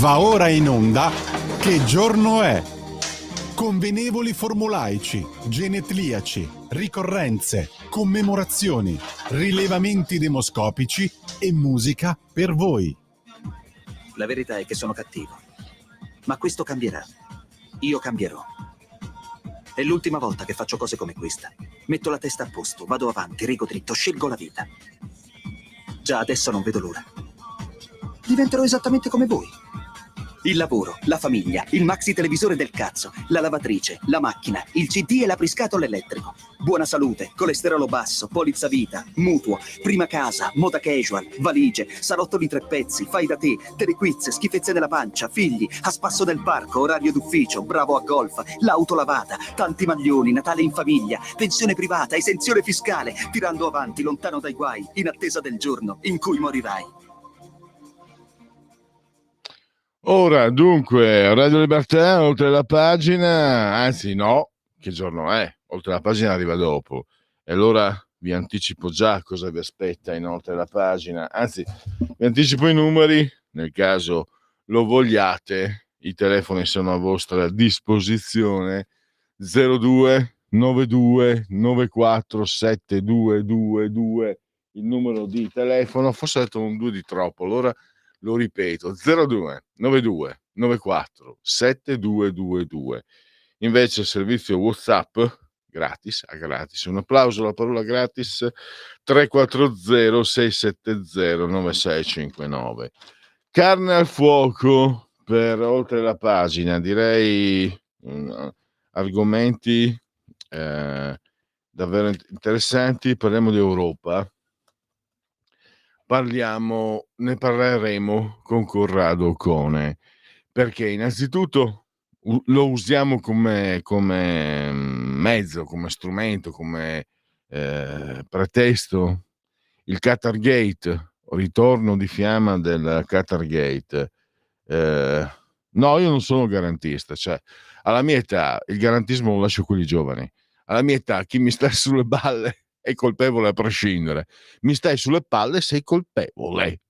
Va ora in onda Che giorno è? Convenevoli formulaici, genetliaci, ricorrenze, commemorazioni, rilevamenti demoscopici e musica per voi. La verità è che sono cattivo, ma questo cambierà. Io cambierò. È l'ultima volta che faccio cose come questa. Metto la testa a posto, vado avanti, rigo dritto, scelgo la vita. Già adesso non vedo l'ora. Diventerò esattamente come voi. Il lavoro, la famiglia, il maxi televisore del cazzo, la lavatrice, la macchina, il CD e l'apriscatole elettrico. Buona salute, colesterolo basso, polizza vita, mutuo, prima casa, moda casual, valigie, salotto di 3 pezzi, fai da te, telequiz, schifezze nella pancia, figli, a spasso del parco, orario d'ufficio, bravo a golf, l'auto lavata, tanti maglioni, Natale in famiglia, pensione privata, esenzione fiscale, tirando avanti, lontano dai guai, in attesa del giorno in cui morirai. Ora, dunque, Radio Libertà, oltre la pagina, anzi no, che giorno è? Oltre la pagina arriva dopo. E allora vi anticipo già cosa vi aspetta in oltre la pagina. Anzi, vi anticipo i numeri, nel caso lo vogliate. I telefoni sono a vostra disposizione. 02 92 94 7222, il numero di telefono. Forse ho detto un 2 di troppo, allora lo ripeto, 02 92 94 7222. Invece il servizio WhatsApp gratis, a gratis, un applauso alla parola gratis, 340 670 9659. Carne al fuoco per oltre la pagina, direi argomenti davvero interessanti. Parliamo di Europa. Ne parleremo con Corrado Ocone, perché innanzitutto lo usiamo come mezzo, come strumento, come pretesto. Il Qatargate, ritorno di fiamma del Qatargate. No, io non sono garantista, cioè alla mia età il garantismo lo lascio a quelli giovani. Alla mia età chi mi sta sulle balle è colpevole a prescindere. Mi stai sulle palle, sei colpevole.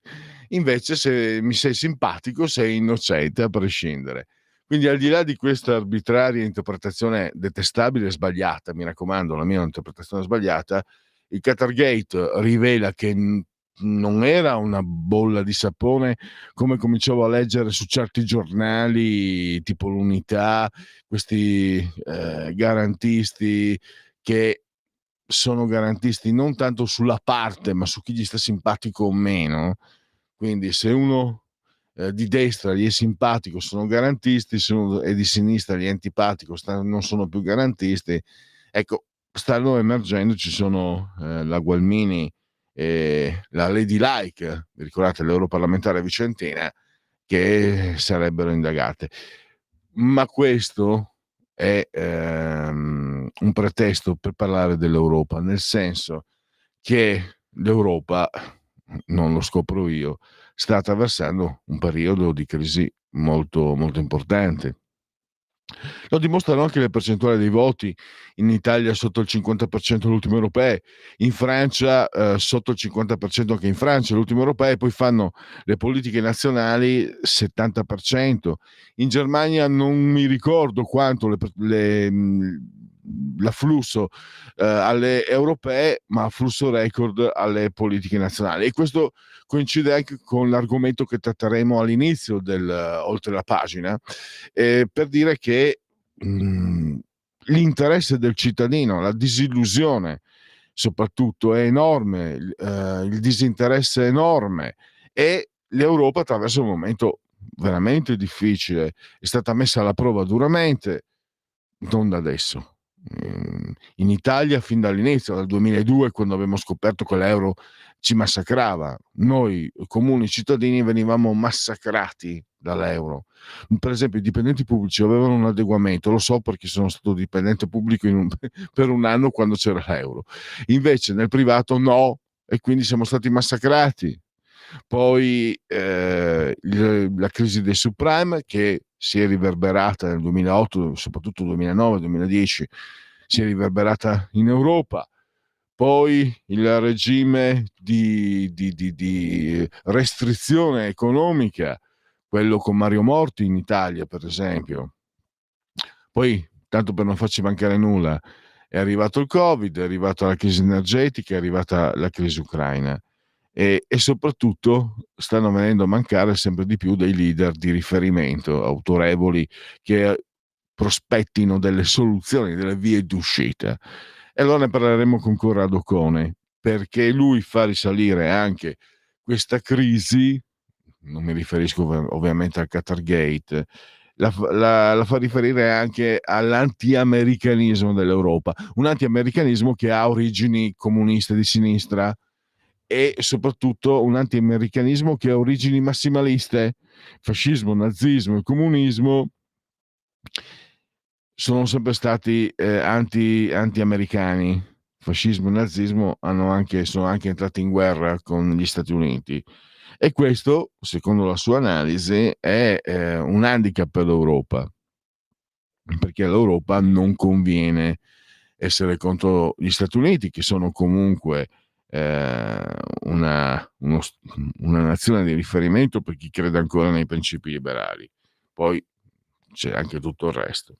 Invece se mi sei simpatico sei innocente a prescindere. Quindi al di là di questa arbitraria interpretazione detestabile e sbagliata, mi raccomando, la mia è un'interpretazione sbagliata, il Qatargate rivela che non era una bolla di sapone come cominciavo a leggere su certi giornali tipo l'Unità, questi garantisti che sono garantisti non tanto sulla parte ma su chi gli sta simpatico o meno. Quindi se uno di destra gli è simpatico sono garantisti, se uno è di sinistra gli è antipatico non sono più garantisti. Ecco, stanno emergendo, ci sono la Gualmini e la Lady Like, vi ricordate, l'europarlamentare vicentina, che sarebbero indagate. Ma questo è un pretesto per parlare dell'Europa, nel senso che l'Europa, non lo scopro io, sta attraversando un periodo di crisi molto, molto importante. Lo dimostrano anche le percentuali dei voti. In Italia sotto il 50% l'ultimo europeo, in Francia sotto il 50% anche in Francia l'ultimo europeo, poi fanno le politiche nazionali 70%. In Germania non mi ricordo quanto l'afflusso alle europee, ma afflusso record alle politiche nazionali. E questo coincide anche con l'argomento che tratteremo all'inizio del oltre la pagina, per dire che l'interesse del cittadino, la disillusione soprattutto è enorme, il disinteresse è enorme e l'Europa attraversa un momento veramente difficile, è stata messa alla prova duramente, non da adesso. In Italia fin dall'inizio, dal 2002, quando abbiamo scoperto che l'euro ci massacrava, noi comuni cittadini venivamo massacrati dall'euro. Per esempio i dipendenti pubblici avevano un adeguamento, lo so perché sono stato dipendente pubblico per un anno quando c'era l'euro, invece nel privato no, e quindi siamo stati massacrati. Poi la crisi dei subprime che si è riverberata nel 2008, soprattutto 2009, 2010, si è riverberata in Europa. Poi il regime di restrizione economica, quello con Mario Morti in Italia, per esempio. Poi, tanto per non farci mancare nulla, è arrivato il Covid, è arrivata la crisi energetica, è arrivata la crisi ucraina e soprattutto stanno venendo a mancare sempre di più dei leader di riferimento autorevoli che prospettino delle soluzioni, delle vie d'uscita. E allora ne parleremo con Corrado Cone, perché lui fa risalire anche questa crisi, non mi riferisco ovviamente al Qatargate, la fa riferire anche all'anti-americanismo dell'Europa, un anti-americanismo che ha origini comuniste di sinistra e soprattutto un anti-americanismo che ha origini massimaliste. Fascismo, nazismo e comunismo sono sempre stati anti-americani. Fascismo e nazismo sono anche entrati in guerra con gli Stati Uniti. E questo, secondo la sua analisi, è un handicap per l'Europa, perché all'Europa non conviene essere contro gli Stati Uniti, che sono comunque una nazione di riferimento per chi crede ancora nei principi liberali. Poi c'è anche tutto il resto.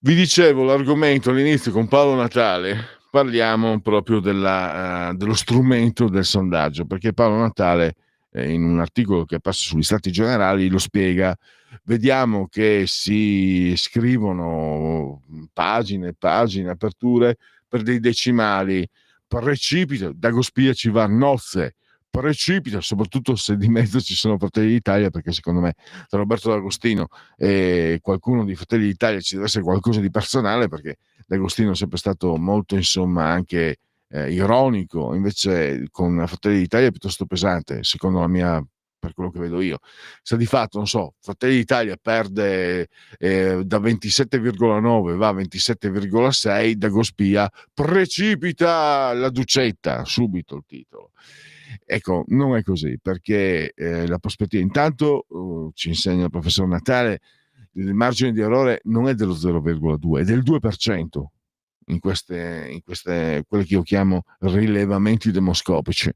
Vi dicevo l'argomento all'inizio con Paolo Natale, parliamo proprio dello strumento del sondaggio, perché Paolo Natale in un articolo che passa sugli Stati Generali lo spiega. Vediamo che si scrivono pagine, aperture per dei decimali, precipita, Dagospia ci va a nozze, precipita, soprattutto se di mezzo ci sono Fratelli d'Italia, perché secondo me tra Roberto D'Agostino e qualcuno di Fratelli d'Italia ci deve essere qualcosa di personale, perché D'Agostino è sempre stato molto, insomma, anche ironico, invece con Fratelli d'Italia è piuttosto pesante, secondo la mia, per quello che vedo io. Se di fatto, non so, Fratelli d'Italia perde da 27,9 va a 27,6, Dagospia precipita la Ducetta, subito il titolo. Ecco, non è così, perché la prospettiva, intanto ci insegna il professor Natale, il margine di errore non è dello 0,2, è del 2% in queste quelle che io chiamo rilevamenti demoscopici.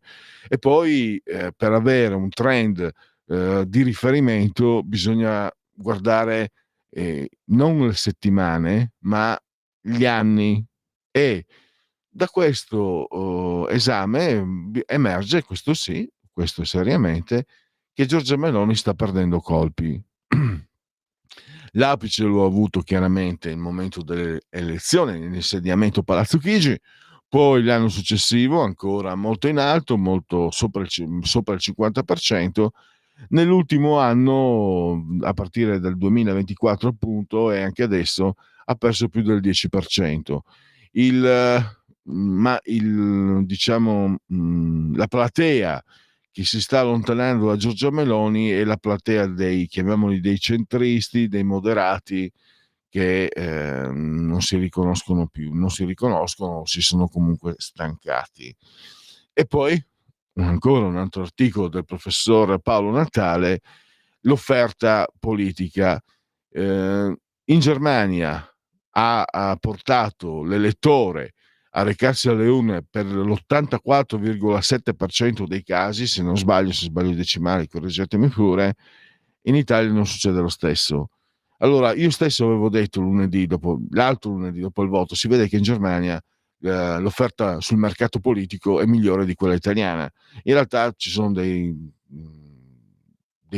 E poi per avere un trend di riferimento bisogna guardare non le settimane, ma gli anni, e da questo esame emerge, questo sì, questo seriamente, che Giorgia Meloni sta perdendo colpi. L'apice lo ha avuto chiaramente il momento delle elezioni, nell'insediamento Palazzo Chigi, poi l'anno successivo ancora molto in alto, molto sopra il 50%, nell'ultimo anno, a partire dal 2024 appunto, e anche adesso, ha perso più del 10%. Diciamo, la platea che si sta allontanando da Giorgia Meloni è la platea chiamiamoli dei centristi, dei moderati, che non si riconoscono più, si sono comunque stancati. E poi ancora un altro articolo del professor Paolo Natale, l'offerta politica. In Germania ha portato l'elettore a recarsi alle urne per l'84,7% dei casi, se non sbaglio, se sbaglio i decimali correggetemi pure. In Italia non succede lo stesso. Allora, io stesso avevo detto l'altro lunedì dopo il voto, si vede che in Germania l'offerta sul mercato politico è migliore di quella italiana. In realtà ci sono dei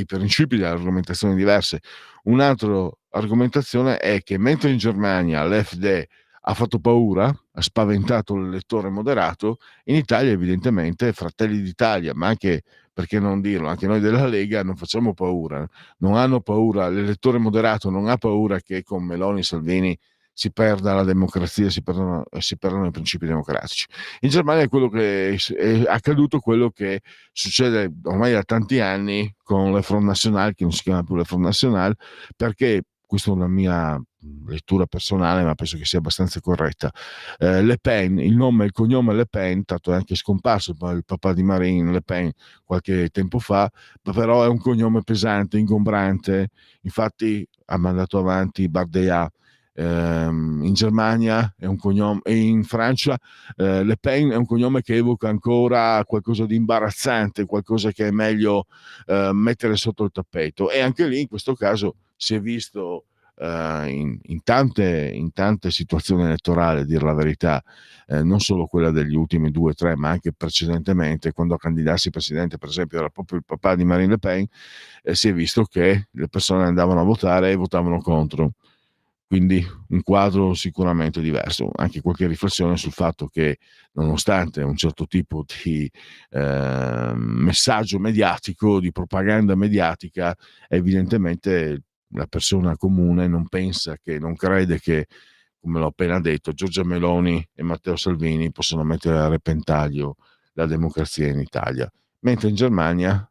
principi, delle argomentazioni diverse. Un'altra argomentazione è che mentre in Germania l'AfD ha fatto paura, ha spaventato l'elettore moderato, in Italia evidentemente Fratelli d'Italia, ma anche, perché non dirlo, anche noi della Lega non facciamo paura, non hanno paura, l'elettore moderato non ha paura che con Meloni e Salvini si perda la democrazia, si perdono i principi democratici. In Germania è accaduto quello che succede ormai da tanti anni con le Front National, che non si chiama più le Front National, perché questa è una mia lettura personale, ma penso che sia abbastanza corretta. Le Pen, il nome e il cognome Le Pen, tanto è anche scomparso il papà di Marine Le Pen qualche tempo fa, però è un cognome pesante, ingombrante. Infatti ha mandato avanti Bardella in Germania è un cognome, e in Francia Le Pen è un cognome che evoca ancora qualcosa di imbarazzante, qualcosa che è meglio mettere sotto il tappeto. E anche lì in questo caso si è visto in tante situazioni elettorali, a dire la verità, non solo quella degli ultimi 2 o 3, ma anche precedentemente, quando a candidarsi presidente, per esempio, era proprio il papà di Marine Le Pen, si è visto che le persone andavano a votare e votavano contro. Quindi un quadro sicuramente diverso. Anche qualche riflessione sul fatto che, nonostante un certo tipo di messaggio mediatico, di propaganda mediatica, evidentemente la persona comune non pensa, che non crede che, come l'ho appena detto, Giorgia Meloni e Matteo Salvini possono mettere a repentaglio la democrazia in Italia. Mentre in Germania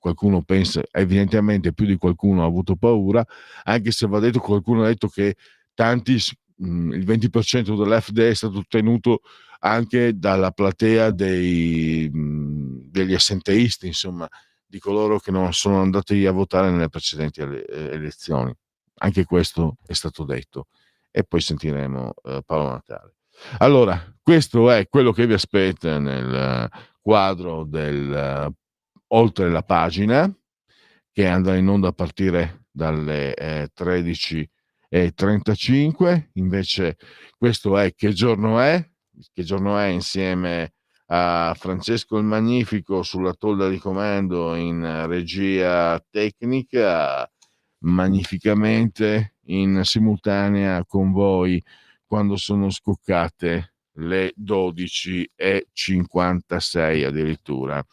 qualcuno pensa, evidentemente più di qualcuno ha avuto paura, anche se va detto, qualcuno ha detto che il 20% dell'FD è stato ottenuto anche dalla platea degli assenteisti, insomma, di coloro che non sono andati a votare nelle precedenti elezioni. Anche questo è stato detto. E poi sentiremo Paolo Natale. Allora, questo è quello che vi aspetta nel quadro del Oltre la pagina, che andrà in onda a partire dalle 13:35. Invece questo è Che giorno è? Che giorno è, insieme a Francesco il Magnifico sulla tolda di comando, in regia tecnica, magnificamente in simultanea con voi, quando sono scoccate le 12:56 addirittura.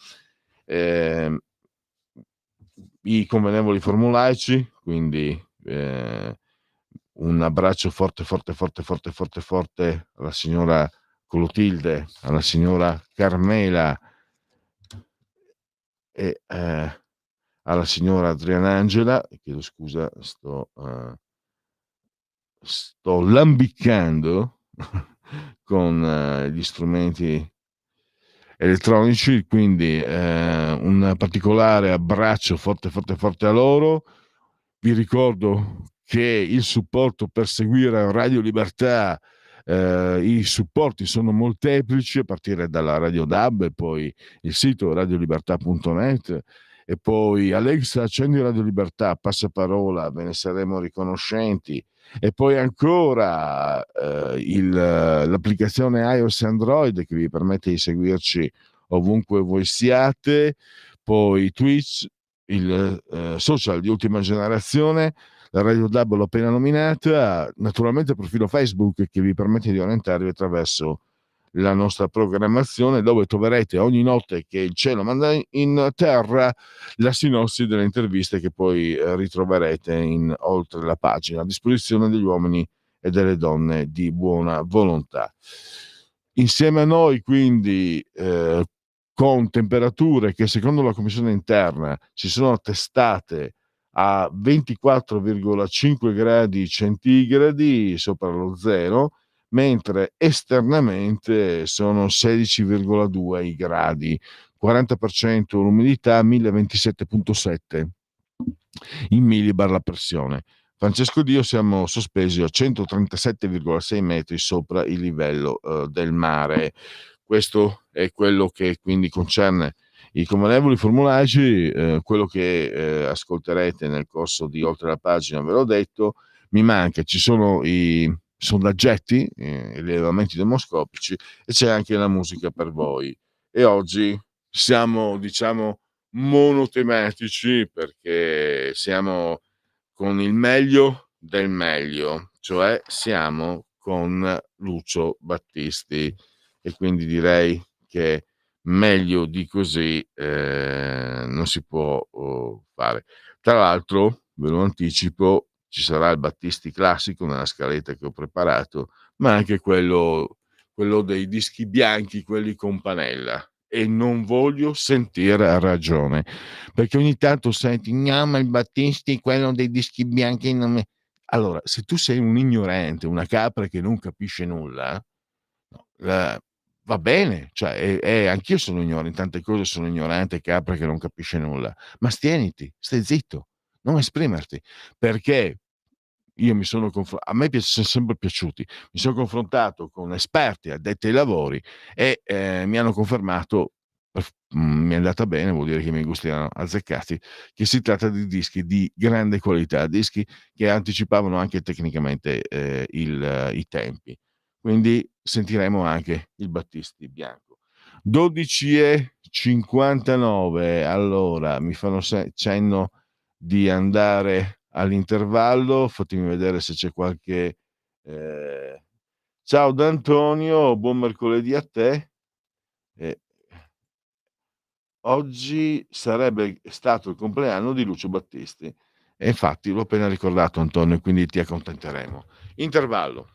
I convenevoli formulaici, quindi un abbraccio forte forte forte forte forte forte alla signora Clotilde, alla signora Carmela e alla signora Adrianangela. Chiedo scusa, sto lambiccando con gli strumenti elettronici, quindi un particolare abbraccio forte forte forte a loro. Vi ricordo che il supporto per seguire Radio Libertà, i supporti sono molteplici, a partire dalla Radio DAB, e poi il sito radiolibertà.net, e poi Alexa accendi Radio Libertà, passaparola, ve ne saremo riconoscenti. E poi ancora l'applicazione iOS e Android, che vi permette di seguirci ovunque voi siate, poi Twitch, il social di ultima generazione, la Radio DAB l'ho appena nominata, naturalmente il profilo Facebook, che vi permette di orientarvi attraverso la nostra programmazione, dove troverete ogni notte che il cielo manda in terra la sinossi delle interviste che poi ritroverete in Oltre la pagina, a disposizione degli uomini e delle donne di buona volontà. Insieme a noi, quindi, con temperature che secondo la Commissione interna si sono attestate a 24,5 gradi centigradi sopra lo zero, mentre esternamente sono 16,2 i gradi, 40% l'umidità, 1027,7 in millibar la pressione. Francesco Dio, siamo sospesi a 137,6 metri sopra il livello del mare. Questo è quello che quindi concerne i convenevoli formulaici. Quello che ascolterete nel corso di Oltre la pagina, ve l'ho detto. Mi manca, ci sono i sondaggetti, i rilevamenti demoscopici, e c'è anche la musica per voi. E oggi siamo, diciamo, monotematici, perché siamo con il meglio del meglio, cioè siamo con Lucio Battisti, e quindi direi che meglio di così non si può fare. Tra l'altro, ve lo anticipo, ci sarà il Battisti classico nella scaletta che ho preparato, ma anche quello dei dischi bianchi, quelli con Panella, e non voglio sentire ragione, perché ogni tanto senti: no, ma il Battisti, quello dei dischi bianchi non mi... Allora, se tu sei un ignorante, una capra che non capisce nulla, no, va bene, cioè, anch'io sono ignorante, in tante cose sono ignorante, capra che non capisce nulla, ma stieniti, stai zitto, non esprimerti, perché io mi sono a me sono sempre piaciuti, mi sono confrontato con esperti addetti ai lavori e mi hanno confermato, mi è andata bene, vuol dire che i miei gusti erano azzeccati, che si tratta di dischi di grande qualità, dischi che anticipavano anche tecnicamente i tempi. Quindi sentiremo anche il Battisti bianco. 12:59, allora mi fanno cenno di andare all'intervallo, fatemi vedere se c'è qualche... Ciao D'Antonio, buon mercoledì a te. Eh, Oggi sarebbe stato il compleanno di Lucio Battisti e infatti l'ho appena ricordato Antonio, quindi ti accontenteremo. Intervallo.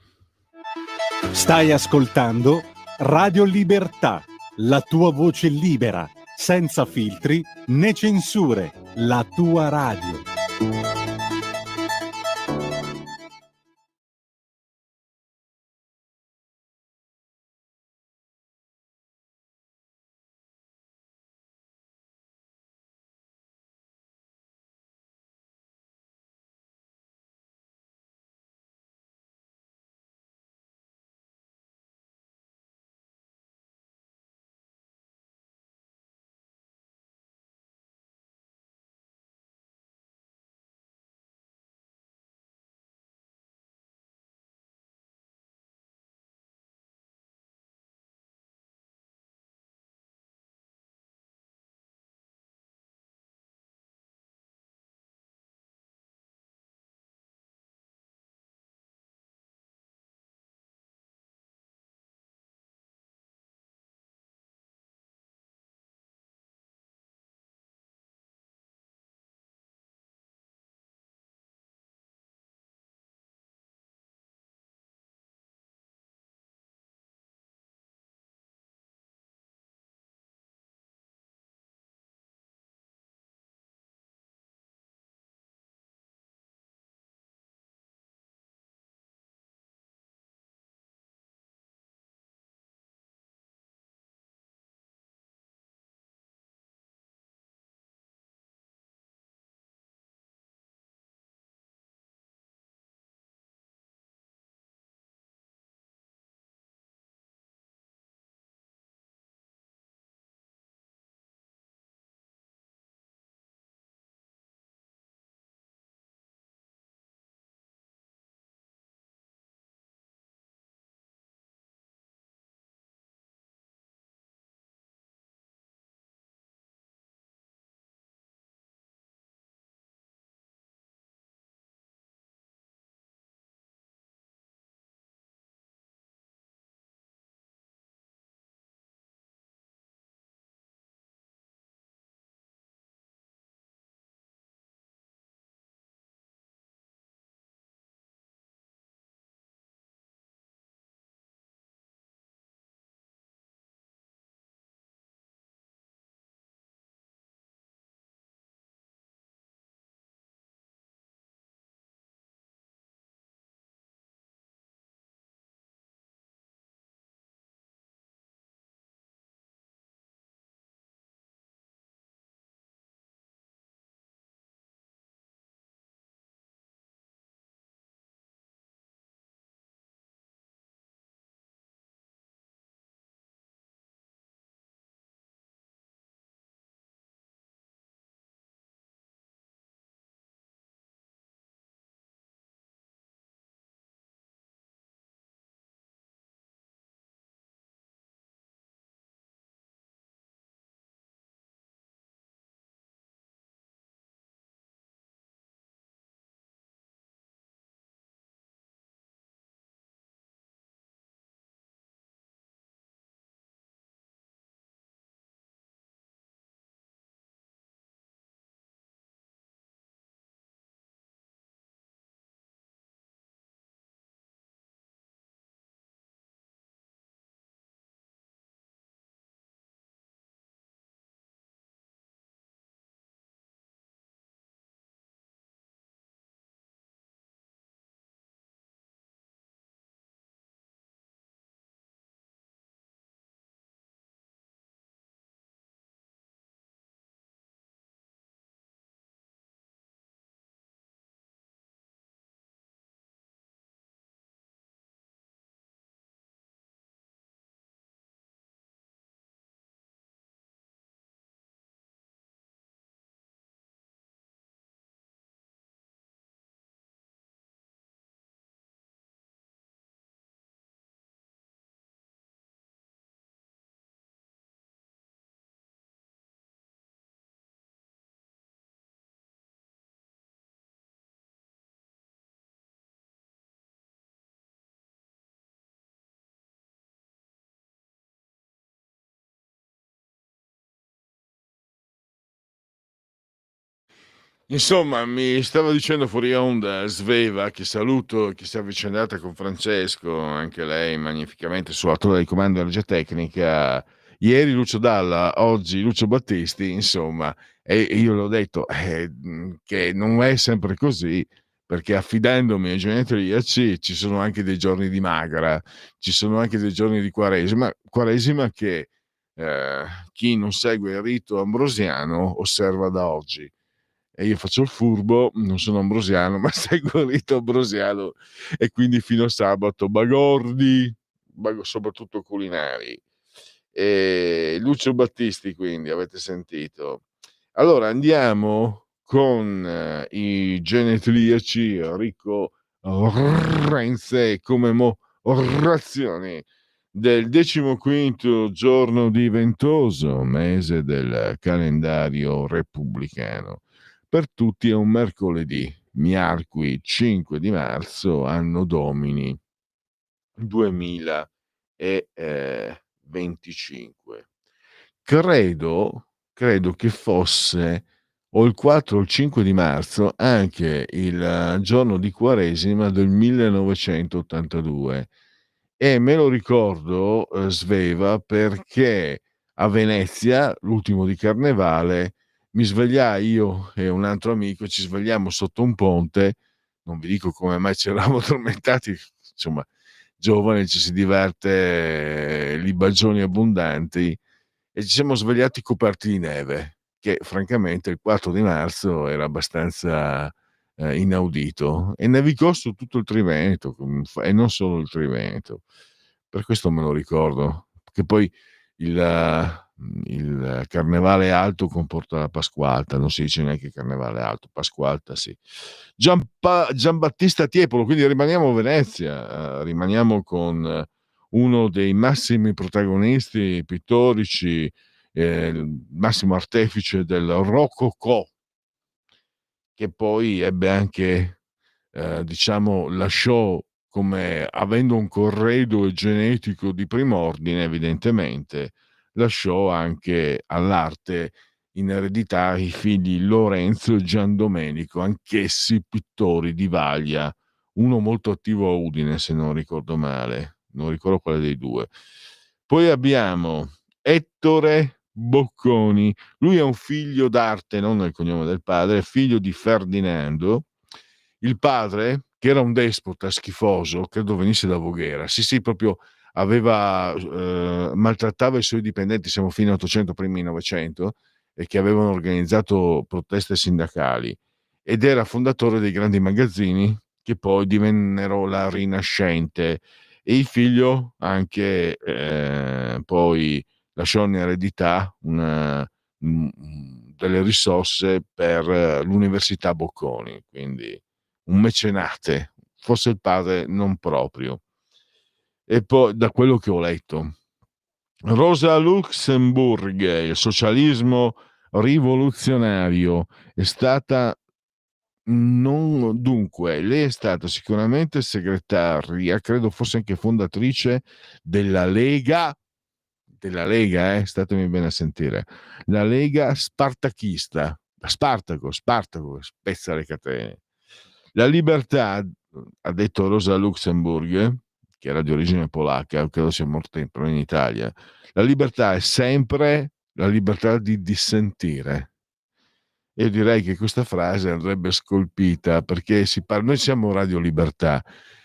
Stai ascoltando Radio Libertà, la tua voce libera, senza filtri né censure, la tua radio. Insomma, mi stava dicendo fuori onda Sveva, che saluto, che si è avvicinata con Francesco, anche lei magnificamente sulla torre di comando di regia tecnica. Ieri Lucio Dalla, oggi Lucio Battisti, insomma, e io l'ho detto che non è sempre così, perché affidandomi ai genetriaci ci sono anche dei giorni di magra, ci sono anche dei giorni di quaresima che chi non segue il rito ambrosiano osserva da oggi. E io faccio il furbo, non sono ambrosiano, ma seguo il rito ambrosiano e quindi fino a sabato bagordi, soprattutto culinari. E Lucio Battisti, quindi avete sentito. Allora andiamo con i genetriaci, Rico Renze, commemorazioni del 15° giorno di ventoso mese del calendario repubblicano. Per tutti è un mercoledì, miarqui 5 di marzo, anno domini 2025. Credo che fosse o il 4 o il 5 di marzo anche il giorno di Quaresima del 1982 e me lo ricordo, Sveva, perché a Venezia, l'ultimo di Carnevale, mi svegliai io e un altro amico, ci svegliamo sotto un ponte, non vi dico come mai ci eravamo addormentati, insomma, giovani, ci si diverte, libagioni abbondanti, e ci siamo svegliati coperti di neve, che francamente il 4 di marzo era abbastanza inaudito, e nevicò su tutto il Triveneto, e non solo il Triveneto. Per questo me lo ricordo, che poi il Carnevale Alto comporta la Pasqualta, non si dice neanche Carnevale Alto, Pasqualta sì. Giambattista Tiepolo, quindi rimaniamo a Venezia, rimaniamo con uno dei massimi protagonisti pittorici, il massimo artefice del Rococò, che poi ebbe anche, diciamo, lasciò, come avendo un corredo genetico di prim'ordine, evidentemente, lasciò anche all'arte in eredità i figli Lorenzo e Giandomenico, anch'essi pittori di vaglia, uno molto attivo a Udine, se non ricordo male, non ricordo quale dei due. Poi abbiamo Ettore Bocconi, lui è un figlio d'arte, non nel cognome del padre, è figlio di Ferdinando. Il padre, che era un despota schifoso, credo venisse da Voghera, sì, proprio aveva maltrattava i suoi dipendenti, siamo fino all'800, primi 900, e che avevano organizzato proteste sindacali, ed era fondatore dei grandi magazzini che poi divennero la Rinascente, e il figlio anche poi lasciò in eredità delle risorse per l'Università Bocconi, quindi un mecenate, forse il padre non proprio. E poi, da quello che ho letto, Rosa Luxemburg, il socialismo rivoluzionario, è stata non dunque, lei è stata sicuramente segretaria, credo fosse anche fondatrice della Lega, statemi bene a sentire, la Lega Spartachista, Spartaco, spezza le catene. La libertà, ha detto Rosa Luxemburg, che era di origine polacca, credo sia morta in Italia, la libertà è sempre la libertà di dissentire. Io direi che questa frase andrebbe scolpita, perché noi siamo Radio Libertà.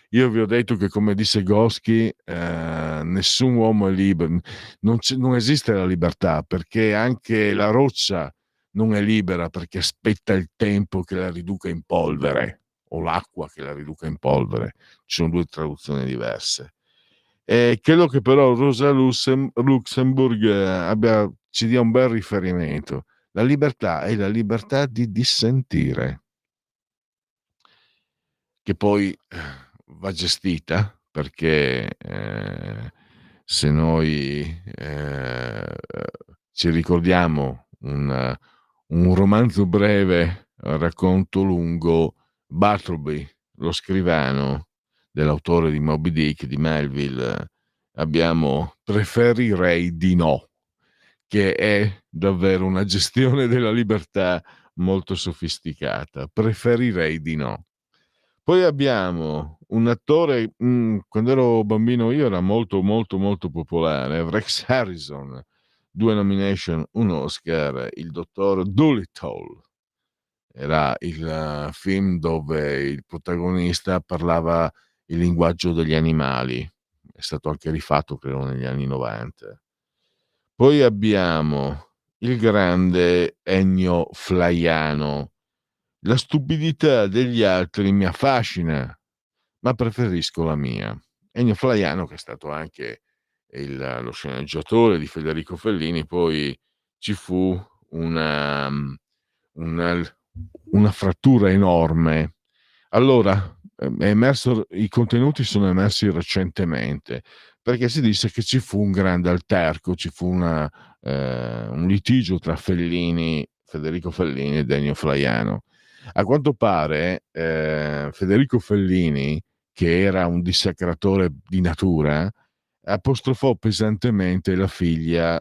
Io vi ho detto che, come disse Goschi, nessun uomo è libero, non esiste la libertà, perché anche la roccia non è libera, perché aspetta il tempo che la riduca in polvere, o l'acqua che la riduca in polvere. Ci sono due traduzioni diverse. Credo che però Rosa Luxemburg ci dia un bel riferimento. La libertà è la libertà di dissentire, che poi va gestita, perché se noi ci ricordiamo un romanzo breve, racconto lungo, Bartleby, lo scrivano, dell'autore di Moby Dick, di Melville, abbiamo Preferirei di no, che è davvero una gestione della libertà molto sofisticata. Preferirei di no. Poi abbiamo un attore, quando ero bambino io era molto molto molto popolare, Rex Harrison, 2 nomination, un Oscar, il dottor Dolittle. Era il film dove il protagonista parlava il linguaggio degli animali. È stato anche rifatto, credo, negli anni '90. Poi abbiamo il grande Ennio Flaiano. La stupidità degli altri mi affascina, ma preferisco la mia. Ennio Flaiano, che è stato anche lo sceneggiatore di Federico Fellini, poi ci fu una, una, una frattura enorme. Allora, i contenuti sono emersi recentemente, perché si disse che ci fu un grande alterco, ci fu un litigio tra Federico Fellini ed Ennio Flaiano. A quanto pare Federico Fellini, che era un dissacratore di natura, apostrofò pesantemente la figlia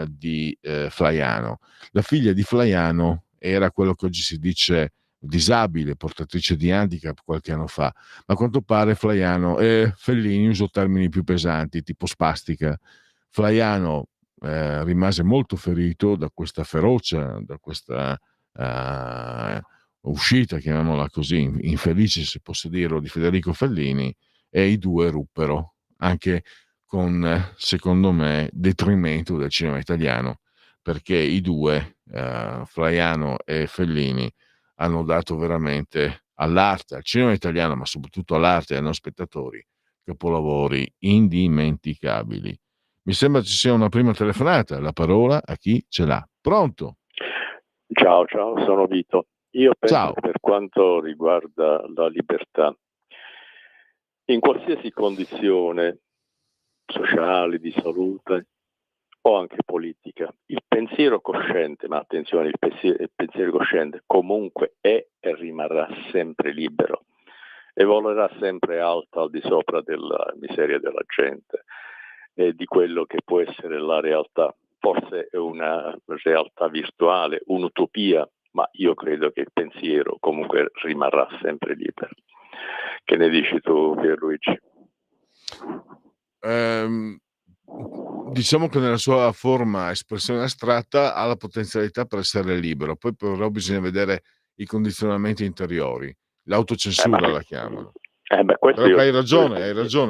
di Flaiano. La figlia di Flaiano era quello che oggi si dice disabile, portatrice di handicap qualche anno fa, ma a quanto pare Fellini usò termini più pesanti, tipo spastica. Flaiano rimase molto ferito da questa ferocia, da questa uscita, chiamiamola così, infelice se posso dirlo, di Federico Fellini, e i due ruppero, anche con, secondo me, detrimento del cinema italiano, perché i due, Flaiano e Fellini, hanno dato veramente all'arte, al cinema italiano, ma soprattutto all'arte e ai nostri spettatori, capolavori indimenticabili. Mi sembra ci sia una prima telefonata, la parola a chi ce l'ha. Pronto? Ciao, sono Vito. Io penso Ciao. che per quanto riguarda la libertà, in qualsiasi condizione sociale, di salute o anche politica, il pensiero cosciente, ma attenzione, il pensiero cosciente comunque è e rimarrà sempre libero e volerà sempre alto al di sopra della miseria della gente e di quello che può essere la realtà. Forse è una realtà virtuale, un'utopia, ma io credo che il pensiero comunque rimarrà sempre libero. Che ne dici tu, Pierluigi? Diciamo che nella sua forma espressione astratta ha la potenzialità per essere libero, poi però bisogna vedere i condizionamenti interiori, l'autocensura la chiamano. Questo Però hai ragione.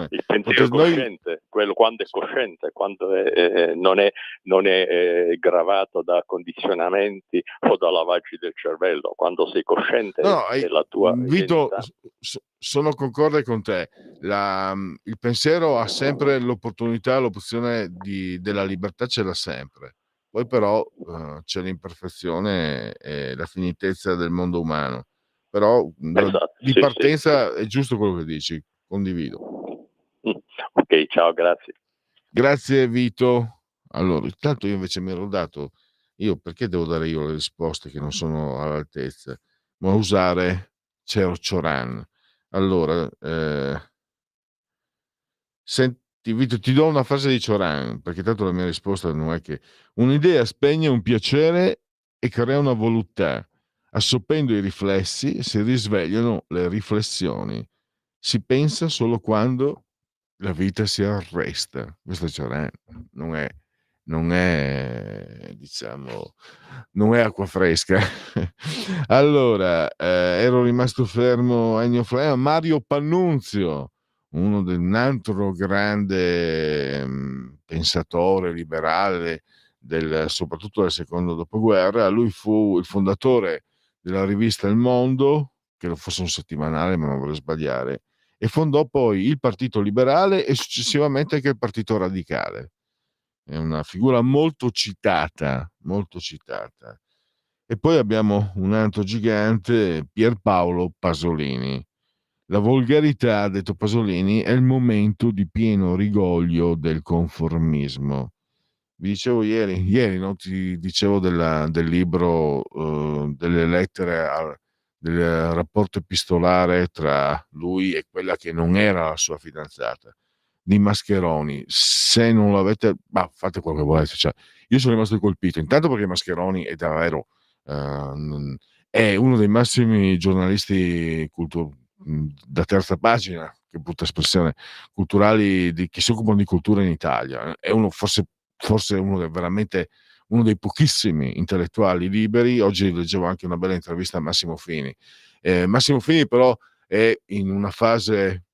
Il pensiero cosciente, quello quando è cosciente, quando non è gravato da condizionamenti o da lavaggi del cervello, quando sei cosciente della tua Vito, identità. sono concorde con te. Il pensiero ha sempre l'opportunità, l'opzione della libertà ce l'ha sempre. Poi però c'è l'imperfezione e la finitezza del mondo umano. Però Esatto, di sì, partenza sì. è giusto quello che dici, condivido. Ok, ciao, grazie. Grazie Vito. Allora, intanto io invece mi ero dato, perché devo dare io le risposte che non sono all'altezza, ma usare Cioran. Allora, senti Vito, ti do una frase di Cioran, perché tanto la mia risposta non è che un'idea spegne un piacere e crea una voluttà. Assopendo i riflessi si risvegliano le riflessioni. Si pensa solo quando la vita si arresta. Questo è Cioran, non è diciamo, non è acqua fresca. Allora, ero rimasto fermo a Ennio Flaiano. Mario Pannunzio, un altro grande pensatore liberale soprattutto del secondo dopoguerra. Lui fu il fondatore della rivista Il Mondo, che fosse un settimanale, ma non vorrei sbagliare, e fondò poi il Partito Liberale e successivamente anche il Partito Radicale. È una figura molto citata, molto citata. E poi abbiamo un altro gigante, Pierpaolo Pasolini. La volgarità, ha detto Pasolini, è il momento di pieno rigoglio del conformismo. Vi dicevo ieri no, ti dicevo del libro, delle lettere, del rapporto epistolare tra lui e quella che non era la sua fidanzata, di Mascheroni. Se non l'avete, fate quello che volete. Cioè, io sono rimasto colpito, intanto perché Mascheroni è davvero è uno dei massimi giornalisti da terza pagina, che brutta espressione, culturali che si occupano di cultura in Italia. È forse veramente uno dei pochissimi intellettuali liberi. Oggi leggevo anche una bella intervista a Massimo Fini. Massimo Fini però è in una fase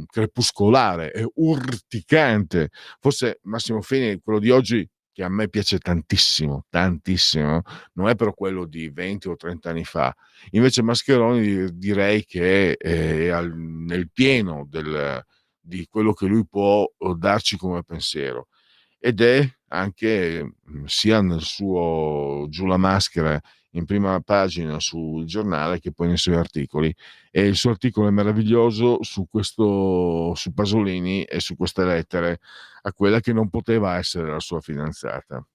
crepuscolare, è urticante. Forse Massimo Fini, quello di oggi, che a me piace tantissimo, tantissimo, non è però quello di 20 o 30 anni fa. Invece Mascheroni direi che è nel pieno di quello che lui può darci come pensiero, ed è anche sia nel suo Giù la maschera in prima pagina sul giornale che poi nei suoi articoli. E il suo articolo è meraviglioso su Pasolini e su queste lettere a quella che non poteva essere la sua fidanzata.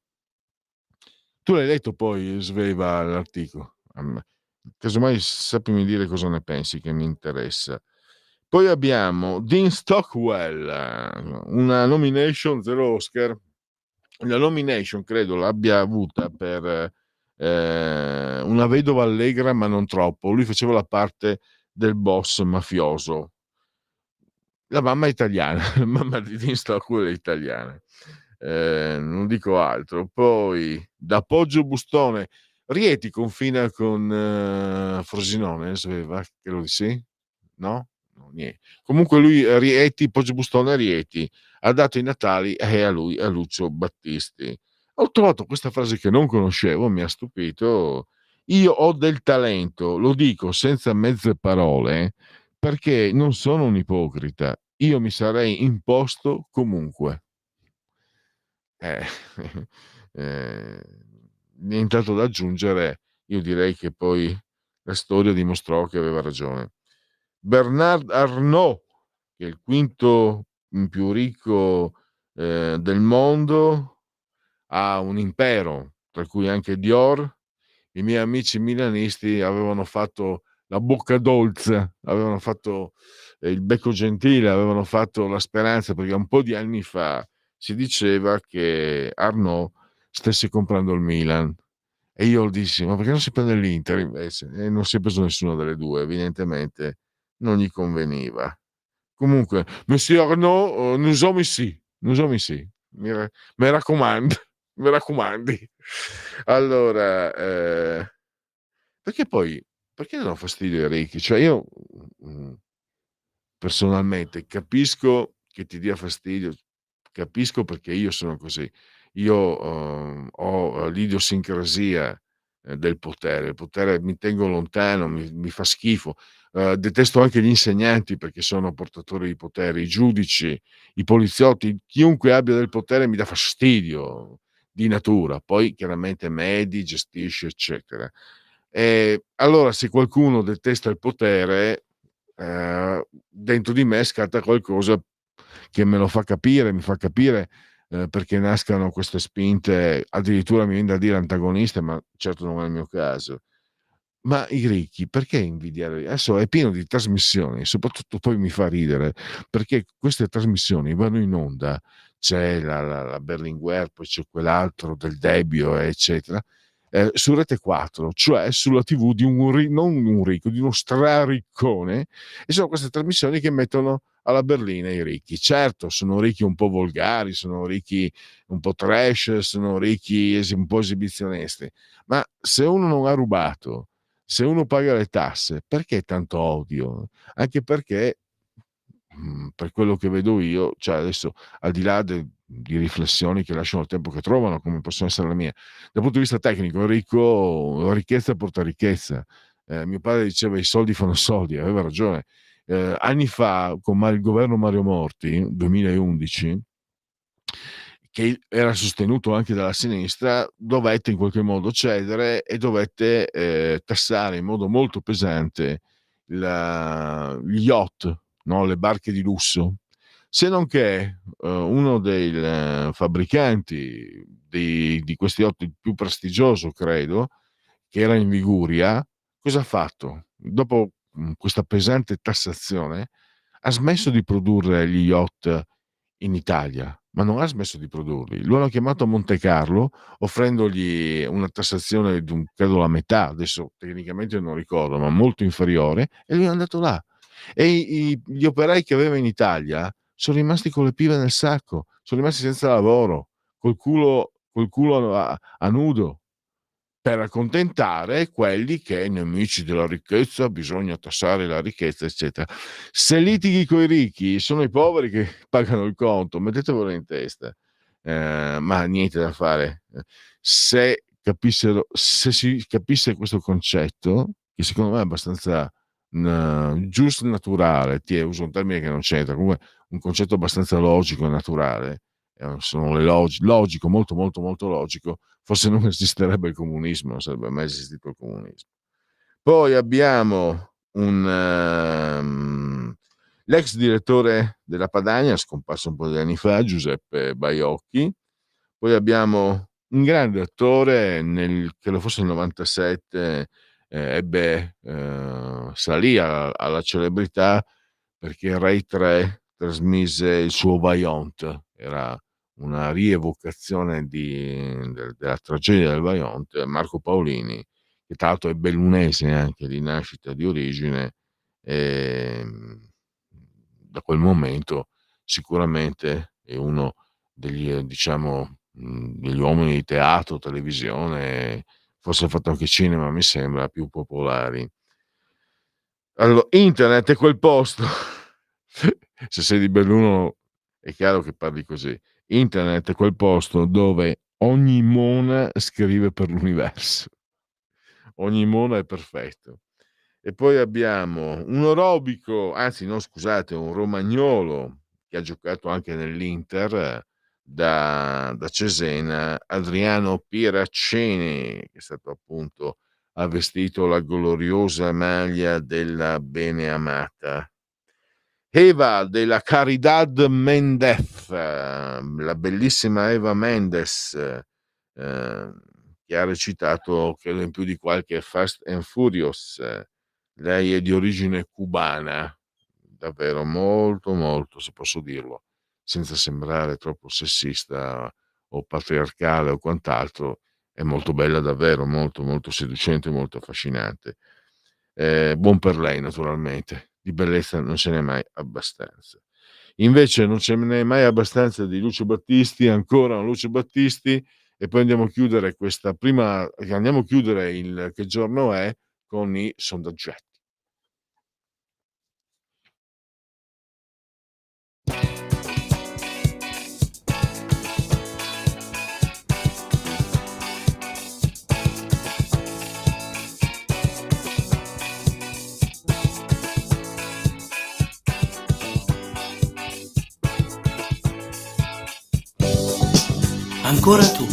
Tu l'hai letto poi, Sveva, l'articolo? Casomai sappimi dire cosa ne pensi, che mi interessa. Poi abbiamo Dean Stockwell, una nomination, 0 Oscar. La nomination credo l'abbia avuta per Una vedova allegra ma non troppo. Lui faceva la parte del boss mafioso. La mamma è italiana, la mamma di Dean Stockwell è italiana. Non dico altro. Poi da Poggio Bustone, Rieti confina con Frosinone, sapeva che lo sì? No? No, niente. Comunque lui Rieti, Poggio Bustone, Rieti ha dato i natali a lui, a Lucio Battisti. Ho trovato questa frase che non conoscevo, mi ha stupito. Io ho del talento, lo dico senza mezze parole, perché non sono un ipocrita. Io mi sarei imposto comunque. Eh, eh, Nient'altro da aggiungere. Io direi che poi la storia dimostrò che aveva ragione. Bernard Arnault, che è il quinto più ricco del mondo, ha un impero, tra cui anche Dior. I miei amici milanisti avevano fatto la bocca dolce, avevano fatto il becco gentile, avevano fatto la speranza, perché un po' di anni fa si diceva che Arnault stesse comprando il Milan. E io dissi, ma perché non si prende l'Inter invece? E non si è preso nessuna delle due, evidentemente non gli conveniva. Comunque, Monsieur Arnault, nous sommes ici. Mi raccomando, mi raccomandi. Allora, perché poi, perché danno fastidio ai ricchi? Cioè io personalmente capisco che ti dia fastidio, capisco perché io sono così. Io ho l'idiosincrasia del potere. Il potere mi tengo lontano, mi fa schifo. Detesto anche gli insegnanti perché sono portatori di potere, i giudici, i poliziotti, chiunque abbia del potere mi dà fastidio di natura. Poi chiaramente medi, gestisci, eccetera. Allora, se qualcuno detesta il potere, dentro di me scatta qualcosa che me lo fa capire, mi fa capire perché nascano queste spinte, addirittura mi viene da dire antagoniste, ma certo non è il mio caso. Ma i ricchi, perché invidiare? Adesso è pieno di trasmissioni, soprattutto poi mi fa ridere, perché queste trasmissioni vanno in onda, c'è la Berlinguer, poi c'è quell'altro del Debbio, eccetera, su Rete 4, cioè sulla TV di non un ricco, di uno strariccone, e sono queste trasmissioni che mettono alla berlina i ricchi. Certo, sono ricchi un po' volgari, sono ricchi un po' trash, sono ricchi un po' esibizionisti, ma se uno non ha rubato, se uno paga le tasse, perché tanto odio? Anche perché, per quello che vedo io, cioè adesso al di là di riflessioni che lasciano il tempo che trovano, come possono essere la mia, dal punto di vista tecnico, la ricchezza porta ricchezza. Mio padre diceva i soldi fanno soldi, aveva ragione. Anni fa, con il governo Mario Monti, 2011, che era sostenuto anche dalla sinistra, dovette in qualche modo cedere e dovette tassare in modo molto pesante gli yacht, no? Le barche di lusso. Se non che uno dei fabbricanti di questi yacht, il più prestigioso credo, che era in Liguria, cosa ha fatto? Dopo questa pesante tassazione ha smesso di produrre gli yacht in Italia, ma non ha smesso di produrli. Lo hanno chiamato a Monte Carlo offrendogli una tassazione di credo la metà, adesso tecnicamente non ricordo, ma molto inferiore, e lui è andato là. E gli operai che aveva in Italia sono rimasti con le pive nel sacco, sono rimasti senza lavoro, col culo a nudo, per accontentare quelli che nemici della ricchezza, bisogna tassare la ricchezza, eccetera. Se litighi coi ricchi, sono i poveri che pagano il conto, mettetevelo in testa. Ma niente da fare. Se si capisse questo concetto, che secondo me è abbastanza giusto naturale, uso un termine che non c'entra, comunque un concetto abbastanza logico e naturale, sono le logico, molto molto molto logico, forse non esisterebbe il comunismo, non sarebbe mai esistito il comunismo. Poi abbiamo l'ex direttore della Padania, scomparso un po' di anni fa, Giuseppe Baiocchi. Poi abbiamo un grande attore, credo fosse nel 97, salì alla celebrità perché Rai 3 trasmise il suo Vajont, era una rievocazione della tragedia del Vajont. Marco Paolini, che tra l'altro è bellunese anche di nascita, di origine, e da quel momento sicuramente è uno degli, diciamo, degli uomini di teatro, televisione, forse ha fatto anche cinema, mi sembra, più popolari. Allora, internet è quel posto, se sei di Belluno è chiaro che parli così, internet è quel posto dove ogni mona scrive per l'universo, ogni mona è perfetto. E poi abbiamo un orobico, anzi no scusate, un romagnolo che ha giocato anche nell'Inter, da Cesena, Adriano Pieraccini, che è stato appunto, ha vestito la gloriosa maglia della beneamata Eva della Caridad Mendez, la bellissima Eva Mendes, che ha recitato credo in più di qualche Fast and Furious. Lei è di origine cubana, davvero molto molto, se posso dirlo, senza sembrare troppo sessista o patriarcale o quant'altro, è molto bella davvero, molto molto seducente, molto affascinante. Buon per lei naturalmente, di bellezza non ce n'è mai abbastanza. Invece non ce n'è mai abbastanza di Lucio Battisti, ancora un Lucio Battisti, e poi andiamo a chiudere il Che giorno è con i sondaggetti. Ancora tu.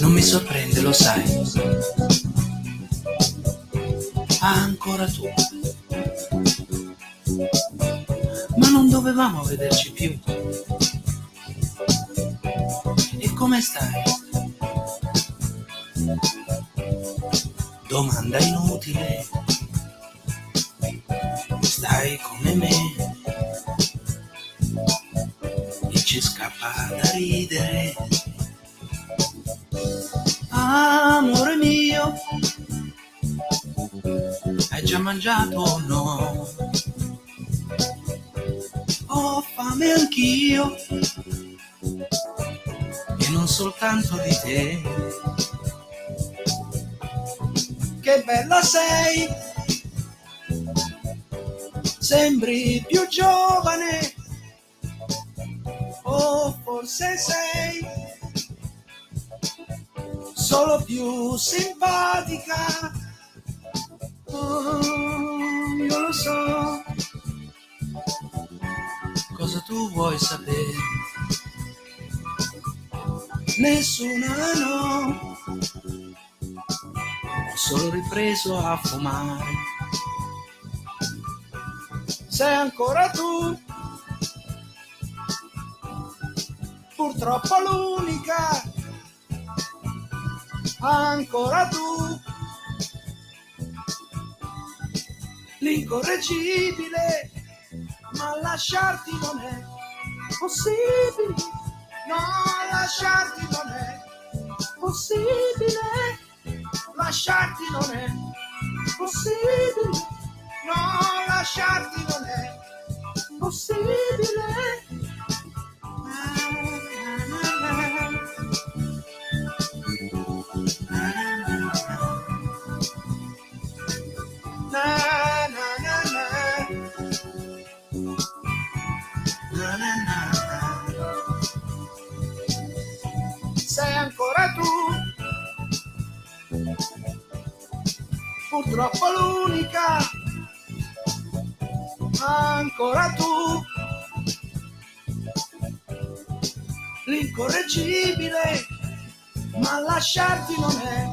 Non mi sorprende, lo sai. Ancora tu. Ma non dovevamo vederci più. E come stai? Domanda inutile. Stai come me. Ci scappa da ridere. Amore mio, hai già mangiato o no? Ho fame anch'io e non soltanto di te. Che bella sei, sembri più giovane. O forse sei solo più simpatica. Oh, io lo so cosa tu vuoi sapere. Nessuna no, ho solo ripreso a fumare. Sei ancora tu, purtroppo l'unica, ancora tu, l'incorreggibile, ma lasciarti non è possibile, no, lasciarti non è possibile, lasciarti non è possibile, no, lasciarti non è possibile. Na, na, na, na. Na, na, na, na. Sei ancora tu, purtroppo l'unica, ancora tu, l'incorreggibile, ma lasciarti non è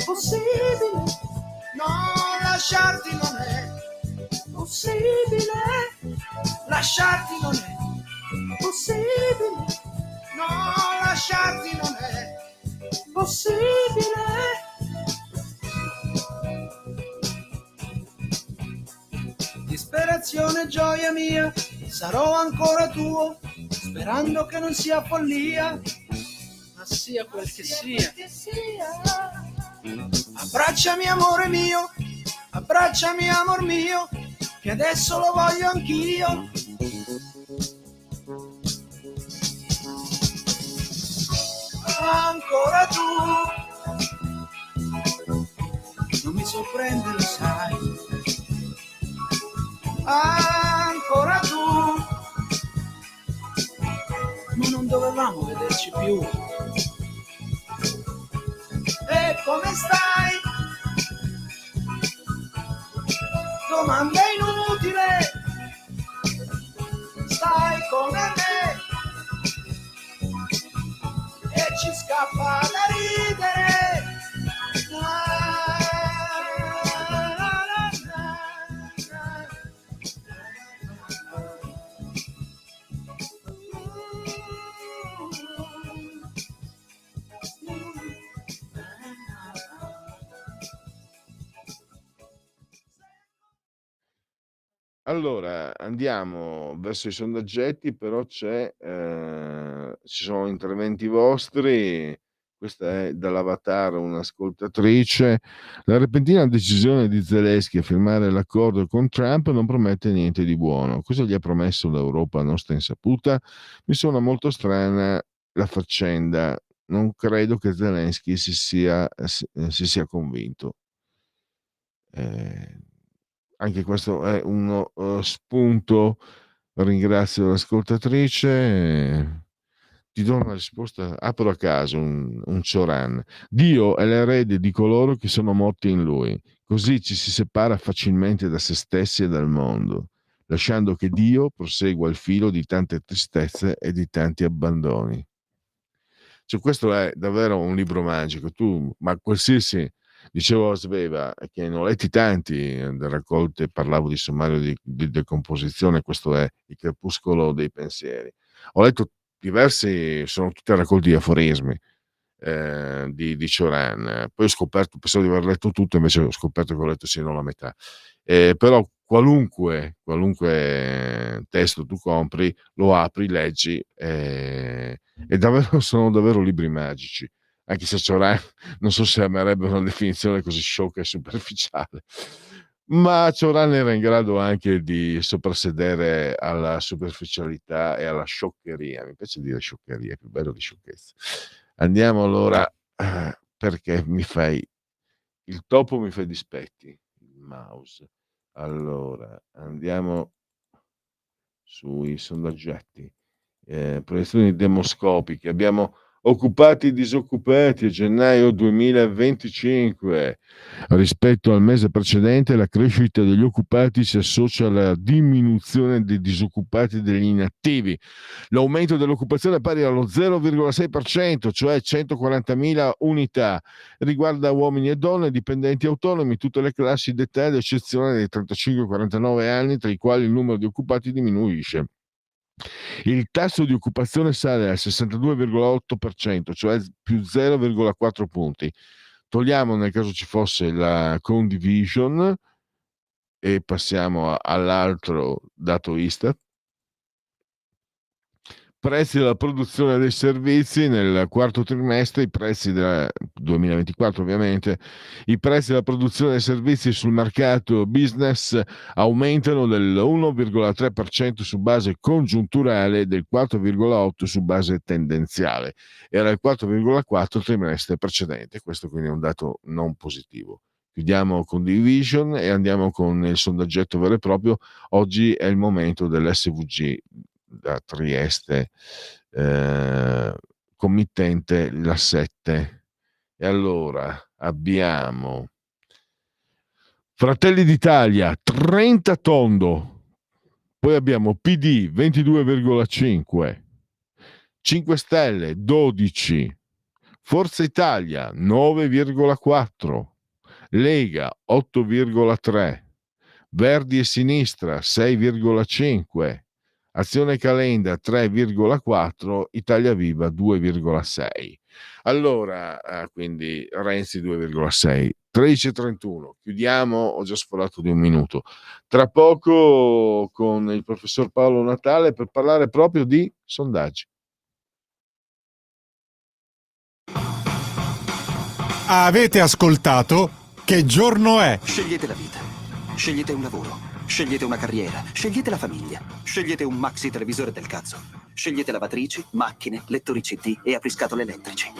possibile, no, lasciarti non è possibile, lasciarti non è possibile, no, lasciarti non è possibile. Disperazione, gioia mia, sarò ancora tuo, sperando che non sia follia, ma sia quel che sia. Abbracciami amore mio, abbracciami amor mio, che adesso lo voglio anch'io. Ancora tu, non mi sorprende, lo sai. Ancora tu, ma non dovevamo vederci più. E come stai? Domanda inutile. Stai come me e ci scappa da ridere. Allora, andiamo verso i sondaggetti, però ci sono interventi vostri. Questa è dall'Avatar, un'ascoltatrice. La repentina decisione di Zelensky a firmare l'accordo con Trump non promette niente di buono. Cosa gli ha promesso l'Europa a nostra insaputa? Mi suona molto strana la faccenda. Non credo che Zelensky si sia convinto. Anche questo è uno spunto. Ringrazio l'ascoltatrice. Ti do una risposta, apro a caso un Cioran. Dio è l'erede di coloro che sono morti in lui, così ci si separa facilmente da se stessi e dal mondo, lasciando che Dio prosegua il filo di tante tristezze e di tanti abbandoni. Cioè, questo è davvero un libro magico. Ma qualsiasi, dicevo a Sveva, che ne ho letti tanti, raccolte, parlavo di sommario di decomposizione, questo è Il crepuscolo dei pensieri. Ho letto diversi, sono tutti raccolti di aforismi di Cioran. Poi ho scoperto, pensavo di aver letto tutto, invece ho scoperto che ho letto sino alla metà. Però qualunque testo tu compri, lo apri, leggi, e davvero sono davvero libri magici, anche se Cioran non so se amerebbe una definizione così sciocca e superficiale, ma Cioran era in grado anche di soprassedere alla superficialità e alla scioccheria. Mi piace dire scioccheria, è più bello di sciocchezza. Andiamo allora, perché il topo mi fa dispetti, il mouse. Allora, andiamo sui sondaggetti. Proiezioni demoscopiche. Abbiamo occupati e disoccupati a gennaio 2025. Rispetto al mese precedente, la crescita degli occupati si associa alla diminuzione dei disoccupati e degli inattivi. L'aumento dell'occupazione è pari allo 0,6%, cioè 140.000 unità. Riguarda uomini e donne, dipendenti autonomi, tutte le classi d'età, ad eccezione dei 35-49 anni, tra i quali il numero di occupati diminuisce. Il tasso di occupazione sale al 62,8%, cioè più 0,4 punti. Togliamo, nel caso ci fosse la condivision, e passiamo all'altro dato Istat. Prezzi della produzione dei servizi nel quarto trimestre, i prezzi del 2024 ovviamente, i prezzi della produzione dei servizi sul mercato business aumentano dell'1,3% su base congiunturale e del 4,8% su base tendenziale. Era il 4,4% trimestre precedente, questo quindi è un dato non positivo. Chiudiamo con Division e andiamo con il sondaggetto vero e proprio. Oggi è il momento dell'SVG da Trieste, committente la 7. E allora abbiamo Fratelli d'Italia 30 tondo, poi abbiamo PD 22,5, 5 Stelle 12, Forza Italia 9,4, Lega 8,3, Verdi e Sinistra 6,5, Azione Calenda 3,4, Italia Viva 2,6. Allora, quindi Renzi 2,6. 13:31, chiudiamo, ho già sforato di un minuto. Tra poco con il professor Paolo Natale per parlare proprio di sondaggi. Avete ascoltato Che giorno è? Scegliete la vita. Scegliete un lavoro. Scegliete una carriera. Scegliete la famiglia. Scegliete un maxi televisore del cazzo. Scegliete lavatrici, macchine, lettori CD e apriscatole elettrici.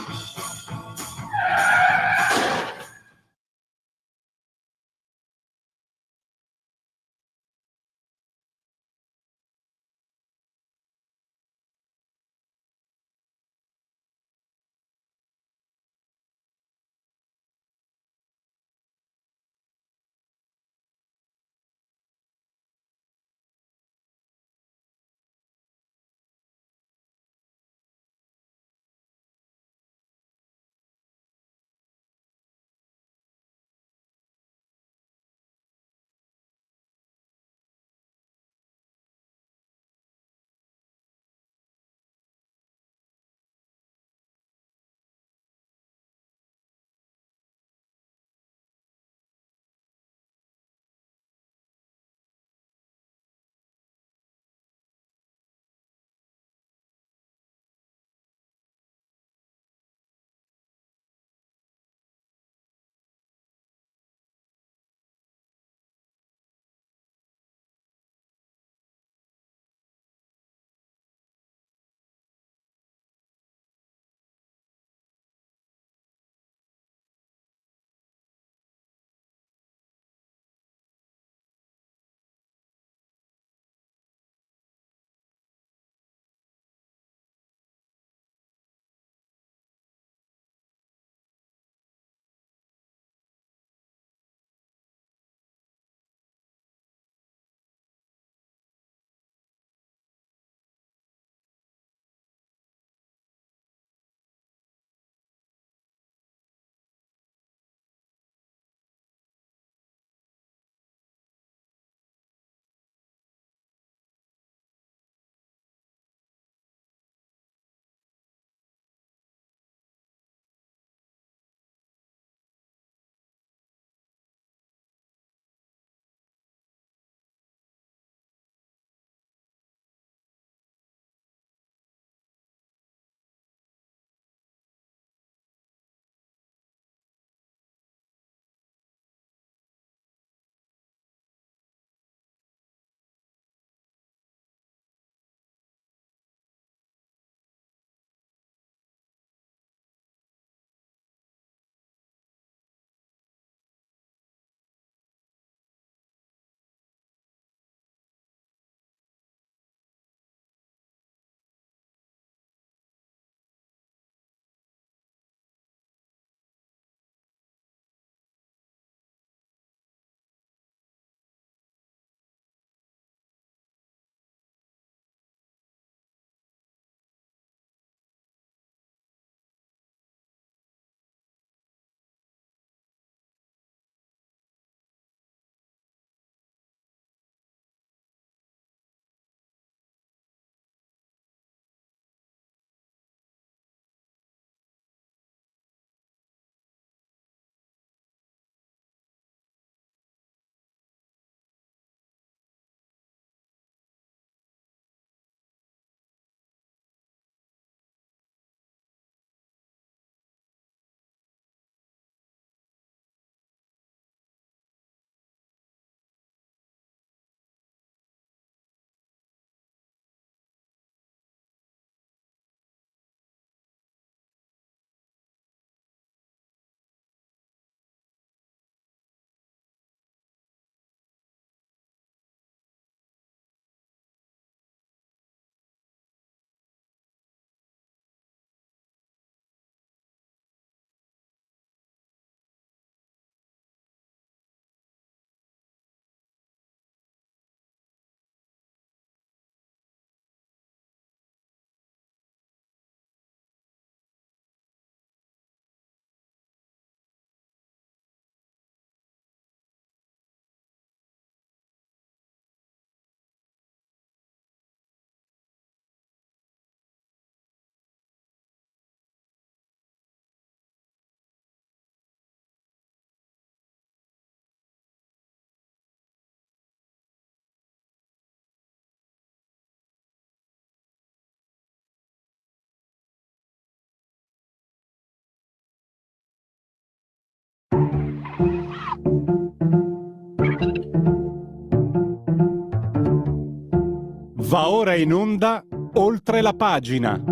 Va ora in onda Oltre la pagina.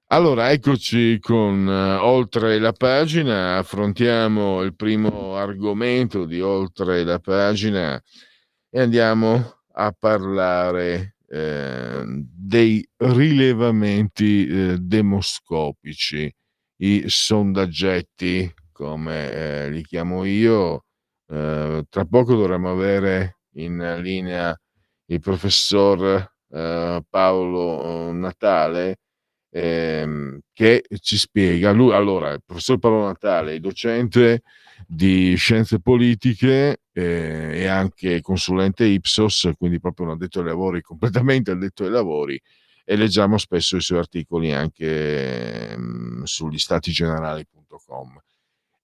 Allora, eccoci con Oltre la pagina, affrontiamo il primo argomento di Oltre la pagina e andiamo a parlare dei rilevamenti demoscopici, i sondaggetti, come li chiamo io. Tra poco dovremo avere in linea il professor Paolo Natale, che ci spiega. Lui, allora, il professor Paolo Natale è docente di scienze politiche e anche consulente Ipsos, quindi proprio un addetto ai lavori, completamente addetto ai lavori, e leggiamo spesso i suoi articoli anche sugli statigenerali.com.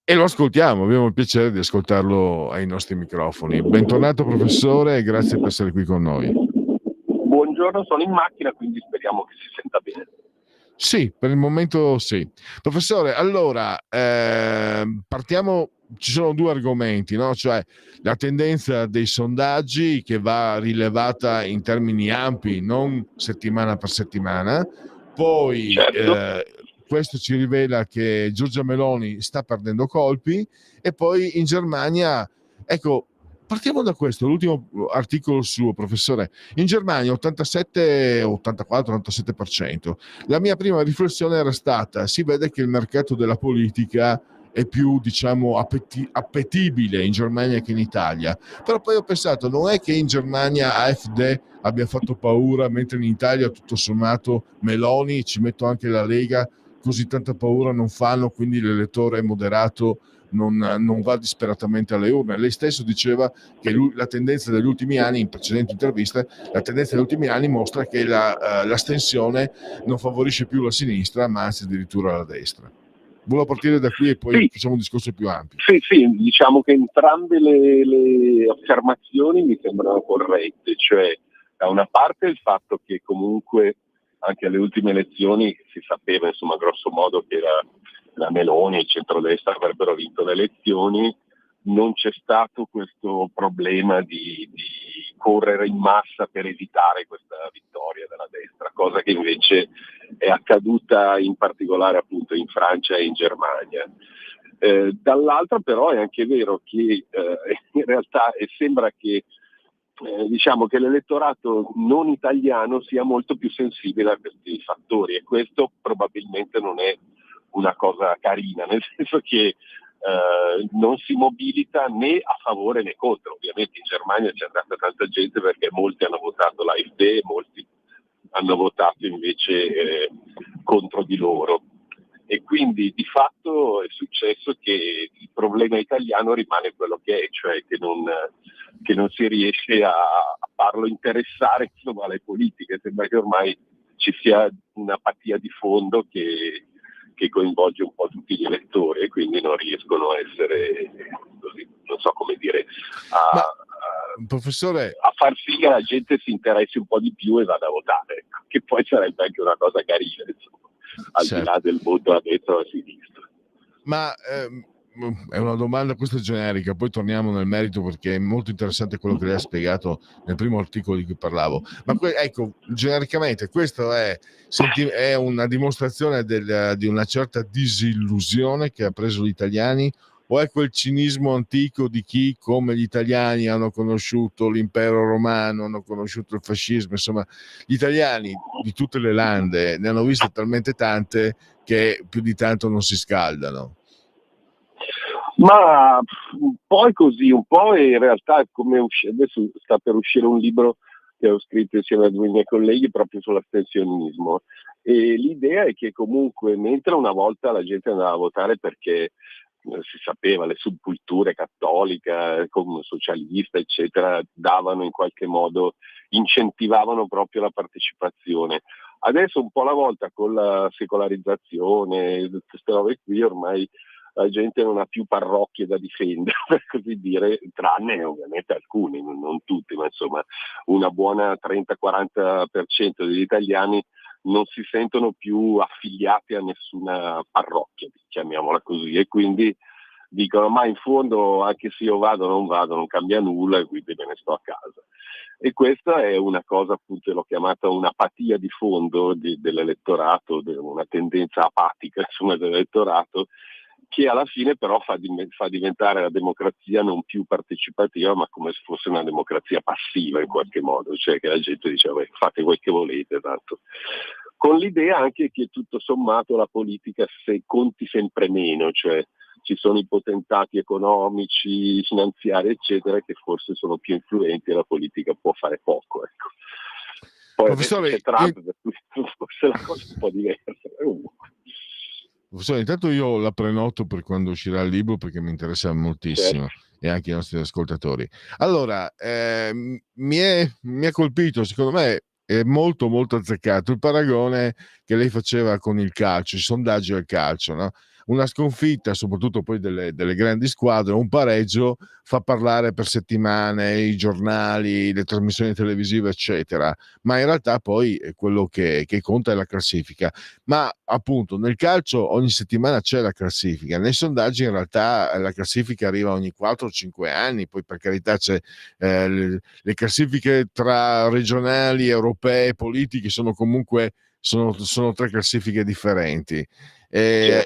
E lo ascoltiamo, abbiamo il piacere di ascoltarlo ai nostri microfoni. Bentornato professore e grazie per essere qui con noi. Buongiorno, sono in macchina, quindi speriamo che si senta bene. Sì, per il momento sì. Professore, allora partiamo, ci sono due argomenti, no? Cioè la tendenza dei sondaggi che va rilevata in termini ampi, non settimana per settimana, poi Certo. questo ci rivela che Giorgia Meloni sta perdendo colpi, e poi in Germania, ecco, partiamo da questo, l'ultimo articolo suo, professore. In Germania 87, 84, 87%. La mia prima riflessione era stata: si vede che il mercato della politica è più, diciamo, appetibile in Germania che in Italia. Però poi ho pensato, non è che in Germania AfD abbia fatto paura, mentre in Italia tutto sommato Meloni, ci metto anche la Lega, così tanta paura non fanno, quindi l'elettore moderato non va disperatamente alle urne. Lei stesso diceva che la tendenza degli ultimi anni, in precedenti interviste, la tendenza degli ultimi anni mostra che l'astensione non favorisce più la sinistra, ma anzi addirittura la destra. Volevo partire da qui e poi Sì. facciamo un discorso più ampio. Sì, diciamo che entrambe le affermazioni mi sembrano corrette, cioè da una parte il fatto che comunque anche alle ultime elezioni si sapeva, insomma, grosso modo che la Meloni e il centrodestra avrebbero vinto le elezioni, non c'è stato questo problema di correre in massa per evitare questa vittoria della destra, cosa che invece è accaduta in particolare appunto in Francia e in Germania. Dall'altra però è anche vero che in realtà sembra che diciamo che l'elettorato non italiano sia molto più sensibile a questi fattori, e questo probabilmente non è una cosa carina, nel senso che non si mobilita né a favore né contro. Ovviamente in Germania c'è andata tanta gente perché molti hanno votato l'AfD, molti hanno votato invece contro di loro, e quindi di fatto è successo che il problema italiano rimane quello che è, cioè che non si riesce a farlo interessare, insomma, alle politiche. Sembra che ormai ci sia un'apatia di fondo che coinvolge un po' tutti gli elettori, e quindi non riescono a essere così, non so come dire, professore, a far sì che la gente si interessi un po' di più e vada a votare, che poi sarebbe anche una cosa carina, insomma, al di là del voto a destra o a sinistra. Ma è una domanda, questa generica, poi torniamo nel merito perché è molto interessante quello che lei ha spiegato nel primo articolo di cui parlavo. Ma ecco, genericamente, questo è una dimostrazione di una certa disillusione che ha preso gli italiani, o è quel cinismo antico di chi, come gli italiani, hanno conosciuto l'impero romano, hanno conosciuto il fascismo, insomma, gli italiani di tutte le lande ne hanno viste talmente tante che più di tanto non si scaldano. Ma un po' è così, un po' in realtà è come adesso sta per uscire un libro che ho scritto insieme a due miei colleghi proprio sull'astensionismo, e l'idea è che comunque mentre una volta la gente andava a votare perché si sapeva, le subculture cattolica, socialista, eccetera, davano in qualche modo, incentivavano proprio la partecipazione. Adesso un po' alla volta con la secolarizzazione, queste robe qui, ormai la gente non ha più parrocchie da difendere, per così dire, tranne ovviamente alcuni, non tutti, ma insomma una buona 30-40% degli italiani non si sentono più affiliati a nessuna parrocchia, chiamiamola così, e quindi dicono ma in fondo anche se io vado o non vado non cambia nulla e quindi me ne sto a casa. E questa è una cosa, appunto, l'ho chiamata un'apatia di fondo dell'elettorato, una tendenza apatica insomma, dell'elettorato, che alla fine però fa diventare la democrazia non più partecipativa, ma come se fosse una democrazia passiva in qualche modo, cioè che la gente dice fate quel che volete, tanto. Con l'idea anche che tutto sommato la politica conti sempre meno, cioè ci sono i potentati economici, finanziari, eccetera, che forse sono più influenti e la politica può fare poco. Ecco. Poi Professore, adesso c'è Trump, per cui forse la cosa è un po' diversa. Professore, intanto io la prenoto per quando uscirà il libro perché mi interessa moltissimo, e anche i nostri ascoltatori. Allora, mi ha colpito, secondo me è molto molto azzeccato il paragone che lei faceva con il calcio, i sondaggi del calcio, no? Una sconfitta, soprattutto poi delle grandi squadre, un pareggio fa parlare per settimane i giornali, le trasmissioni televisive, eccetera, ma in realtà poi quello che conta è la classifica. Ma appunto nel calcio ogni settimana c'è la classifica, nei sondaggi in realtà la classifica arriva ogni 4-5 anni, poi per carità c'è le classifiche tra regionali, europee, politiche sono comunque sono tre classifiche differenti.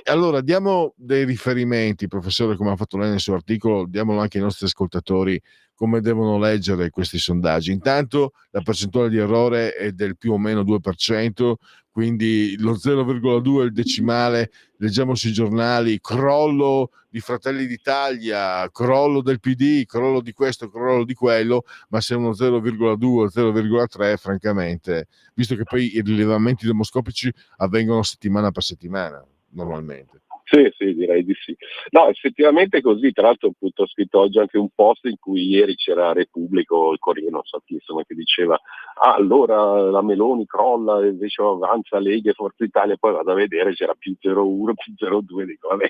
Allora diamo dei riferimenti, professore, come ha fatto lei nel suo articolo, diamolo anche ai nostri ascoltatori come devono leggere questi sondaggi. Intanto la percentuale di errore è del più o meno 2%, quindi lo 0,2 è il decimale, leggiamo sui giornali, crollo di Fratelli d'Italia, crollo del PD, crollo di questo, crollo di quello, ma se uno 0,2 o 0,3, francamente, visto che poi i rilevamenti demoscopici avvengono settimana per settimana, normalmente. Sì, direi di sì. No, effettivamente è così. Tra l'altro appunto, ho scritto oggi anche un post in cui ieri c'era Repubblica o il Corriere, non so chi, insomma, che diceva allora la Meloni crolla e invece avanza Lega e Forza Italia, poi vado a vedere c'era più 0,1, più 0,2, dico vabbè,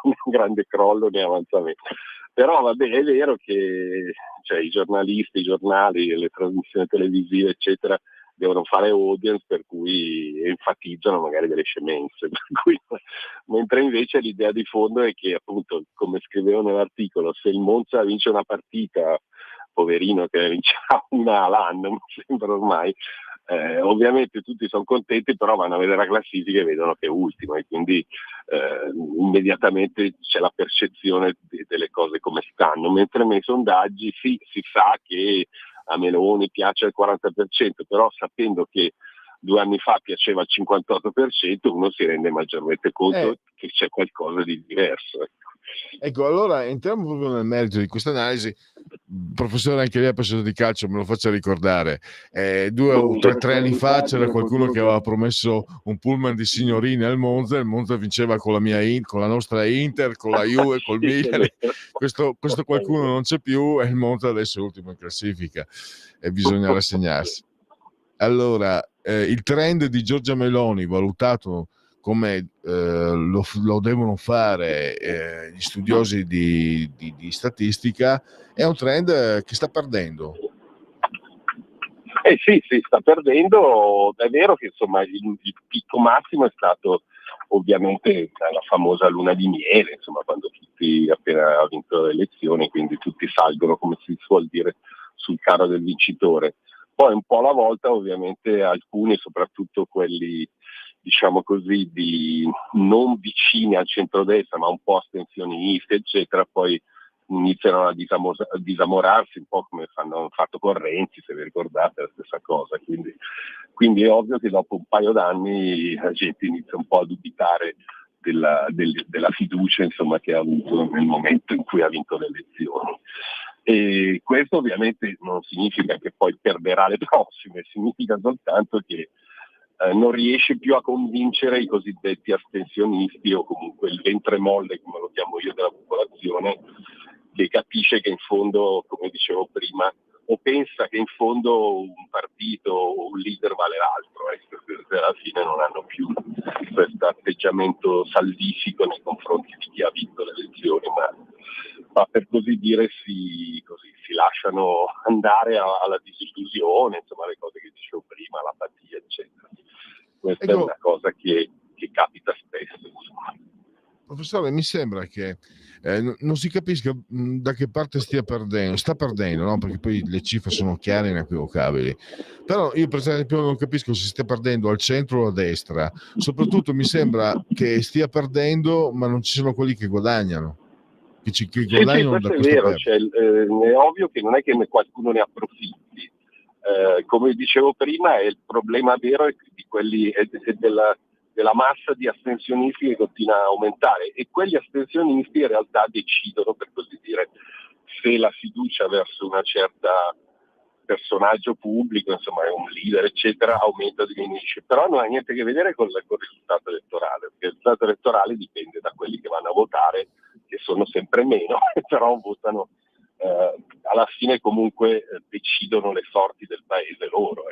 un grande crollo di avanzamento. Però vabbè, è vero che cioè, i giornalisti, i giornali, le trasmissioni televisive, eccetera, devono fare audience per cui enfatizzano magari delle scemenze, per cui, mentre invece l'idea di fondo è che appunto, come scrivevo nell'articolo, se il Monza vince una partita, poverino che vincerà una all'anno, mi sembra ormai, ovviamente tutti sono contenti, però vanno a vedere la classifica e vedono che è ultimo e quindi immediatamente c'è la percezione delle cose come stanno, mentre nei sondaggi sì, si sa che a Meloni piace al 40%, però sapendo che 2 anni fa piaceva al 58%, uno si rende maggiormente conto che c'è qualcosa di diverso. Ecco, allora entriamo proprio nel merito di questa analisi. Professore, anche lei ha passato di calcio, me lo faccia ricordare. 2 o 3 anni fa c'era qualcuno che aveva promesso un pullman di signorine al Monza, il Monza vinceva con la nostra Inter, con la Juve, col Milan. Questo qualcuno non c'è più e il Monza adesso è ultimo in classifica e bisogna rassegnarsi. Allora, il trend di Giorgia Meloni, valutato come lo devono fare gli studiosi di statistica, è un trend che sta perdendo. Sì, sta perdendo. È vero che insomma il picco massimo è stato ovviamente la famosa luna di miele, insomma, quando tutti appena ha vinto le elezioni, quindi tutti salgono, come si suol dire, sul carro del vincitore. Poi un po' alla volta ovviamente alcuni, soprattutto quelli diciamo così di non vicini al centrodestra ma un po' astensionisti eccetera, poi iniziano a disamorarsi un po' come hanno fatto con Renzi, se vi ricordate, la stessa cosa, quindi è ovvio che dopo un paio d'anni la gente inizia un po' a dubitare della fiducia insomma, che ha avuto nel momento in cui ha vinto le elezioni. E questo ovviamente non significa che poi perderà le prossime, significa soltanto che non riesce più a convincere i cosiddetti astensionisti, o comunque il ventre molle, come lo chiamo io, della popolazione, che capisce che in fondo, come dicevo prima, o pensa che in fondo un partito o un leader vale l'altro, alla fine non hanno più questo atteggiamento salvifico nei confronti di chi ha vinto le elezioni, ma per così dire si lasciano andare alla disillusione, insomma, le cose che dicevo prima, l'apatia, eccetera. Questa è una cosa che capita spesso, insomma. Professore, mi sembra che non si capisca da che parte sta perdendo, no? Perché poi le cifre sono chiare e inequivocabili. Però io per esempio non capisco se stia perdendo al centro o a destra. Soprattutto mi sembra che stia perdendo, ma non ci sono quelli che guadagnano. Che guadagnano questo è vero, cioè, è ovvio che non è che qualcuno ne approfitti. Come dicevo prima, il problema vero è di quelli della massa di astensionisti che continua a aumentare, e quegli astensionisti in realtà decidono, per così dire, se la fiducia verso una certa personaggio pubblico, insomma è un leader eccetera, aumenta o diminuisce, però non ha niente a che vedere con il risultato elettorale, perché il risultato elettorale dipende da quelli che vanno a votare, che sono sempre meno, però votano, alla fine comunque decidono le sorti del paese loro.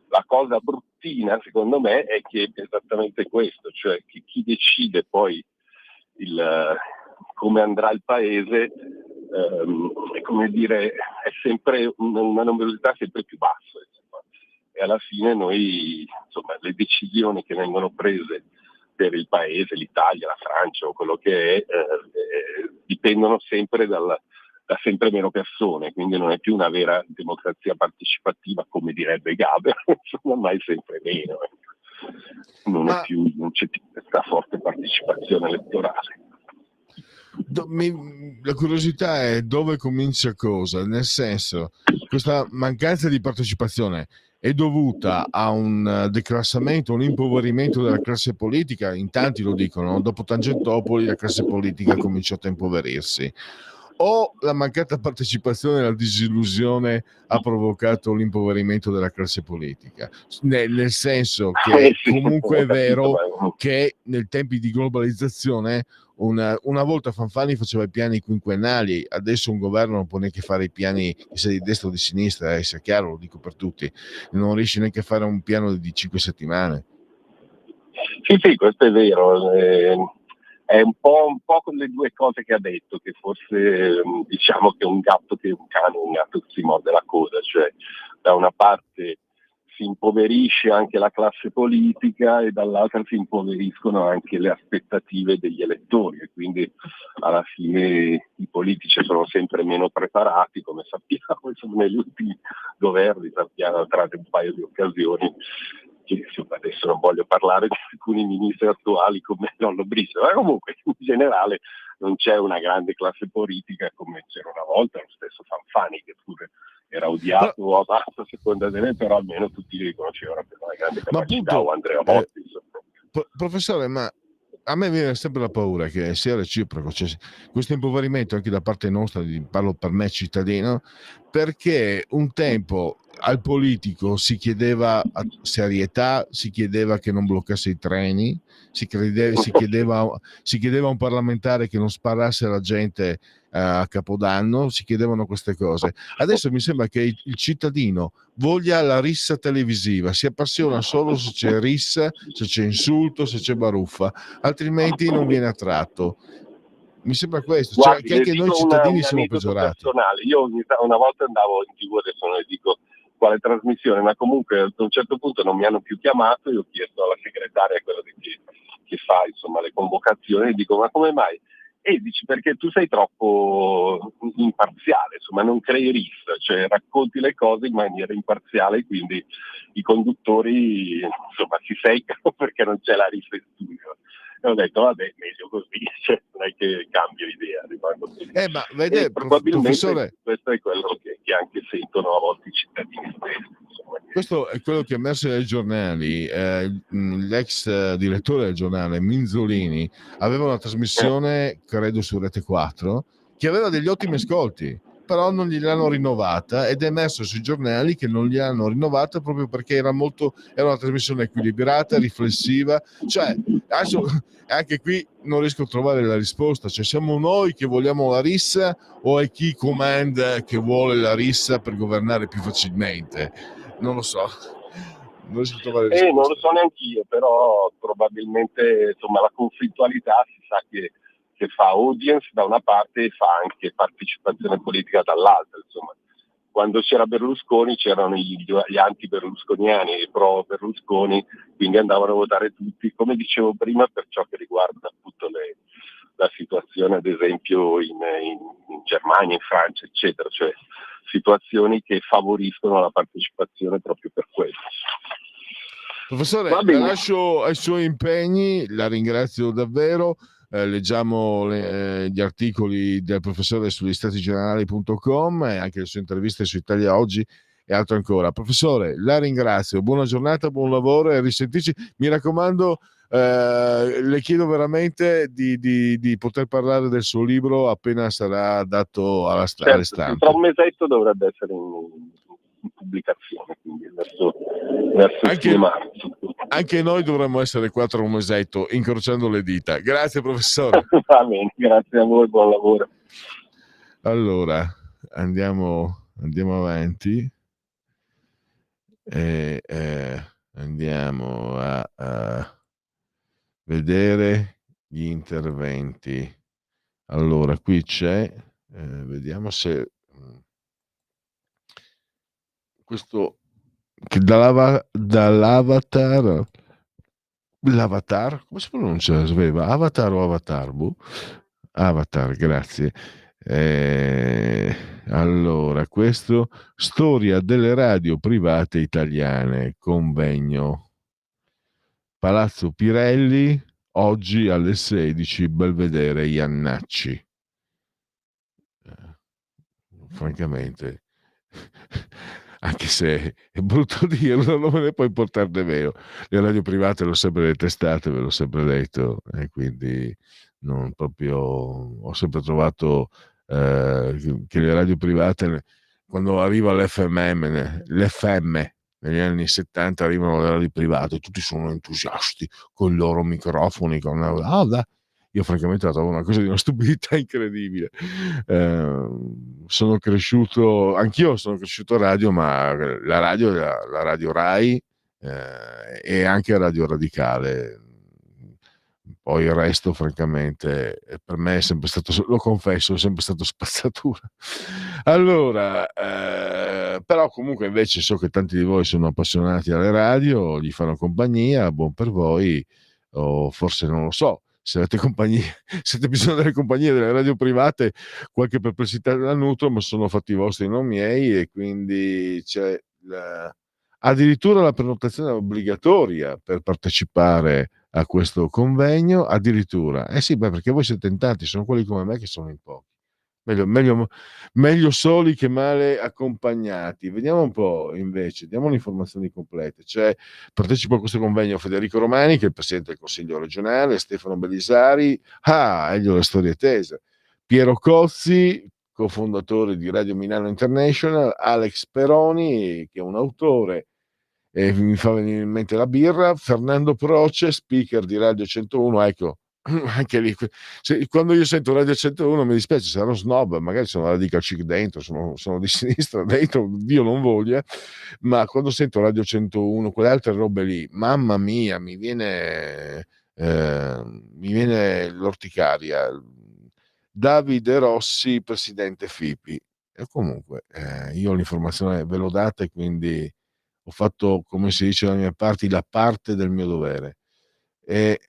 La cosa bruttina secondo me è che è esattamente questo, cioè che chi decide poi come andrà il paese è, come dire, è sempre una numerosità sempre più bassa, insomma. E alla fine noi, insomma, le decisioni che vengono prese per il paese, l'Italia, la Francia o quello che è, dipendono sempre da sempre meno persone, quindi non è più una vera democrazia partecipativa, come direbbe Gaber, insomma, ma è sempre meno. Non c'è più questa forte partecipazione elettorale. La curiosità è dove comincia cosa, nel senso, questa mancanza di partecipazione è dovuta a un declassamento, un impoverimento della classe politica. In tanti lo dicono, dopo Tangentopoli la classe politica ha cominciato a impoverirsi, o la mancata partecipazione e la disillusione ha provocato l'impoverimento della classe politica, nel senso che comunque è vero che nei tempi di globalizzazione una volta Fanfani faceva i piani quinquennali, adesso un governo non può neanche fare i piani, che sia di destra o di sinistra, sia chiaro, lo dico per tutti, non riesce neanche a fare un piano di 5 settimane. Sì, questo è vero. È un po' con le due cose che ha detto, che forse diciamo che un gatto che un cane, un gatto che si morde la coda, cioè da una parte si impoverisce anche la classe politica e dall'altra si impoveriscono anche le aspettative degli elettori, e quindi alla fine i politici sono sempre meno preparati, come sappiamo, insomma, negli ultimi governi sappiamo, tranne un paio di occasioni, che adesso non voglio parlare di alcuni ministri attuali come Lollobrigida, ma comunque in generale non c'è una grande classe politica come c'era una volta, lo stesso Fanfani, che pure era odiato o amato a seconda delle, però almeno tutti li riconoscevano per una grande capacità, o Andrea Botti. Professore, ma a me viene sempre la paura che sia reciproco, cioè questo impoverimento anche da parte nostra, parlo per me cittadino, perché un tempo al politico si chiedeva serietà, si chiedeva che non bloccasse i treni, si chiedeva a un parlamentare che non sparasse alla gente a Capodanno, si chiedevano queste cose. Adesso mi sembra che il cittadino voglia la rissa televisiva, si appassiona solo se c'è rissa, se c'è insulto, se c'è baruffa, altrimenti non viene attratto. Mi sembra questo, cioè che anche noi cittadini siamo peggiorati. Personale. Io una volta andavo in TV, adesso non le dico quale trasmissione, ma comunque a un certo punto non mi hanno più chiamato, io ho chiesto alla segretaria, quella che fa insomma le convocazioni, e dico: ma come mai? E dici: perché tu sei troppo imparziale, insomma non crei rissa, cioè racconti le cose in maniera imparziale, quindi i conduttori insomma si seccano perché non c'è la rissa in studio. E ho detto: vabbè, meglio così, cioè, non è che cambio idea, rimango così. Ma vede, probabilmente professore, questo è quello che anche sentono a volte i cittadini stessi. Questo è quello che è emerso dai giornali. L'ex direttore del giornale, Minzolini, aveva una trasmissione, credo su Rete 4, che aveva degli ottimi ascolti. però non gliel'hanno rinnovata, ed è emerso sui giornali che non gliel'hanno rinnovata proprio perché era una trasmissione equilibrata, riflessiva. Cioè, adesso anche qui non riesco a trovare la risposta, cioè siamo noi che vogliamo la rissa o è chi comanda che vuole la rissa per governare più facilmente? Non lo so, non riesco a trovare risposta. Non lo so neanch'io, però probabilmente insomma la conflittualità si sa che fa audience da una parte e fa anche partecipazione politica dall'altra. Insomma, quando c'era Berlusconi c'erano gli anti-berlusconiani e i pro-Berlusconi, quindi andavano a votare tutti, come dicevo prima, per ciò che riguarda appunto la situazione ad esempio in Germania, in Francia, eccetera, cioè situazioni che favoriscono la partecipazione proprio per questo. Professore, la lascio ai suoi impegni, la ringrazio davvero. Leggiamo gli articoli del professore sugli statigenerali.com e anche le sue interviste su Italia Oggi e altro ancora. Professore, la ringrazio, buona giornata, buon lavoro e a risentirci. Mi raccomando, le chiedo veramente di poter parlare del suo libro appena sarà dato alle stampe. Tra un mesetto dovrebbe essere in pubblicazione, quindi verso fine marzo. Anche noi dovremmo essere qua tra un mesetto, incrociando le dita. Grazie professore. Va bene, grazie a voi, buon lavoro. Allora, andiamo avanti. Andiamo a vedere gli interventi. Allora, qui c'è, vediamo se questo che dall'avatar, come si pronuncia? Avatar o Avatar? Avatar, grazie. Allora, questo storia delle radio private italiane, convegno Palazzo Pirelli, oggi alle 16, Belvedere Iannacci. Francamente, anche se è brutto dirlo, non me ne puoi portare nemmeno. Le radio private l'ho sempre detestate, ve l'ho sempre detto, e quindi non proprio. Ho sempre trovato che le radio private, quando arriva l'FM negli anni 70, arrivano le radio private, tutti sono entusiasti con i loro microfoni, io francamente la trovo una cosa di una stupidità incredibile. Anch'io sono cresciuto a radio, ma la radio è la radio Rai e anche Radio Radicale. Poi il resto, francamente, per me è sempre stato, lo confesso, è sempre stato spazzatura. Allora, però comunque invece so che tanti di voi sono appassionati alle radio, gli fanno compagnia, buon per voi, o forse non lo so. Se avete bisogno delle compagnie delle radio private, qualche perplessità la nutro, ma sono fatti vostri, non miei, e quindi c'è addirittura la prenotazione obbligatoria per partecipare a questo convegno, addirittura. Sì, perché voi siete in tanti, sono quelli come me che sono in pochi. Meglio soli che male accompagnati. Vediamo un po' invece, diamo le informazioni complete. Partecipa a questo convegno Federico Romani, che è il presidente del Consiglio regionale, Stefano Bellisari, Elio La Storia Tesa, Piero Cozzi, cofondatore di Radio Milano International, Alex Peroni, che è un autore, e mi fa venire in mente la birra, Fernando Proce, speaker di Radio 101, ecco. Anche lì, quando io sento Radio 101 mi dispiace, sarò snob, magari sono radical chic dentro, sono di sinistra dentro, Dio non voglia, ma quando sento Radio 101, quelle altre robe lì, mamma mia, mi viene l'orticaria. Davide Rossi, presidente FIPI. E comunque io l'informazione ve l'ho data e quindi ho fatto, come si dice dalla mia parte, la parte del mio dovere. E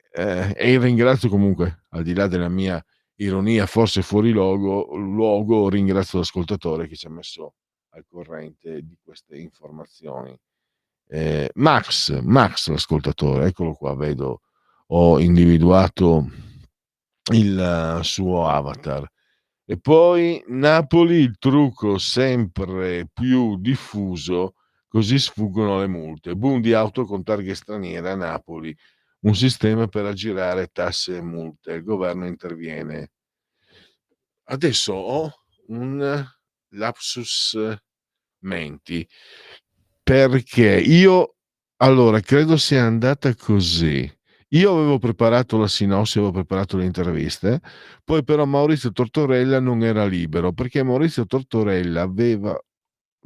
ringrazio comunque, al di là della mia ironia forse fuori luogo, ringrazio l'ascoltatore che ci ha messo al corrente di queste informazioni. Max l'ascoltatore, eccolo qua, vedo, ho individuato il suo avatar. E poi Napoli, il trucco sempre più diffuso, così sfuggono le multe. Boom di auto con targhe straniere a Napoli, un sistema per aggirare tasse e multe. Il governo interviene. Adesso ho lapsus menti, perché allora credo sia andata così. Io avevo preparato la sinossi, avevo preparato le interviste, poi però Maurizio Tortorella non era libero, perché Maurizio Tortorella aveva,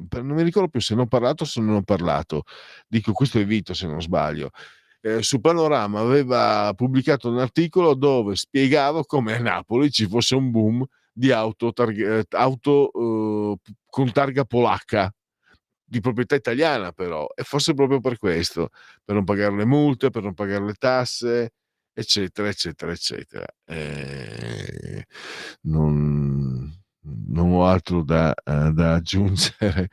non mi ricordo più se ne ho parlato o se non ho parlato, dico questo è Vito se non sbaglio, su Panorama aveva pubblicato un articolo dove spiegava come a Napoli ci fosse un boom di auto con targa polacca, di proprietà italiana però, e forse proprio per questo, per non pagare le multe, per non pagare le tasse, eccetera, eccetera, eccetera. Non ho altro da aggiungere.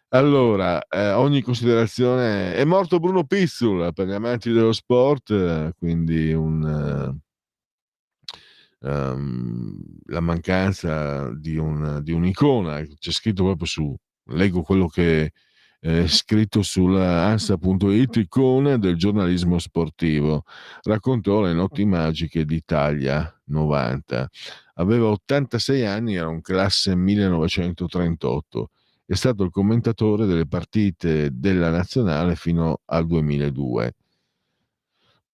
Allora, ogni considerazione. È morto Bruno Pizzul per gli amanti dello sport, quindi la mancanza di un'icona. C'è scritto proprio leggo quello che è scritto sulla ansa.it, icona del giornalismo sportivo. Raccontò le notti magiche d'Italia 90. Aveva 86 anni, era un classe 1938. È stato il commentatore delle partite della nazionale fino al 2002.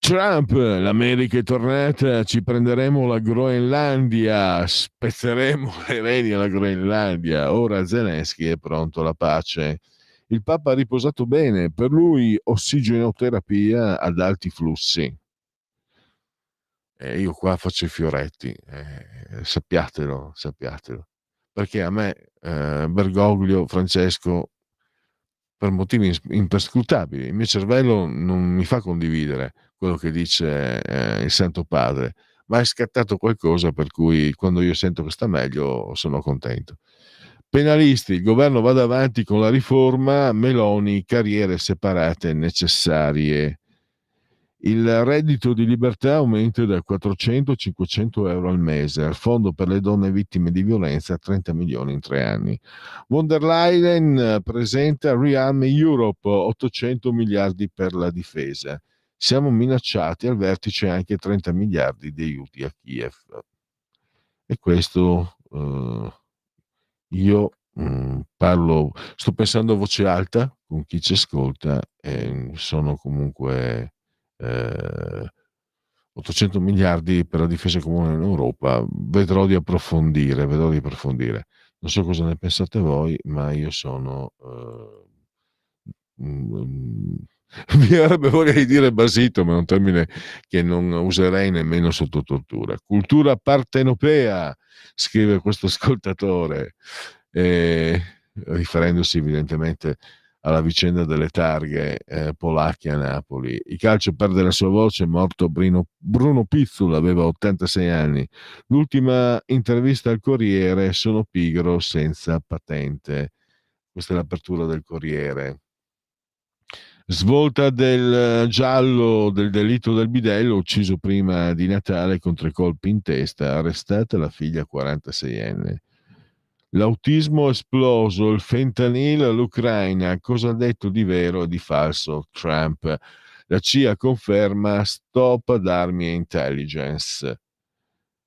Trump, l'America è tornata, ci prenderemo la Groenlandia, spezzeremo le reni alla Groenlandia. Ora Zelensky è pronto alla pace. Il Papa ha riposato bene, per lui ossigenoterapia ad alti flussi. Io qua faccio i fioretti, sappiatelo, perché a me Bergoglio, Francesco, per motivi imperscrutabili, il mio cervello non mi fa condividere quello che dice il Santo Padre, ma è scattato qualcosa per cui quando io sento che sta meglio sono contento. Penalisti, il governo vada avanti con la riforma, Meloni, carriere separate necessarie. Il reddito di libertà aumenta da 400 a 500 euro al mese, al fondo per le donne vittime di violenza 30 milioni in 3 anni. Von der Leyen presenta Rearm Europe, 800 miliardi per la difesa. Siamo minacciati al vertice anche 30 miliardi di aiuti a Kiev. E questo io parlo, sto pensando a voce alta con chi ci ascolta e sono comunque 800 miliardi per la difesa comune in Europa. Vedrò di approfondire. Non so cosa ne pensate voi, ma io sono mi avrebbe voglia di dire basito, ma è un termine che non userei nemmeno sotto tortura. Cultura partenopea, scrive questo ascoltatore, riferendosi evidentemente alla vicenda delle targhe polacche a Napoli. Il calcio perde la sua voce, è morto Bruno Pizzul, aveva 86 anni. L'ultima intervista al Corriere, sono pigro senza patente. Questa è l'apertura del Corriere. Svolta del giallo del delitto del bidello, ucciso prima di Natale con 3 colpi in testa, arrestata la figlia 46enne. L'autismo esploso, il fentanyl all'Ucraina, cosa ha detto di vero e di falso Trump? La CIA conferma stop ad armi e intelligence.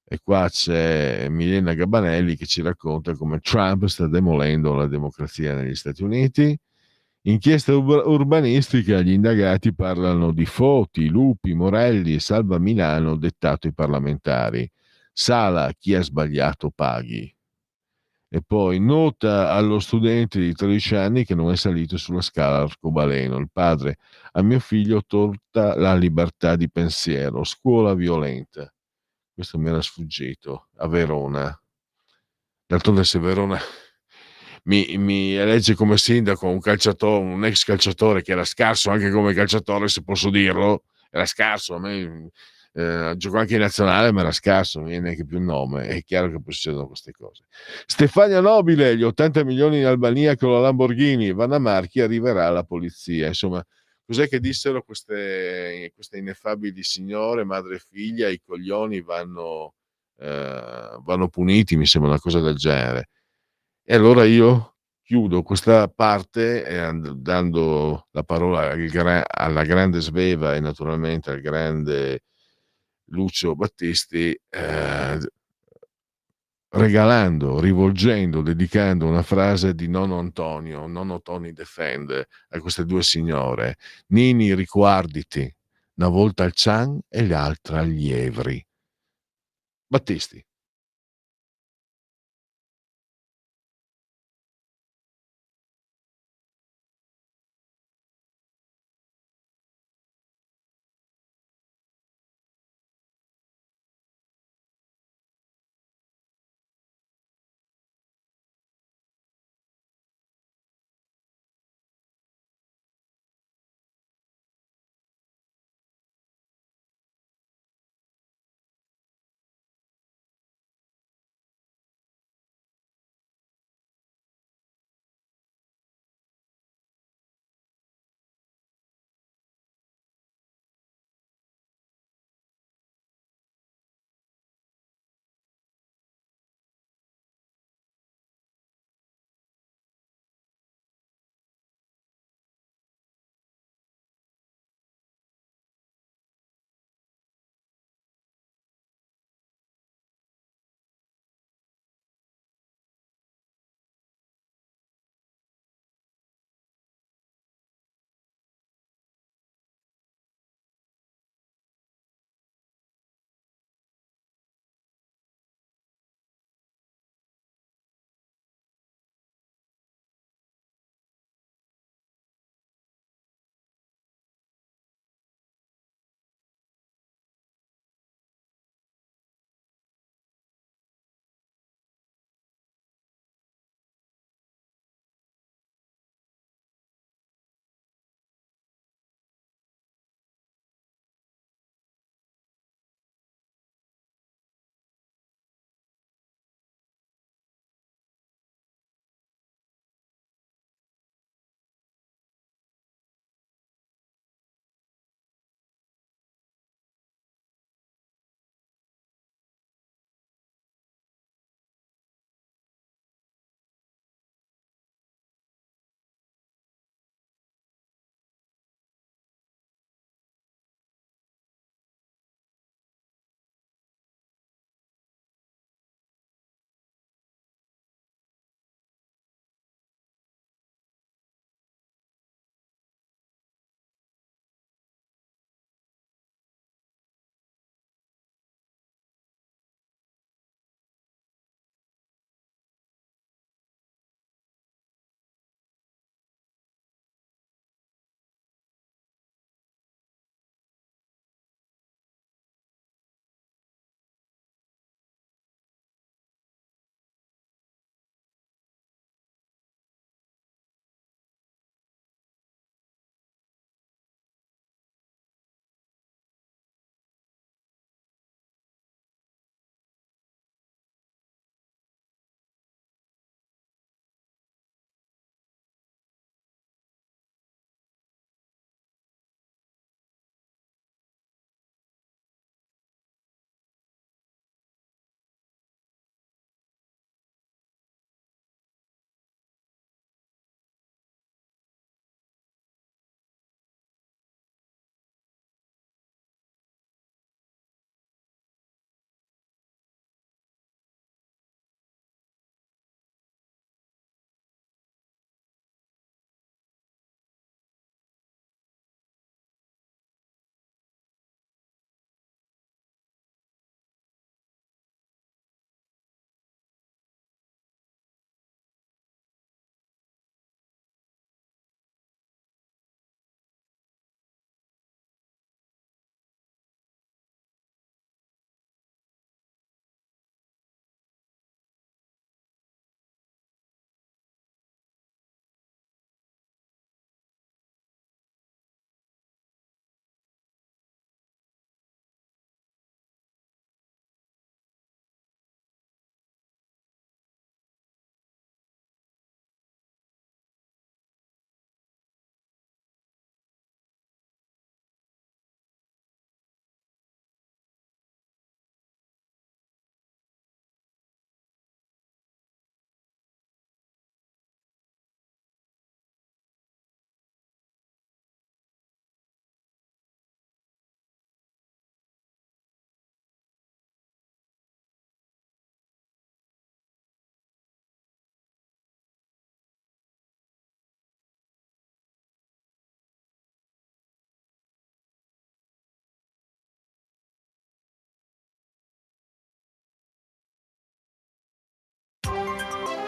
E qua c'è Milena Gabanelli che ci racconta come Trump sta demolendo la democrazia negli Stati Uniti. Inchiesta urbanistica, gli indagati parlano di Foti, Lupi, Morelli e Salva Milano dettato ai parlamentari. Sala, chi ha sbagliato paghi. E poi nota allo studente di 13 anni che non è salito sulla scala arcobaleno. Il padre a mio figlio tolta la libertà di pensiero. Scuola violenta. Questo mi era sfuggito a Verona. D'altronde se Verona mi elegge come sindaco un ex calciatore che era scarso anche come calciatore, se posso dirlo, era scarso, a me giocò anche in nazionale ma era scarso, non viene neanche più il nome, è chiaro che poi succedono queste cose. Stefania Nobile, gli 80 milioni in Albania con la Lamborghini, Vanna Marchi, arriverà la polizia. Insomma, cos'è che dissero queste ineffabili signore, madre e figlia, i coglioni vanno puniti, mi sembra una cosa del genere. E allora io chiudo questa parte dando la parola alla grande Sveva e naturalmente al grande Lucio Battisti. regalando, rivolgendo, dedicando una frase di nonno Tony Defende a queste due signore. Nini, riguarditi, una volta al Chan e l'altra agli Evri. Battisti.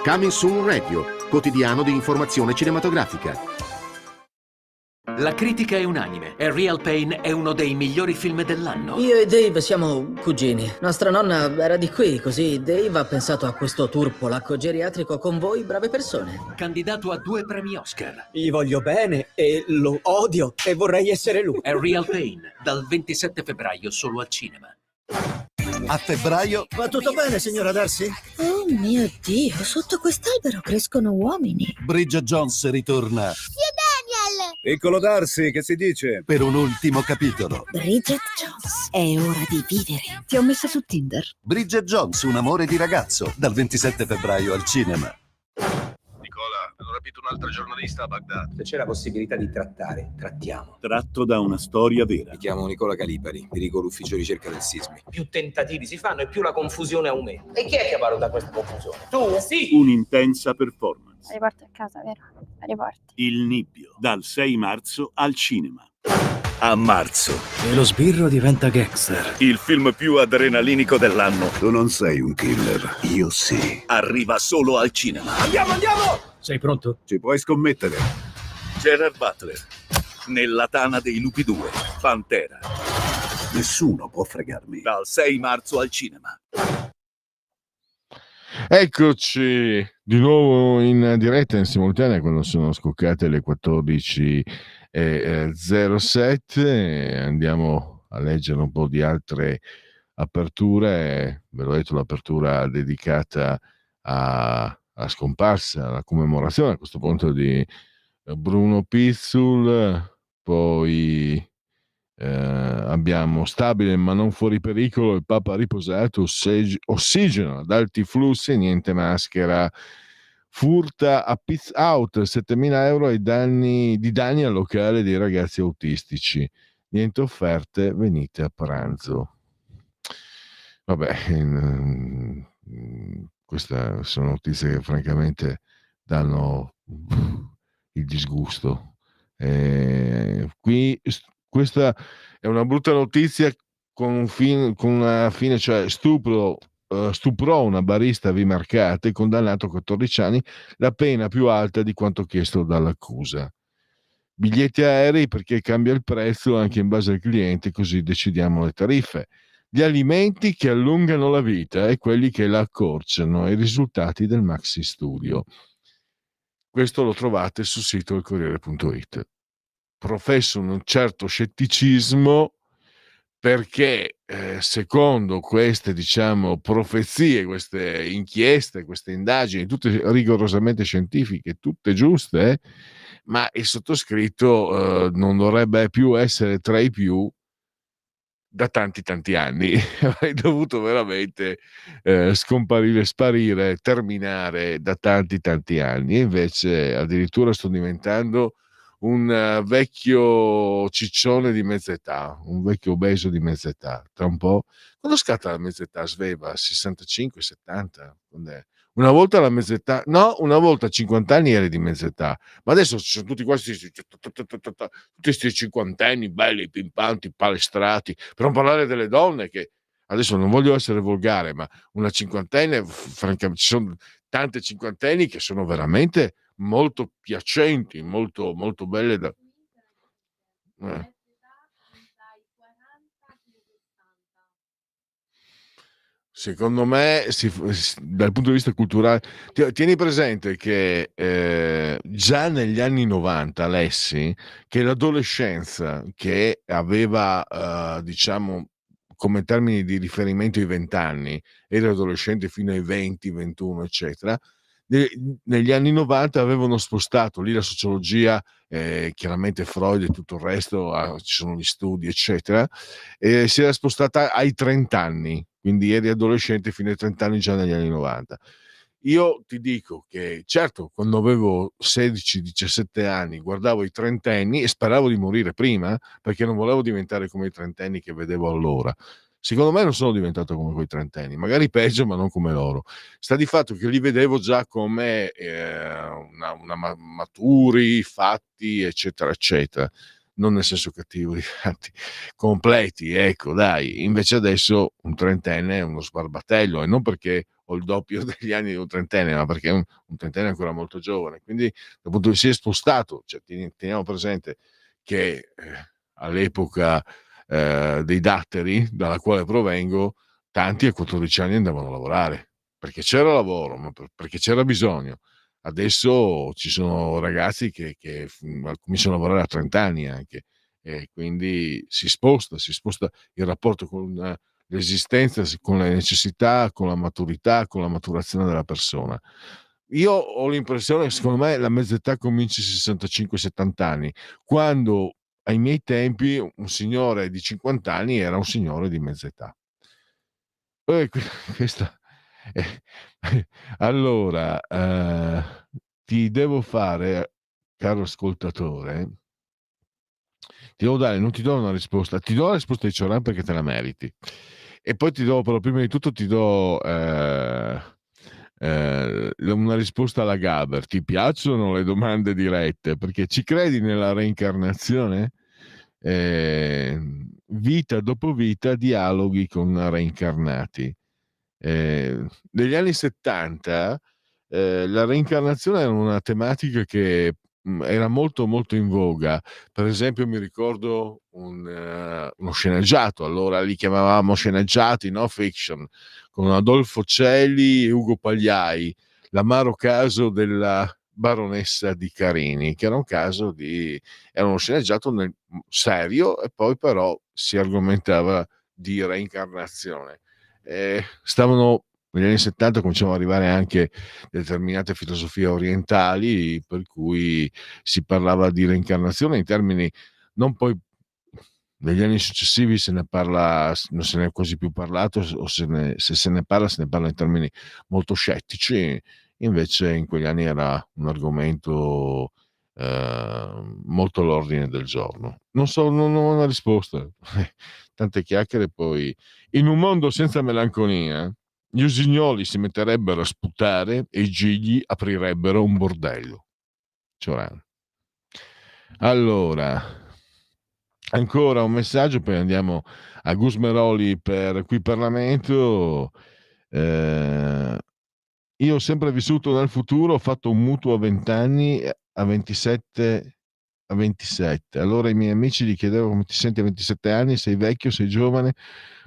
Coming Soon Radio, quotidiano di informazione cinematografica. La critica è unanime. A Real Pain è uno dei migliori film dell'anno. Io e Dave siamo cugini. Nostra nonna era di qui, così Dave ha pensato a questo tour polacco geriatrico con voi, brave persone. Candidato a 2 premi Oscar. Gli voglio bene e lo odio e vorrei essere lui. A Real Pain, dal 27 febbraio solo al cinema. A febbraio... Va tutto bene, signora Darcy? Oh mio Dio, sotto quest'albero crescono uomini. Bridget Jones ritorna. Daniel! Piccolo Darcy, che si dice? Per un ultimo capitolo. Bridget Jones, è ora di vivere. Ti ho messa su Tinder. Bridget Jones, un amore di ragazzo, dal 27 febbraio al cinema. Nicola, hanno rapito un'altra giornalista a Baghdad. Se c'è la possibilità di trattiamo. Tratto da una storia vera. Mi chiamo Nicola Calipari, dirigo l'ufficio ricerca del Sismi. Più tentativi si fanno e più la confusione aumenta. E chi è che valuta questa confusione? Tu? Sì! Un'intensa performance. La riporto a casa, vero? La riporti. Il Nibbio, dal 6 marzo al cinema. A marzo. E lo sbirro diventa gangster. Il film più adrenalinico dell'anno. Tu non sei un killer, io sì. Arriva solo al cinema. Andiamo! Sei pronto? Ci puoi scommettere. Gerard Butler, nella tana dei lupi 2, Pantera. Nessuno può fregarmi. Dal 6 marzo al cinema. Eccoci di nuovo in diretta in simultanea quando sono scoccate le 14:07. Andiamo a leggere un po' di altre aperture. Ve l'ho detto, l'apertura dedicata a scomparsa, alla commemorazione a questo punto di Bruno Pizzul. Poi abbiamo stabile ma non fuori pericolo, il Papa riposato, ossigeno ad alti flussi, niente maschera, furta a Pizza Out 7.000 euro di danni al locale dei ragazzi autistici, niente offerte, venite a pranzo. Vabbè, queste sono notizie che francamente danno il disgusto. Qui questa è una brutta notizia con una fine, cioè stuprò una barista a Vimercate, condannato a 14 anni, la pena più alta di quanto chiesto dall'accusa. Biglietti aerei perché cambia il prezzo anche in base al cliente, così decidiamo le tariffe. Gli alimenti che allungano la vita e quelli che la accorciano, i risultati del Maxi Studio. Questo lo trovate sul sito del Corriere.it. Professo un certo scetticismo perché secondo queste profezie, queste inchieste, queste indagini, tutte rigorosamente scientifiche, tutte giuste, ma il sottoscritto non dovrebbe più essere tra i più da tanti anni. Avrei dovuto veramente sparire, terminare da tanti anni, e invece addirittura sto diventando un vecchio ciccione di mezz'età, un vecchio obeso di mezz'età. Tra un po', quando scatta la mezz'età? Sveva 65, 70? Una volta la mezz'età, no, una volta a 50 anni eri di mezz'età, ma adesso ci sono tutti questi cinquantenni belli, pimpanti, palestrati, per non parlare delle donne, che adesso non voglio essere volgare, ma una cinquantenne, francamente, ci sono tante cinquantenni che sono veramente molto piacenti, molto belle da... Secondo me, dal punto di vista culturale, tieni presente che già negli anni 90 lessi che l'adolescenza, che aveva come termini di riferimento i 20 anni, era adolescente fino ai 20, 21, eccetera, negli anni 90 avevano spostato lì la sociologia, chiaramente Freud e tutto il resto, ci sono gli studi, eccetera, si era spostata ai 30 anni. Quindi eri adolescente fino ai 30 anni già negli anni 90. Io ti dico che certo, quando avevo 16-17 anni guardavo i trentenni e speravo di morire prima, perché non volevo diventare come i trentenni che vedevo allora. Secondo me non sono diventato come quei trentenni, magari peggio, ma non come loro. Sta di fatto che li vedevo già come maturi, fatti, eccetera, eccetera. Non nel senso cattivo, completi, ecco, dai. Invece adesso un trentenne è uno sbarbatello, e non perché o il doppio degli anni di un trentenne, ma perché un trentenne è ancora molto giovane, quindi dal punto di vista si è spostato, cioè, teniamo presente che all'epoca dei datteri, dalla quale provengo, tanti a 14 anni andavano a lavorare, perché c'era lavoro, ma perché c'era bisogno. Adesso ci sono ragazzi che cominciano a lavorare a 30 anni anche, e quindi si sposta il rapporto con l'esistenza, con le necessità, con la maturità, con la maturazione della persona. Io ho l'impressione che secondo me la mezza età comincia ai 65-70 anni, quando ai miei tempi un signore di 50 anni era un signore di mezza età. Questa allora, ti devo fare, caro ascoltatore, non ti do una risposta, ti do la risposta di Cioran perché te la meriti. E poi ti do, però prima di tutto ti do una risposta alla Gaber. Ti piacciono le domande dirette? Perché ci credi nella reincarnazione? Vita dopo vita, dialoghi con reincarnati. Negli anni 70 la reincarnazione era una tematica che era molto molto in voga. Per esempio mi ricordo uno sceneggiato, allora li chiamavamo sceneggiati, no fiction, con Adolfo Celi e Ugo Pagliai, l'amaro caso della baronessa di Carini, che era era uno sceneggiato serio, e poi però si argomentava di reincarnazione. Negli anni 70 cominciavano ad arrivare anche determinate filosofie orientali, per cui si parlava di reincarnazione in termini non poi. Negli anni successivi se ne parla, non se ne è quasi più parlato, o se se ne parla in termini molto scettici. Invece in quegli anni era un argomento molto all'ordine del giorno. Non ho una risposta. Tante chiacchiere. Poi, in un mondo senza melanconia, gli usignoli si metterebbero a sputare e i gigli aprirebbero un bordello. Cioran. Allora, ancora un messaggio, poi andiamo a Gusmeroli per Qui Parlamento. Io ho sempre vissuto nel futuro, ho fatto un mutuo a 20 anni, a 27. Allora i miei amici gli chiedevo come ti senti a 27 anni, sei vecchio, sei giovane,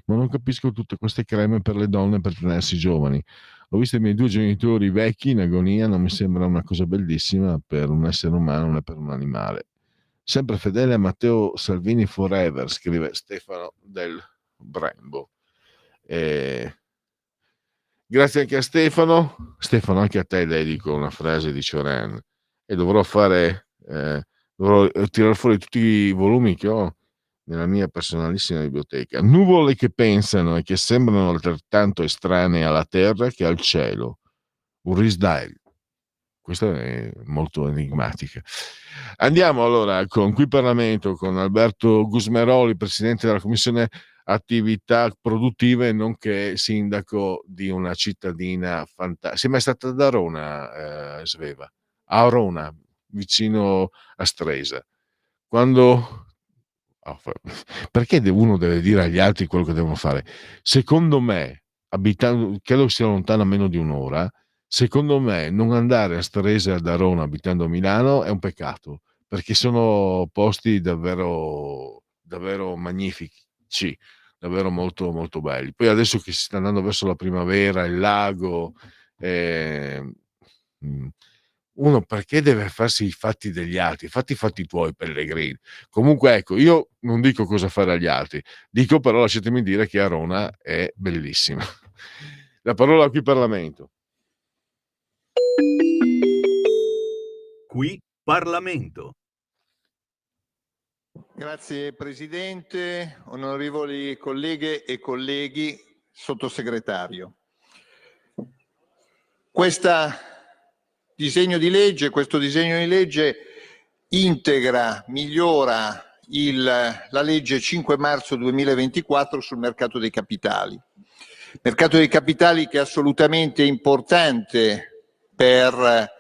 ma non capisco tutte queste creme per le donne per tenersi giovani. Ho visto i miei due genitori vecchi in agonia, non mi sembra una cosa bellissima per un essere umano, né per un animale. Sempre fedele a Matteo Salvini forever, scrive Stefano del Brembo. Grazie anche a Stefano. Stefano, anche a te dedico una frase di Cioran, e dovrò tirare fuori tutti i volumi che ho nella mia personalissima biblioteca. Nuvole che pensano e che sembrano altrettanto estranee alla terra che al cielo. Ulrich Dahl. Questa è molto enigmatica. Andiamo allora con Qui Parlamento con Alberto Gusmeroli, presidente della Commissione Attività Produttive, nonché sindaco di una cittadina fantastica. Sei mai stata ad Arona, Sveva? A Arona, vicino a Stresa. Perché uno deve dire agli altri quello che devono fare? Secondo me, abitando, credo sia lontano a meno di un'ora, secondo me non andare a Stresa e ad Arona abitando a Milano è un peccato, perché sono posti davvero, davvero magnifici, davvero molto, molto belli. Poi adesso che si sta andando verso la primavera, il lago, uno perché deve farsi i fatti degli altri? Fatti i fatti tuoi, pellegrini. Comunque ecco, io non dico cosa fare agli altri, dico però, lasciatemi dire che Arona è bellissima. La parola a Qui Parlamento. Qui Parlamento. Grazie Presidente, onorevoli colleghe e colleghi, Sottosegretario. Questo disegno di legge integra, migliora la legge 5 marzo 2024 sul mercato dei capitali. Mercato dei capitali che è assolutamente importante per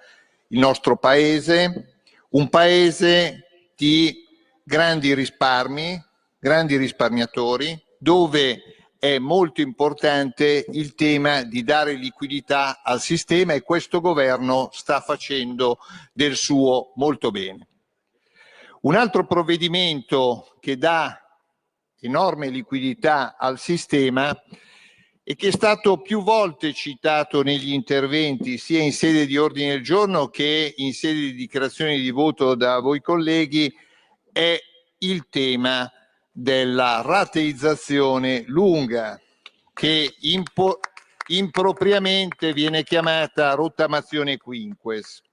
il nostro Paese, un Paese di grandi risparmi, grandi risparmiatori, dove è molto importante il tema di dare liquidità al sistema e questo governo sta facendo del suo molto bene. Un altro provvedimento che dà enorme liquidità al sistema e che è stato più volte citato negli interventi sia in sede di ordine del giorno che in sede di dichiarazioni di voto da voi colleghi è il tema della rateizzazione lunga, che impropriamente viene chiamata rottamazione quinques.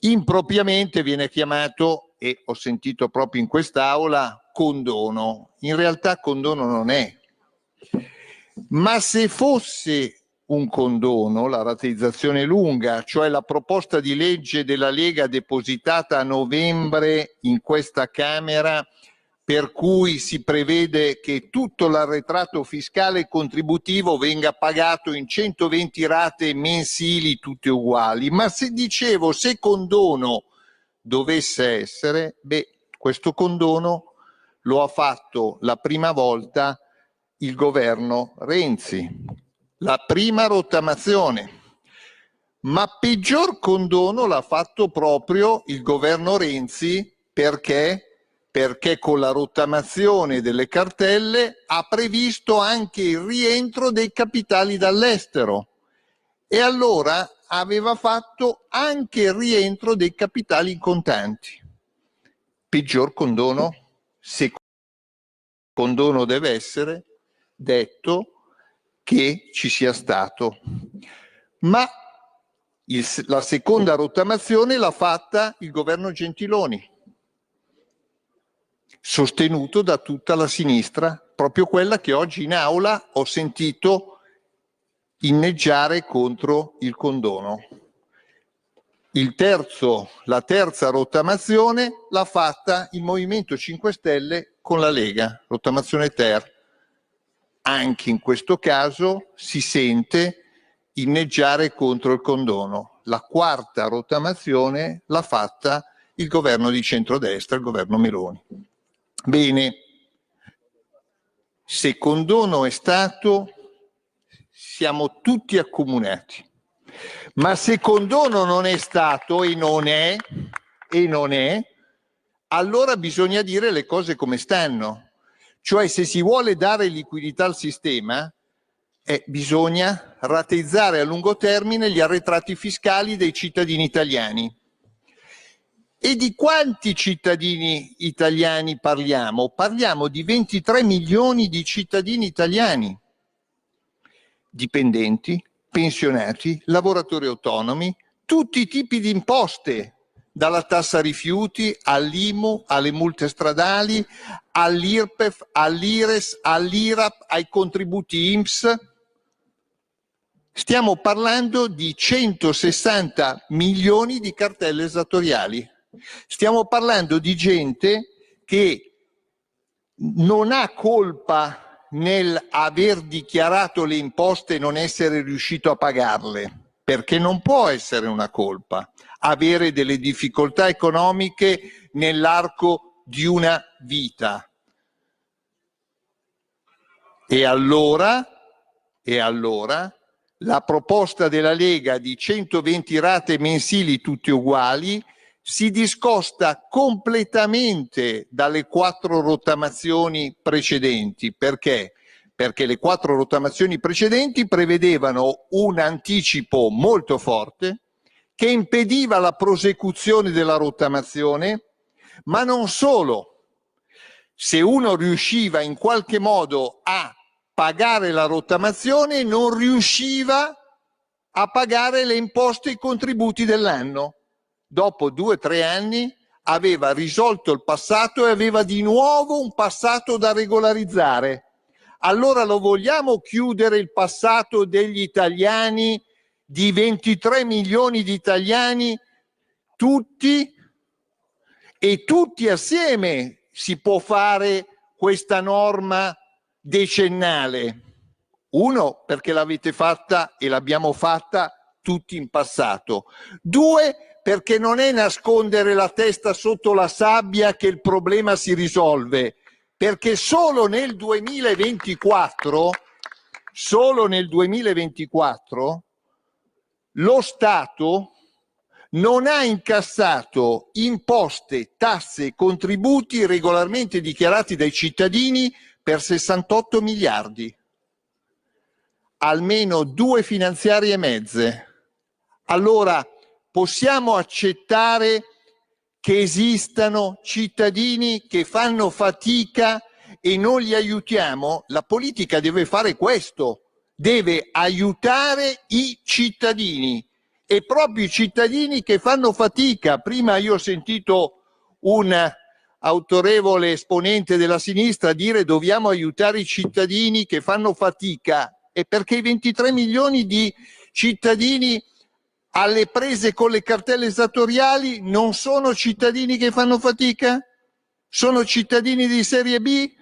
Impropriamente viene chiamato, e ho sentito proprio in quest'Aula, condono. In realtà condono non è. Ma se fosse un condono, la rateizzazione lunga, cioè la proposta di legge della Lega depositata a novembre in questa Camera, per cui si prevede che tutto l'arretrato fiscale e contributivo venga pagato in 120 rate mensili tutte uguali. Ma se dicevo, se condono dovesse essere, questo condono lo ha fatto la prima volta il governo Renzi, la prima rottamazione. Ma peggior condono l'ha fatto proprio il governo Renzi perché con la rottamazione delle cartelle ha previsto anche il rientro dei capitali dall'estero e allora aveva fatto anche il rientro dei capitali in contanti. Peggior condono? Se condono deve essere, detto che ci sia stato. Ma la seconda rottamazione l'ha fatta il governo Gentiloni, sostenuto da tutta la sinistra, proprio quella che oggi in aula ho sentito inneggiare contro il condono. La terza rottamazione l'ha fatta il Movimento 5 Stelle con la Lega, rottamazione ter. Anche in questo caso si sente inneggiare contro il condono. La quarta rottamazione l'ha fatta il governo di centrodestra, il governo Meloni. Bene, se condono è stato, siamo tutti accomunati. Ma se condono non è stato e non è, allora bisogna dire le cose come stanno. Cioè, se si vuole dare liquidità al sistema, bisogna rateizzare a lungo termine gli arretrati fiscali dei cittadini italiani. E di quanti cittadini italiani parliamo? Parliamo di 23 milioni di cittadini italiani, dipendenti, pensionati, lavoratori autonomi, tutti i tipi di imposte, dalla tassa rifiuti all'IMU, alle multe stradali, all'IRPEF, all'IRES, all'IRAP, ai contributi INPS. Stiamo parlando di 160 milioni di cartelle esattoriali. Stiamo parlando di gente che non ha colpa nel aver dichiarato le imposte e non essere riuscito a pagarle, perché non può essere una colpa avere delle difficoltà economiche nell'arco di una vita. E allora la proposta della Lega di 120 rate mensili tutte uguali si discosta completamente dalle 4 rottamazioni precedenti. Perché? Perché le 4 rottamazioni precedenti prevedevano un anticipo molto forte che impediva la prosecuzione della rottamazione, ma non solo. Se uno riusciva in qualche modo a pagare la rottamazione, non riusciva a pagare le imposte e i contributi dell'anno. Dopo 2 o 3 anni aveva risolto il passato e aveva di nuovo un passato da regolarizzare. Allora lo vogliamo chiudere il passato degli italiani, di 23 milioni di italiani, tutti, e tutti assieme si può fare questa norma decennale? Uno, perché l'avete fatta e l'abbiamo fatta tutti in passato. 2, perché non è nascondere la testa sotto la sabbia che il problema si risolve. perché solo nel 2024 lo Stato non ha incassato imposte, tasse e contributi regolarmente dichiarati dai cittadini per 68 miliardi, almeno 2 finanziarie e mezze. Allora, possiamo accettare che esistano cittadini che fanno fatica e non li aiutiamo? La politica deve fare questo, deve aiutare i cittadini, e proprio i cittadini che fanno fatica. Prima io ho sentito un autorevole esponente della sinistra dire dobbiamo aiutare i cittadini che fanno fatica, e perché i 23 milioni di cittadini alle prese con le cartelle esattoriali non sono cittadini che fanno fatica? Sono cittadini di serie B?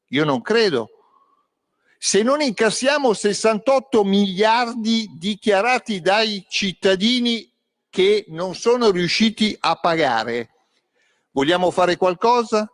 Io non credo. Se non incassiamo 68 miliardi dichiarati dai cittadini che non sono riusciti a pagare, vogliamo fare qualcosa?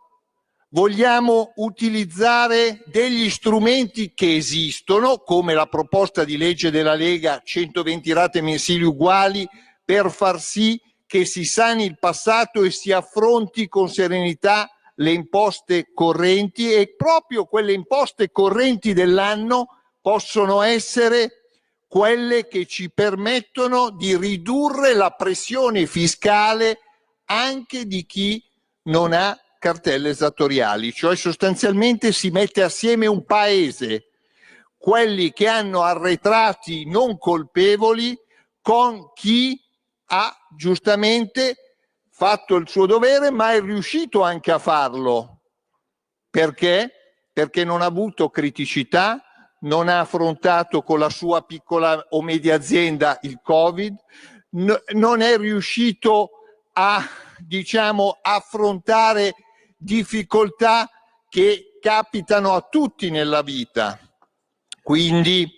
Vogliamo utilizzare degli strumenti che esistono, come la proposta di legge della Lega 120 rate mensili uguali, per far sì che si sani il passato e si affronti con serenità le imposte correnti, e proprio quelle imposte correnti dell'anno possono essere quelle che ci permettono di ridurre la pressione fiscale anche di chi non ha cartelle esattoriali. Cioè sostanzialmente si mette assieme un paese, quelli che hanno arretrati non colpevoli con chi ha giustamente fatto il suo dovere, ma è riuscito anche a farlo. Perché? Perché non ha avuto criticità, non ha affrontato con la sua piccola o media azienda il Covid, non è riuscito a, affrontare difficoltà che capitano a tutti nella vita. Quindi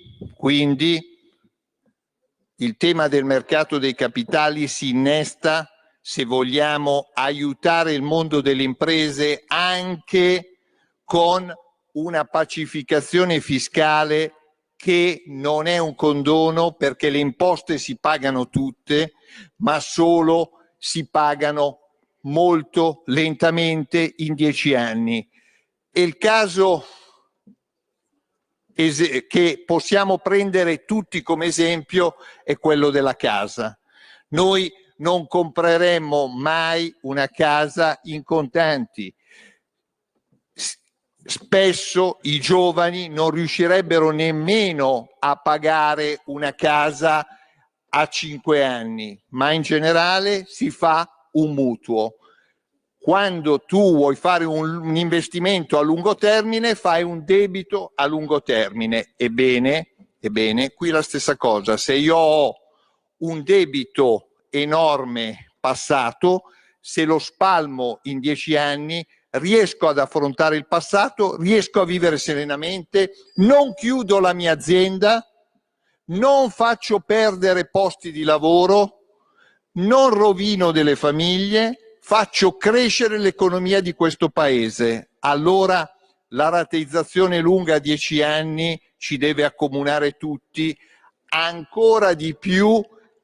il tema del mercato dei capitali si innesta se vogliamo aiutare il mondo delle imprese anche con una pacificazione fiscale che non è un condono, perché le imposte si pagano tutte, ma solo si pagano molto lentamente in 10 anni. E il caso che possiamo prendere tutti come esempio è quello della casa. Noi non compreremmo mai una casa in contanti. Spesso i giovani non riuscirebbero nemmeno a pagare una casa a 5 anni, ma in generale si fa un mutuo. Quando tu vuoi fare un investimento a lungo termine, fai un debito a lungo termine. Ebbene, qui la stessa cosa. Se io ho un debito enorme passato, se lo spalmo in 10 anni, riesco ad affrontare il passato, riesco a vivere serenamente, non chiudo la mia azienda, non faccio perdere posti di lavoro, non rovino delle famiglie, faccio crescere l'economia di questo paese. Allora la rateizzazione lunga a 10 anni ci deve accomunare tutti, ancora di più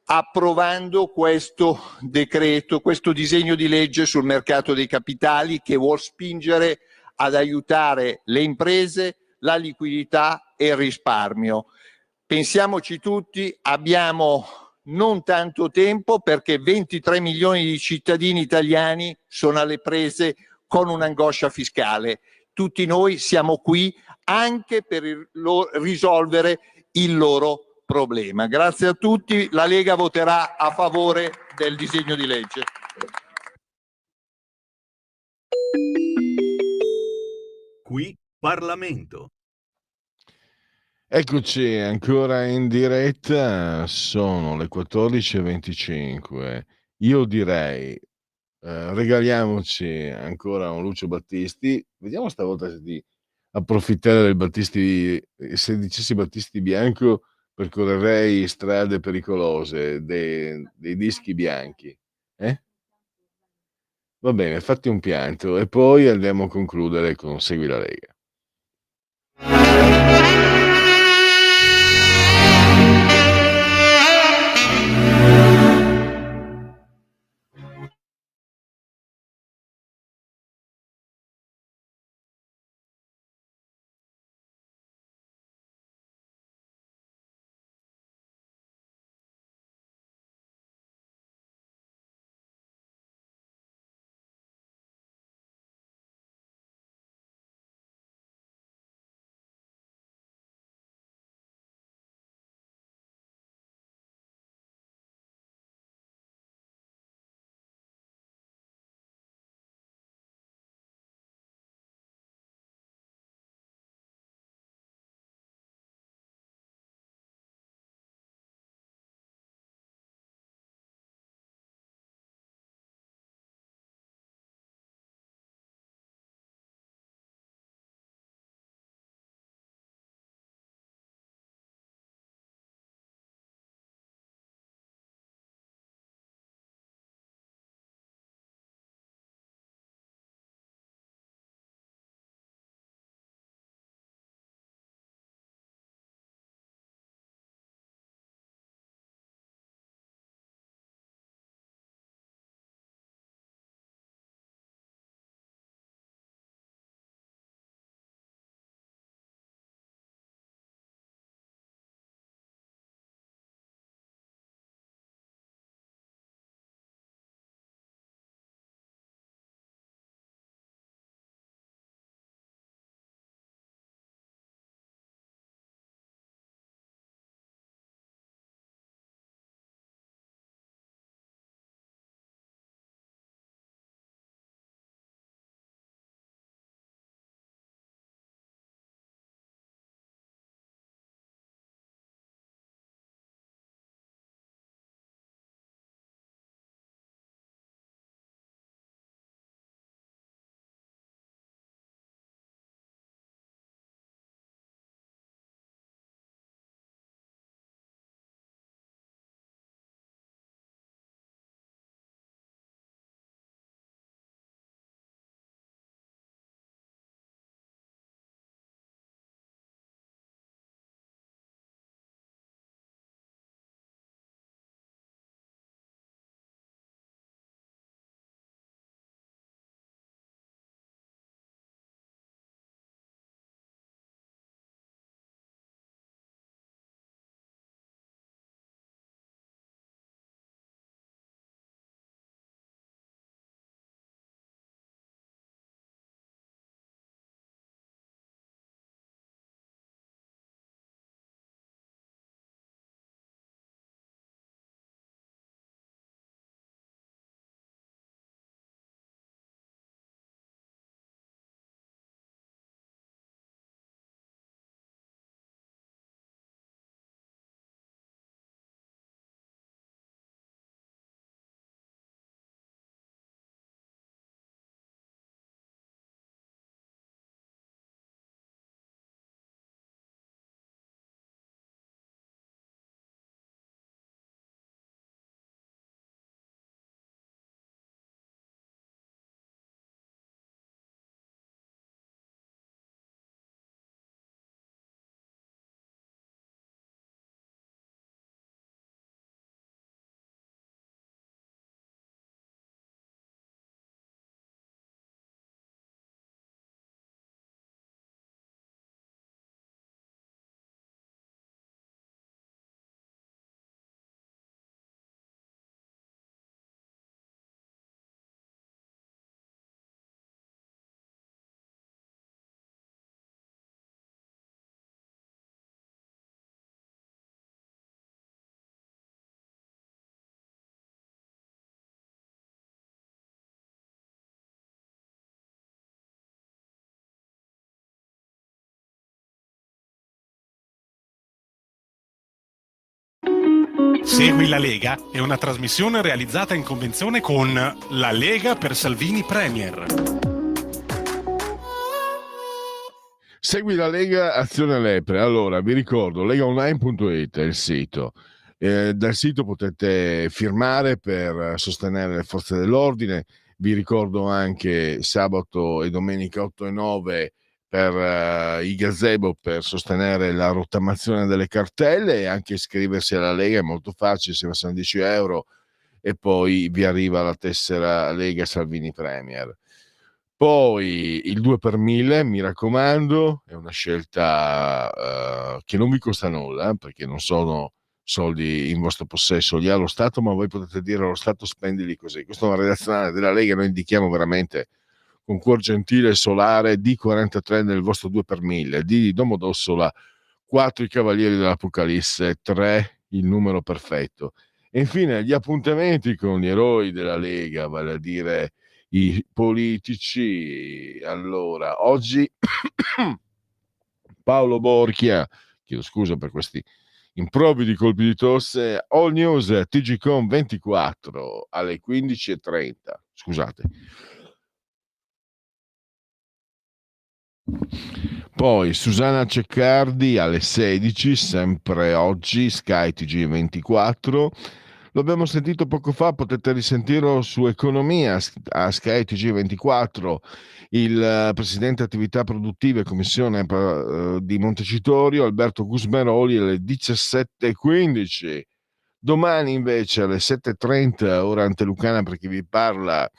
approvando questo decreto, questo disegno di legge sul mercato dei capitali, che vuol spingere ad aiutare le imprese, la liquidità e il risparmio. Pensiamoci tutti, abbiamo non tanto tempo, perché 23 milioni di cittadini italiani sono alle prese con un'angoscia fiscale. Tutti noi siamo qui anche per risolvere il loro problema. Grazie a tutti, la Lega voterà a favore del disegno di legge. Qui Parlamento. Eccoci ancora in diretta, sono le 14:25. Io direi regaliamoci ancora un Lucio Battisti. Vediamo stavolta di approfittare del Battisti. Se dicessi Battisti bianco, percorrerei strade pericolose dei dischi bianchi. Va bene, fatti un pianto e poi andiamo a concludere con Segui la Lega. Segui la Lega è una trasmissione realizzata in convenzione con La Lega per Salvini Premier. Segui la Lega Azione Lepre. Allora, vi ricordo, legaonline.it è il sito. Dal sito potete firmare per sostenere le forze dell'ordine Vi ricordo anche sabato e domenica 8 e 9 per i gazebo per sostenere la rottamazione delle cartelle, e anche iscriversi alla Lega è molto facile, si bastano 10 euro e poi vi arriva la tessera Lega Salvini Premier. Poi il 2 per 1000, mi raccomando, è una scelta che non vi costa nulla, perché non sono soldi in vostro possesso, li ha lo Stato, ma voi potete dire allo Stato spendili così. Questa è una redazionale della Lega, noi indichiamo veramente con cuor gentile e solare D43 nel vostro 2 per 1000, D di Domodossola, 4 i Cavalieri dell'Apocalisse, 3 il numero perfetto. E infine gli appuntamenti con gli eroi della Lega, vale a dire i politici. Allora, oggi Paolo Borchia, chiedo scusa per questi improvvidi colpi di tosse, All News TGcom 24 alle 15:30, scusate. Poi Susanna Ceccardi alle 16, sempre oggi, Sky TG24. Lo abbiamo sentito poco fa, potete risentirlo su Economia a Sky TG24, il presidente attività produttive commissione di Montecitorio, Alberto Gusmeroli, alle 17:15. Domani invece alle 7:30, ora antelucana per chi vi parla,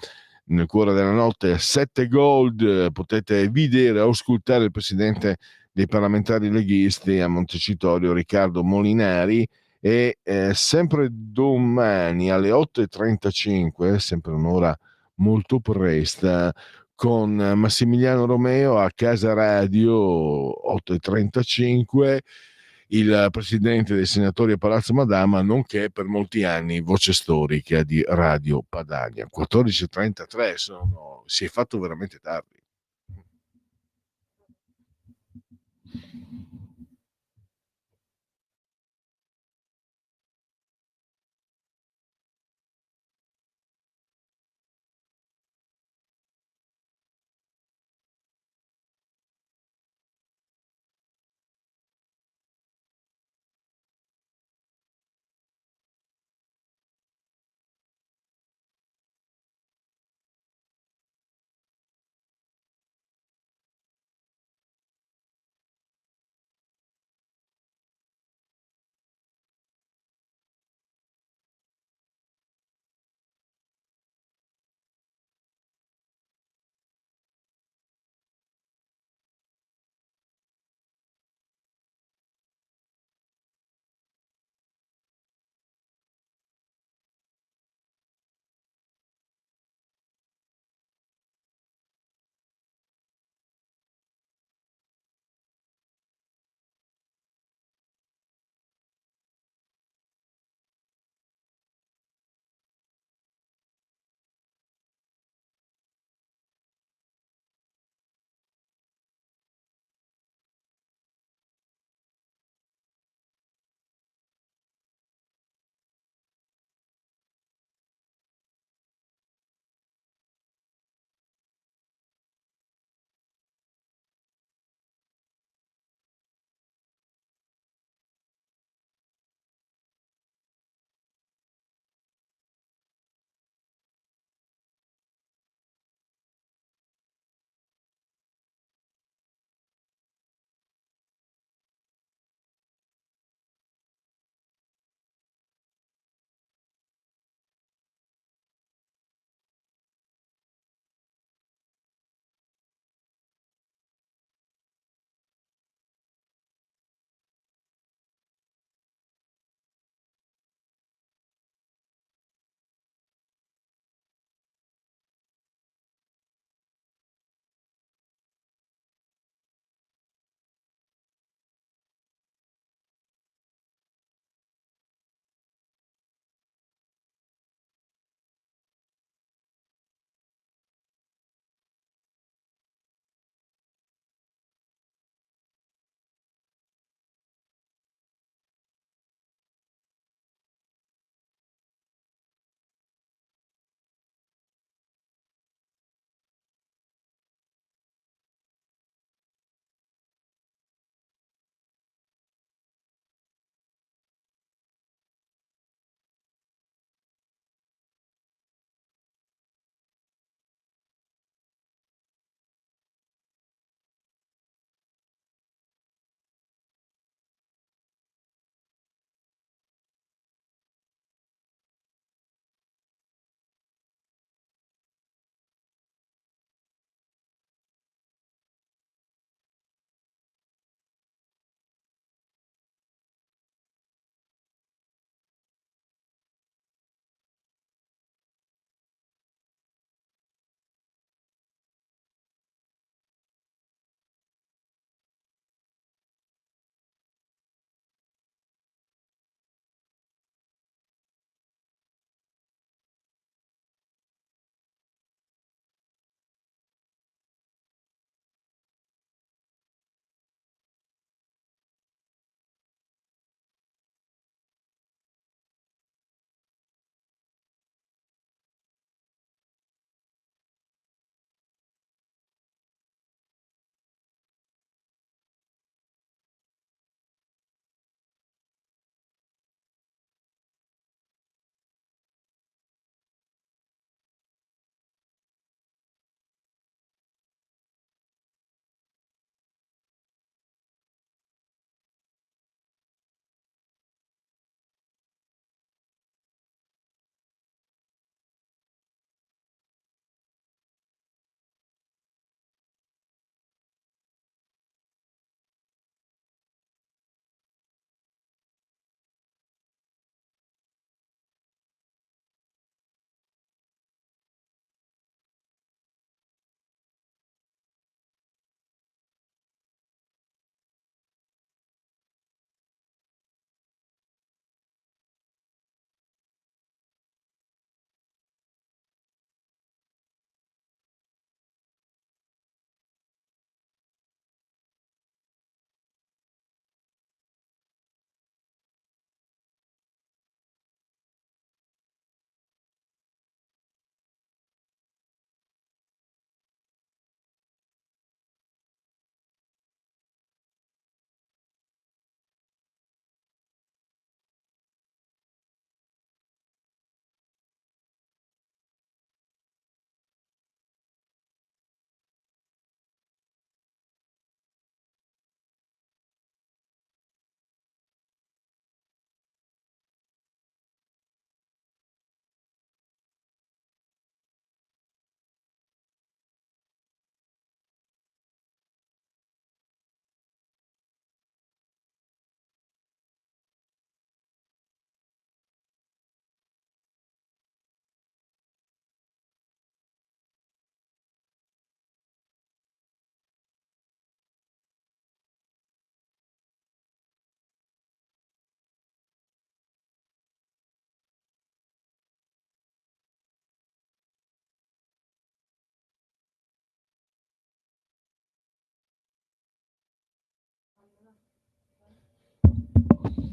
nel cuore della notte, 7 Gold, potete vedere o ascoltare il presidente dei parlamentari leghisti a Montecitorio, Riccardo Molinari, e sempre domani alle 8:35, sempre un'ora molto presta, con Massimiliano Romeo a Casa Radio 8:35, il presidente dei senatori a Palazzo Madama, nonché per molti anni voce storica di Radio Padania. 14:33, si è fatto veramente tardi.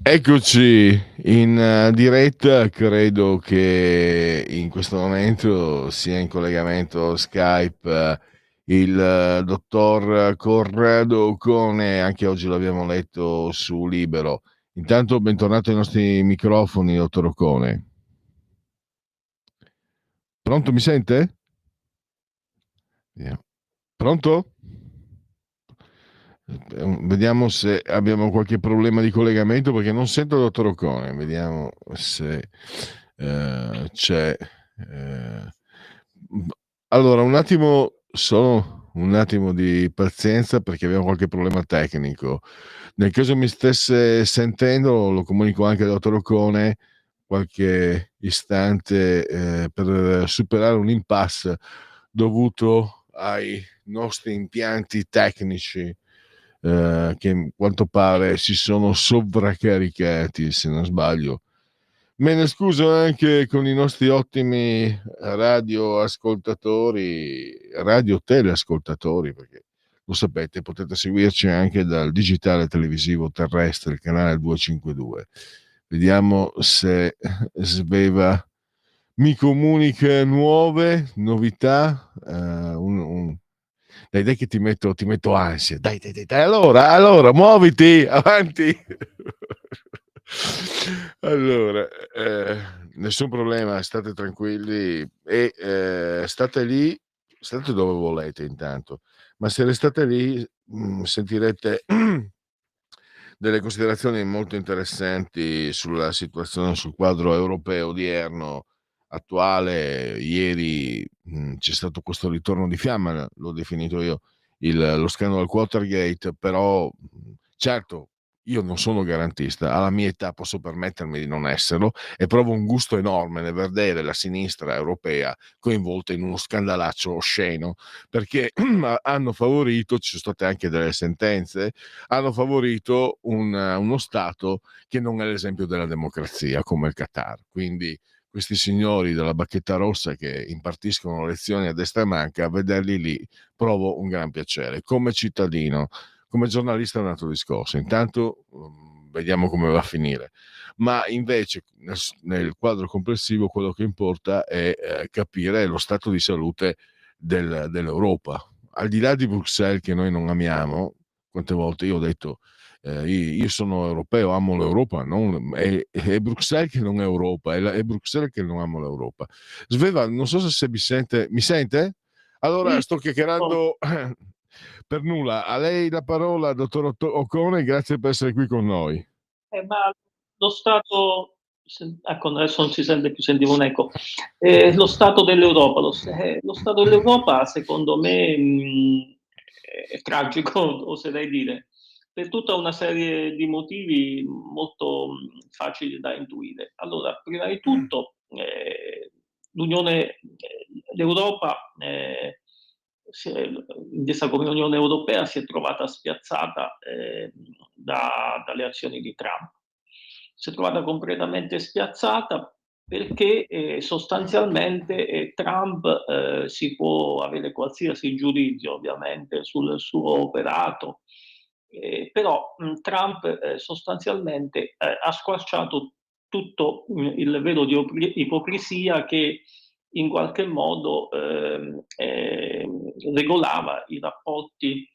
Eccoci in diretta, credo che in questo momento sia in collegamento Skype il dottor Corrado Ocone, anche oggi l'abbiamo letto su Libero. Intanto bentornato ai nostri microfoni, dottor Ocone. Pronto, mi sente? Pronto? Vediamo se abbiamo qualche problema di collegamento perché non sento il dottor Ocone. Vediamo se c'è. Allora, solo un attimo di pazienza perché abbiamo qualche problema tecnico. Nel caso mi stesse sentendo, lo comunico anche al dottor Ocone, qualche istante per superare un impasse dovuto ai nostri impianti tecnici che a quanto pare si sono sovraccaricati, se non sbaglio. Me ne scuso anche con i nostri ottimi radio teleascoltatori, perché lo sapete, potete seguirci anche dal digitale televisivo terrestre, il canale 252. Vediamo se Sveva mi comunica nuove novità. Dai che ti metto ansia. Dai. Allora, muoviti, avanti. Allora, nessun problema, state tranquilli e state dove volete intanto, ma se restate lì sentirete delle considerazioni molto interessanti sulla situazione, sul quadro europeo odierno, attuale. Ieri c'è stato questo ritorno di fiamma, l'ho definito io, lo scandalo del Watergate, però certo io non sono garantista, alla mia età posso permettermi di non esserlo e provo un gusto enorme nel vedere la sinistra europea coinvolta in uno scandalaccio osceno, perché hanno favorito, ci sono state anche delle sentenze, hanno favorito uno Stato che non è l'esempio della democrazia come il Qatar. Quindi questi signori della bacchetta rossa che impartiscono lezioni a destra e manca, a vederli lì provo un gran piacere. Come cittadino, come giornalista è un altro discorso. Intanto vediamo come va a finire. Ma invece nel quadro complessivo quello che importa è capire lo stato di salute dell'Europa. Al di là di Bruxelles, che noi non amiamo, quante volte io ho detto io sono europeo, amo l'Europa, è Bruxelles che non è Europa, è Bruxelles che non amo l'Europa. Sveva, non so se mi sente? Allora sto chiacchierando per nulla. A lei la parola, dottor Ocone, grazie per essere qui con noi. Ma lo Stato, ecco, adesso non si sente più, sentivo un eco. Lo Stato dell'Europa, lo Stato dell'Europa secondo me è tragico, oserei dire, per tutta una serie di motivi molto facili da intuire. Allora, prima di tutto, l'Europa, intesa come Unione Europea, si è trovata spiazzata dalle azioni di Trump. Si è trovata completamente spiazzata perché sostanzialmente Trump si può avere qualsiasi giudizio ovviamente sul suo operato, però Trump sostanzialmente ha squarciato tutto il velo di ipocrisia che in qualche modo regolava i rapporti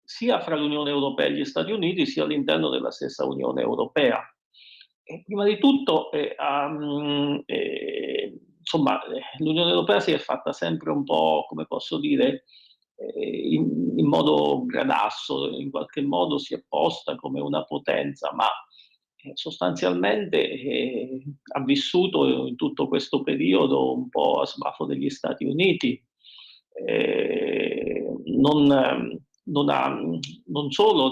sia fra l'Unione Europea e gli Stati Uniti, sia all'interno della stessa Unione Europea. E prima di tutto, insomma, l'Unione Europea si è fatta sempre un po', come posso dire, in modo gradasso, in qualche modo si è posta come una potenza, ma sostanzialmente ha vissuto in tutto questo periodo un po' a sbafo degli Stati Uniti. Non solo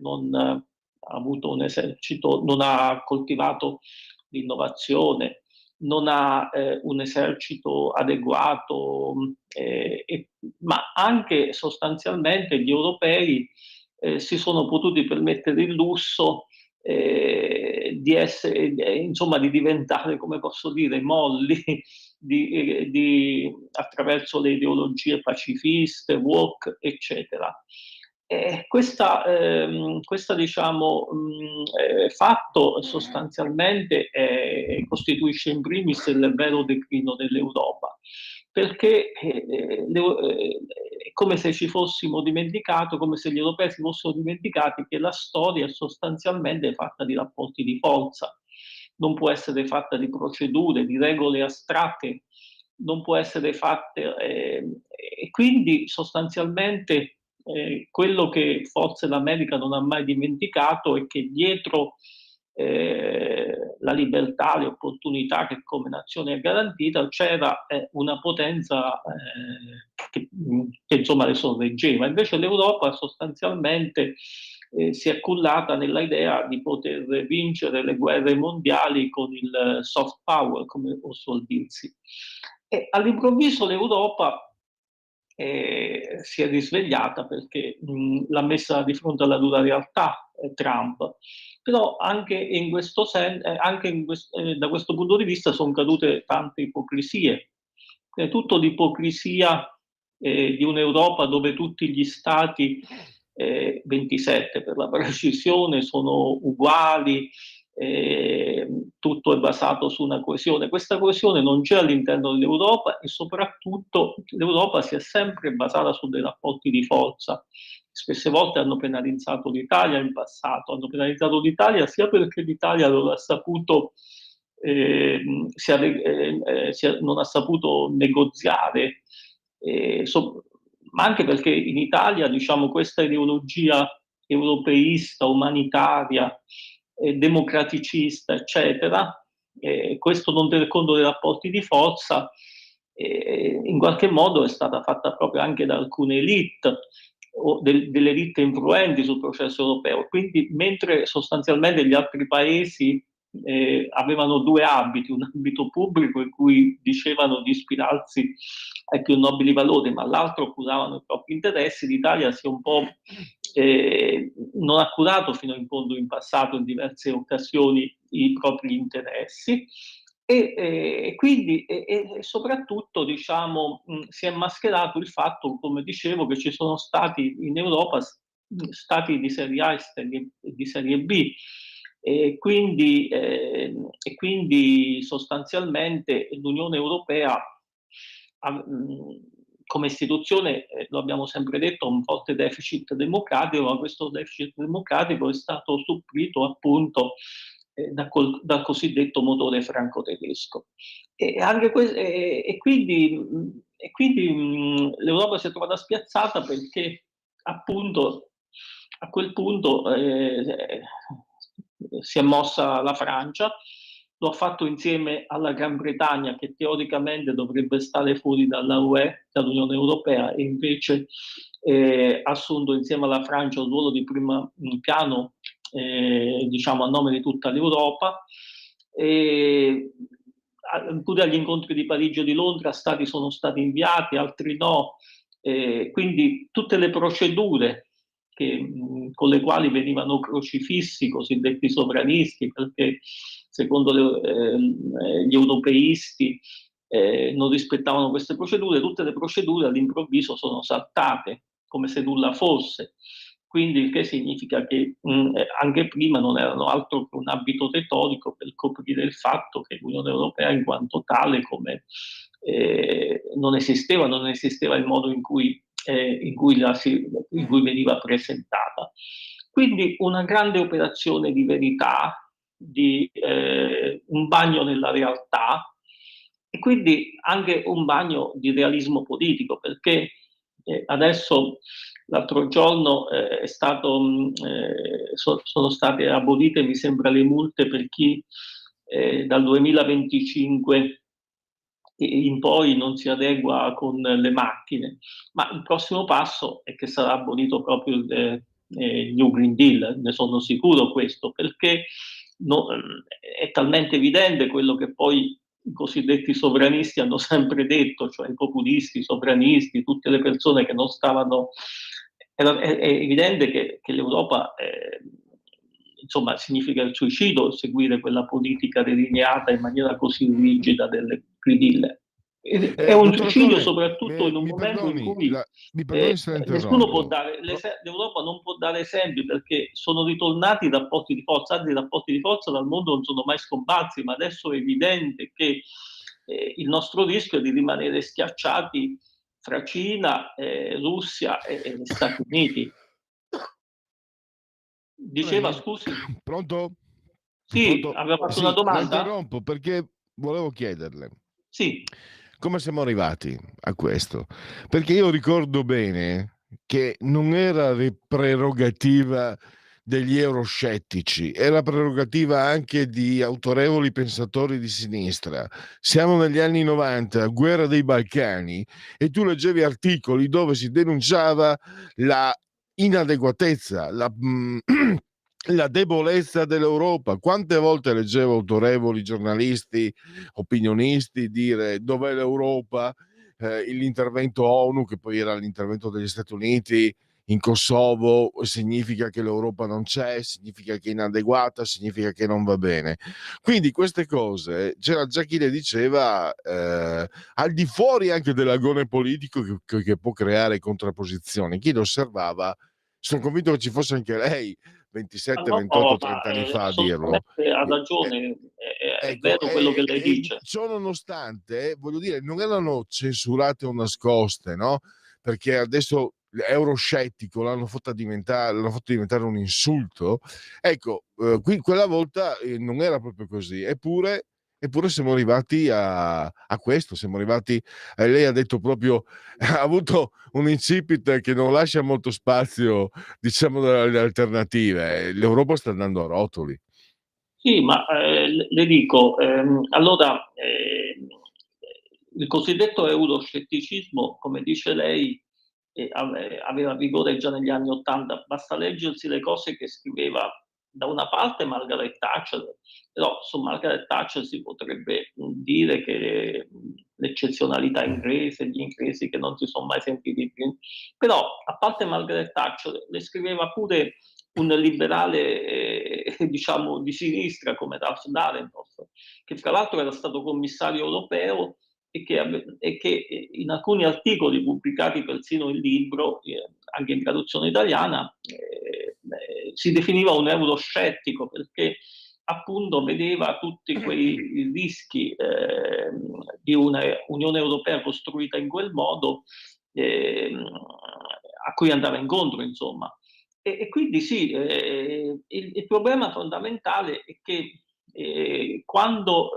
non ha avuto un esercito, non ha coltivato l'innovazione, non ha un esercito adeguato, ma anche sostanzialmente gli europei si sono potuti permettere il lusso di diventare, come posso dire, molli attraverso le ideologie pacifiste, woke, eccetera. Questa diciamo, fatto sostanzialmente costituisce in primis il vero declino dell'Europa, perché è come se ci fossimo dimenticato, come se gli europei si fossero dimenticati che la storia è sostanzialmente fatta di rapporti di forza, non può essere fatta di procedure, di regole astratte, non può essere fatta, e quindi sostanzialmente quello che forse l'America non ha mai dimenticato è che dietro la libertà, le opportunità che come nazione è garantita, c'era una potenza che insomma le sorreggeva. Invece l'Europa sostanzialmente si è cullata nella idea di poter vincere le guerre mondiali con il soft power, come suol dirsi. E all'improvviso l'Europa si è risvegliata perché l'ha messa di fronte alla dura realtà Trump. Però anche in questo da questo punto di vista sono cadute tante ipocrisie. Tutto l'ipocrisia di un'Europa dove tutti gli stati, 27 per la precisione, sono uguali, tutto è basato su una coesione. Questa coesione non c'è all'interno dell'Europa e soprattutto l'Europa si è sempre basata su dei rapporti di forza. Spesse volte hanno penalizzato l'Italia in passato, hanno penalizzato l'Italia sia perché l'Italia non ha saputo, non ha saputo negoziare, ma anche perché in Italia, diciamo, questa ideologia europeista, umanitaria, democraticista, eccetera, questo non tener conto dei rapporti di forza, in qualche modo è stata fatta proprio anche da alcune elite, o delle elite influenti sul processo europeo. Quindi mentre sostanzialmente gli altri paesi avevano due ambiti, un ambito pubblico in cui dicevano di ispirarsi ai più nobili valori, ma l'altro curavano i propri interessi, l'Italia si è un po' non ha curato fino in fondo in passato in diverse occasioni i propri interessi e quindi soprattutto diciamo si è mascherato il fatto, come dicevo, che ci sono stati in Europa stati di serie A e di serie B. E quindi sostanzialmente l'Unione Europea come istituzione, lo abbiamo sempre detto, ha un forte deficit democratico, ma questo deficit democratico è stato supplito appunto dal cosiddetto motore franco-tedesco. E quindi l'Europa si è trovata spiazzata perché appunto a quel punto si è mossa la Francia, lo ha fatto insieme alla Gran Bretagna che teoricamente dovrebbe stare fuori dalla UE, dall'Unione Europea, e invece ha assunto insieme alla Francia un ruolo di primo piano, diciamo a nome di tutta l'Europa. Pure agli incontri di Parigi e di Londra stati sono stati inviati, altri no, quindi tutte le procedure con le quali venivano crocifissi i cosiddetti sovranisti, perché secondo gli europeisti non rispettavano queste procedure, tutte le procedure all'improvviso sono saltate, come se nulla fosse. Quindi il che significa che anche prima non erano altro che un abito retorico per coprire il fatto che l'Unione Europea in quanto tale come, non esisteva il modo in cui veniva presentata. Quindi una grande operazione di verità, di un bagno nella realtà e quindi anche un bagno di realismo politico, perché adesso l'altro giorno sono state abolite, mi sembra, le multe per chi dal 2025 in poi non si adegua con le macchine, ma il prossimo passo è che sarà abolito proprio il New Green Deal, ne sono sicuro questo, perché è talmente evidente quello che poi i cosiddetti sovranisti hanno sempre detto, cioè i populisti, i sovranisti, tutte le persone che non stavano. È evidente che l'Europa insomma significa il suicidio seguire quella politica delineata in maniera così rigida delle Green Deal. È un dottor suicidio Ottone, soprattutto in un mi momento in perdoni, cui mi perdoni se la nessuno può interrompo. dare, l'Europa non può dare esempi, perché sono ritornati i rapporti di forza, anzi i rapporti di forza dal mondo non sono mai scomparsi, ma adesso è evidente che il nostro rischio è di rimanere schiacciati fra Cina, Russia e gli Stati Uniti. Diceva, scusi? Pronto? Sì, Pronto? aveva fatto Sì, una la domanda? interrompo perché volevo chiederle. Sì. Come siamo arrivati a questo? Perché io ricordo bene che non era prerogativa degli euroscettici, era prerogativa anche di autorevoli pensatori di sinistra. Siamo negli anni 90, guerra dei Balcani, e tu leggevi articoli dove si denunciava la inadeguatezza, la debolezza dell'Europa. Quante volte leggevo autorevoli giornalisti, opinionisti dire dov'è l'Europa, l'intervento ONU, che poi era l'intervento degli Stati Uniti in Kosovo, significa che l'Europa non c'è, significa che è inadeguata, significa che non va bene. Quindi queste cose c'era già chi le diceva al di fuori anche dell'agone politico che può creare contrapposizioni. Chi lo osservava, sono convinto che ci fosse anche lei 27, 28, 30 anni fa a dirlo. Assolutamente ha ragione, è vero quello che lei dice. Ciò nonostante, voglio dire, non erano censurate o nascoste, no? Perché adesso euroscettico l'hanno fatto diventare un insulto. Ecco, qui quella volta non era proprio così, eppure siamo arrivati a questo, siamo arrivati, lei ha detto proprio, ha avuto un incipit che non lascia molto spazio, diciamo, alle alternative. L'Europa sta andando a rotoli. Sì, ma le dico, allora, il cosiddetto euroscetticismo, come dice lei, aveva vigore già negli anni '80, basta leggersi le cose che scriveva da una parte Margaret Thatcher, però su Margaret Thatcher si potrebbe dire che l'eccezionalità inglese, gli inglesi che non si sono mai sentiti più, però a parte Margaret Thatcher le scriveva pure un liberale diciamo di sinistra come Ralph Dahrendorf, che tra l'altro era stato commissario europeo e che in alcuni articoli pubblicati persino in libro, anche in traduzione italiana, si definiva un euroscettico, perché appunto vedeva tutti quei rischi di una Unione Europea costruita in quel modo a cui andava incontro, insomma. E quindi sì, il problema fondamentale è che quando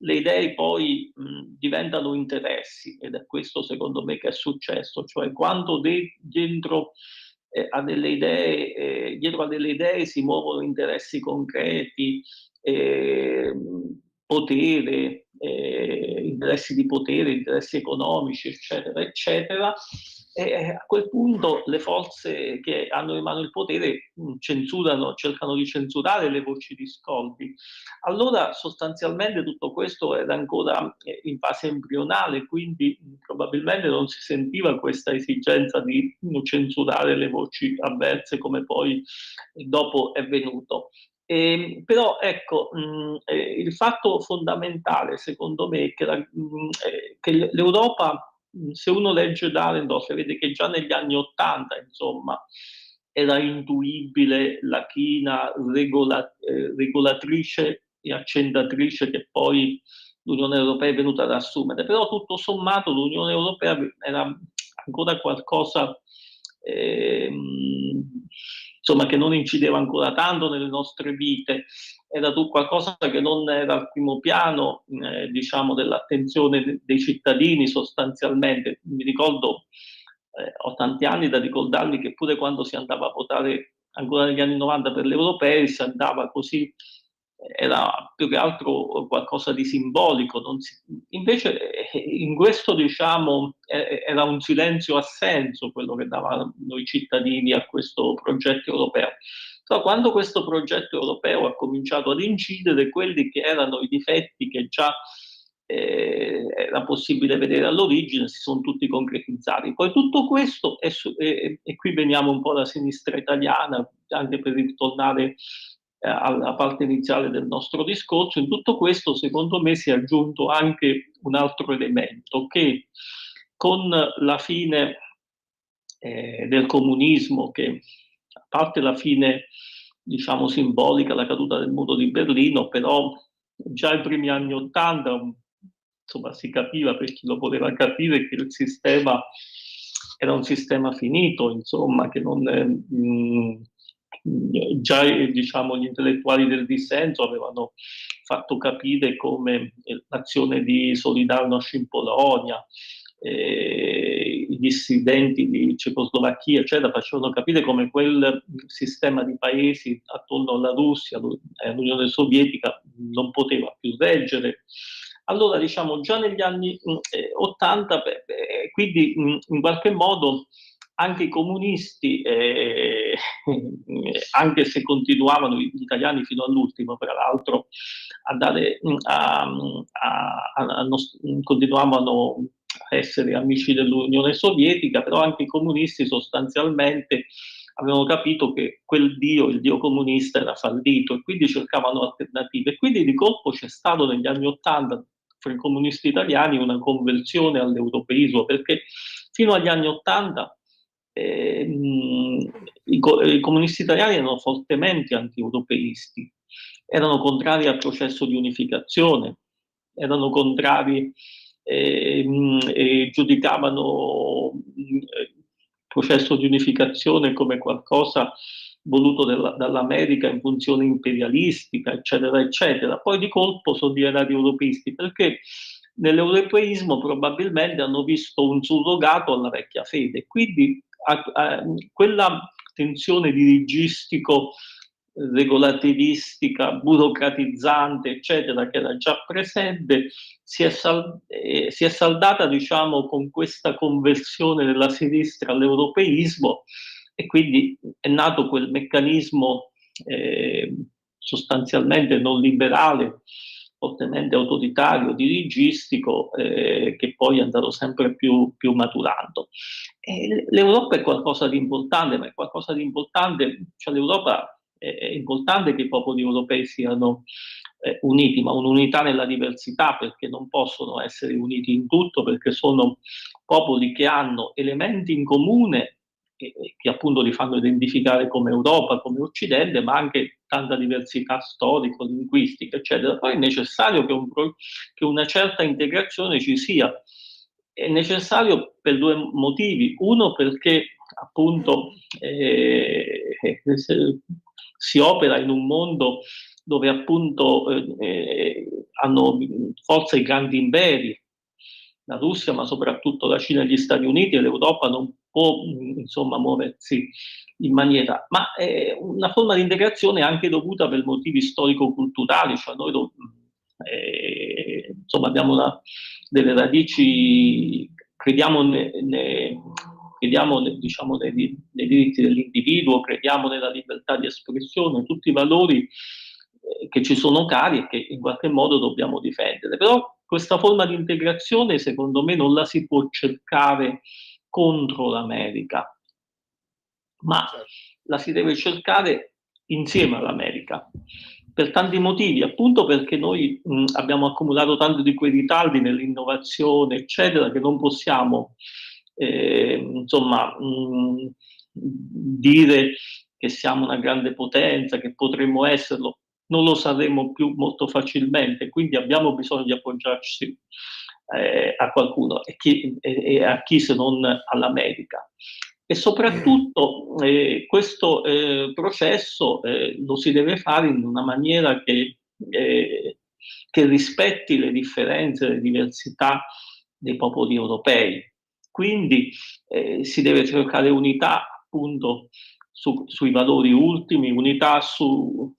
le idee poi diventano interessi, ed è questo secondo me che è successo, cioè quando dietro a delle idee si muovono interessi concreti, potere, interessi di potere, interessi economici, eccetera, eccetera. A quel punto le forze che hanno in mano il potere cercano di censurare le voci discordi. Allora sostanzialmente tutto questo era ancora in fase embrionale, quindi probabilmente non si sentiva questa esigenza di censurare le voci avverse come poi dopo è venuto. Però ecco, il fatto fondamentale secondo me è che l'Europa, se uno legge Dahrendorf, vede che già negli anni '80, insomma, era intuibile la china regolatrice e accendatrice che poi l'Unione Europea è venuta ad assumere. Però tutto sommato l'Unione Europea era ancora qualcosa insomma, che non incideva ancora tanto nelle nostre vite, era qualcosa che non era al primo piano, diciamo, dell'attenzione dei cittadini sostanzialmente. Mi ricordo, ho tanti anni da ricordarmi che pure quando si andava a votare ancora negli anni '90 per le europee, si andava così, era più che altro qualcosa di simbolico. Invece in questo, diciamo, era un silenzio assenso quello che davano i cittadini a questo progetto europeo. Però quando questo progetto europeo ha cominciato ad incidere, quelli che erano i difetti che già era possibile vedere all'origine si sono tutti concretizzati. Poi tutto questo, e qui veniamo un po' alla sinistra italiana, anche per ritornare alla parte iniziale del nostro discorso. In tutto questo, secondo me, si è aggiunto anche un altro elemento, che con la fine del comunismo, che a parte la fine, diciamo, simbolica, la caduta del muro di Berlino, però già ai primi anni '80, insomma, si capiva, per chi lo voleva capire, che il sistema era un sistema finito, insomma, che non già, diciamo, gli intellettuali del dissenso avevano fatto capire come l'azione di Solidarność in Polonia, i dissidenti di Cecoslovacchia, eccetera, facevano capire come quel sistema di paesi attorno alla Russia e all'Unione Sovietica non poteva più reggere. Allora, diciamo, già negli anni '80, quindi in qualche modo anche i comunisti, anche se continuavano gli italiani fino all'ultimo, tra l'altro, continuavano a essere amici dell'Unione Sovietica, però anche i comunisti sostanzialmente avevano capito che quel Dio, il Dio comunista, era fallito, e quindi cercavano alternative. E quindi di colpo c'è stato negli anni '80 fra i comunisti italiani una conversione all'europeismo, perché fino agli anni '80 i comunisti italiani erano fortemente anti-europeisti, erano contrari al processo di unificazione, erano contrari e giudicavano il processo di unificazione come qualcosa voluto dall'America in funzione imperialistica, eccetera, eccetera. Poi di colpo sono diventati europeisti, perché nell'europeismo probabilmente hanno visto un surrogato alla vecchia fede. Quindi quella tensione dirigistico, regolativistica, burocratizzante, eccetera, che era già presente, si è saldata, diciamo, con questa conversione della sinistra all'europeismo, e quindi è nato quel meccanismo sostanzialmente non liberale, fortemente autoritario, dirigistico, che poi è andato sempre più maturando. L'Europa è qualcosa di importante, ma è qualcosa di importante, cioè l'Europa è importante che i popoli europei siano uniti, ma un'unità nella diversità, perché non possono essere uniti in tutto, perché sono popoli che hanno elementi in comune che appunto li fanno identificare come Europa, come Occidente, ma anche tanta diversità storico-linguistica, eccetera. Poi è necessario che una certa integrazione ci sia. È necessario per due motivi. Uno, perché appunto si opera in un mondo dove appunto hanno forza i grandi imperi, la Russia, ma soprattutto la Cina e gli Stati Uniti, e l'Europa non può, insomma, muoversi in maniera, ma è una forma di integrazione anche dovuta per motivi storico-culturali, cioè noi insomma, abbiamo delle radici, crediamo diciamo, nei diritti dell'individuo, crediamo nella libertà di espressione, tutti i valori che ci sono cari e che in qualche modo dobbiamo difendere. Però questa forma di integrazione, secondo me, non la si può cercare contro l'America, ma la si deve cercare insieme all'America, per tanti motivi, appunto perché noi abbiamo accumulato tanti di quei ritardi nell'innovazione, eccetera, che non possiamo insomma dire che siamo una grande potenza, che potremmo esserlo, non lo saremo più molto facilmente, quindi abbiamo bisogno di appoggiarci a qualcuno, e a chi se non all'America. E soprattutto questo processo lo si deve fare in una maniera che rispetti le differenze, le diversità dei popoli europei. Quindi si deve cercare unità appunto sui valori ultimi, unità sul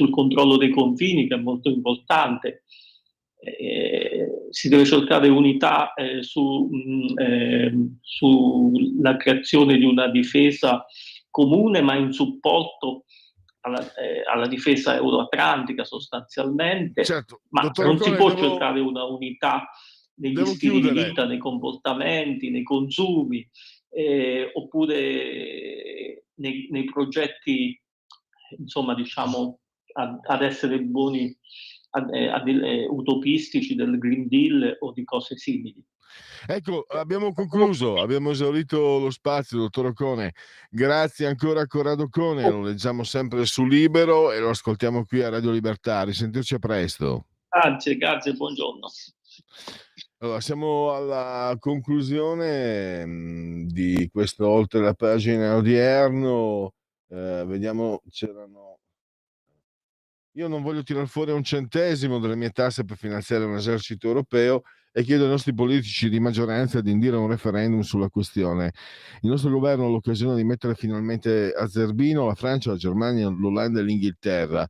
controllo dei confini, che è molto importante. Si deve cercare unità sulla creazione di una difesa comune, ma in supporto alla difesa euroatlantica sostanzialmente, certo, ma non si può cercare una unità negli stili di vita, nei comportamenti, nei consumi, oppure nei progetti insomma, diciamo, ad essere buoni, utopistici del Green Deal o di cose simili. Ecco, abbiamo concluso, abbiamo esaurito lo spazio, dottor Occone. Grazie ancora a Corrado Occone, lo leggiamo sempre su Libero e lo ascoltiamo qui a Radio Libertà. A risentirci a presto. Grazie, buongiorno. Allora, siamo alla conclusione di questo Oltre la pagina odierno. Vediamo, c'erano... Io non voglio tirar fuori un centesimo delle mie tasse per finanziare un esercito europeo e chiedo ai nostri politici di maggioranza di indire un referendum sulla questione. Il nostro governo ha l'occasione di mettere finalmente a zerbino la Francia, la Germania, l'Olanda e l'Inghilterra.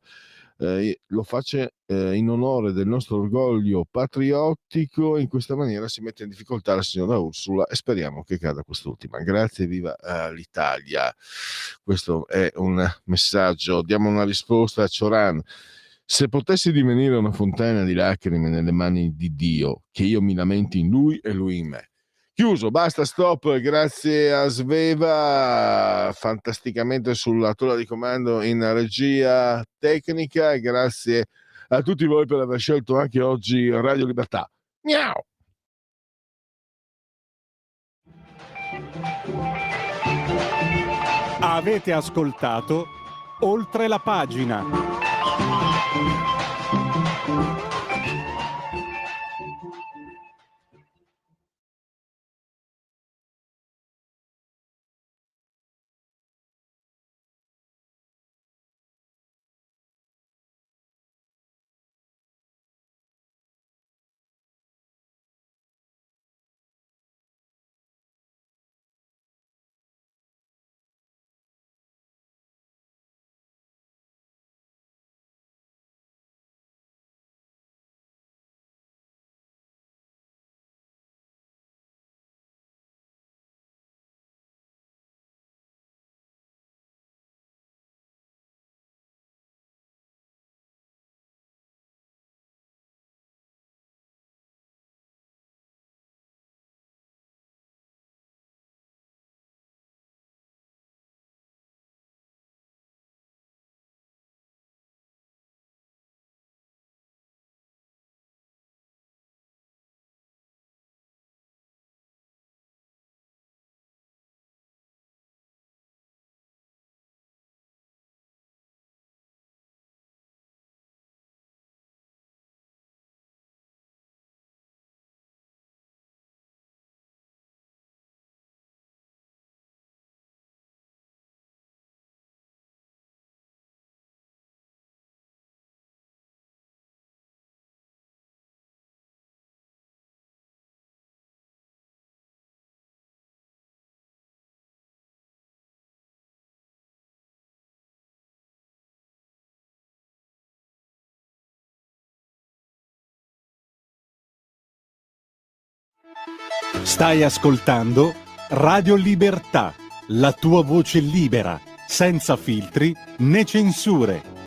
Lo faccia in onore del nostro orgoglio patriottico. In questa maniera si mette in difficoltà la signora Ursula e speriamo che cada quest'ultima. Grazie, viva l'Italia. Questo è un messaggio. Diamo una risposta a Cioran. Se potessi divenire una fontana di lacrime nelle mani di Dio, che io mi lamenti in lui e lui in me. Chiuso, basta, stop. Grazie a Sveva, fantasticamente sulla tolla di comando in regia tecnica, e grazie a tutti voi per aver scelto anche oggi Radio Libertà. Miau! Avete ascoltato Oltre la pagina. Stai ascoltando Radio Libertà, la tua voce libera, senza filtri né censure.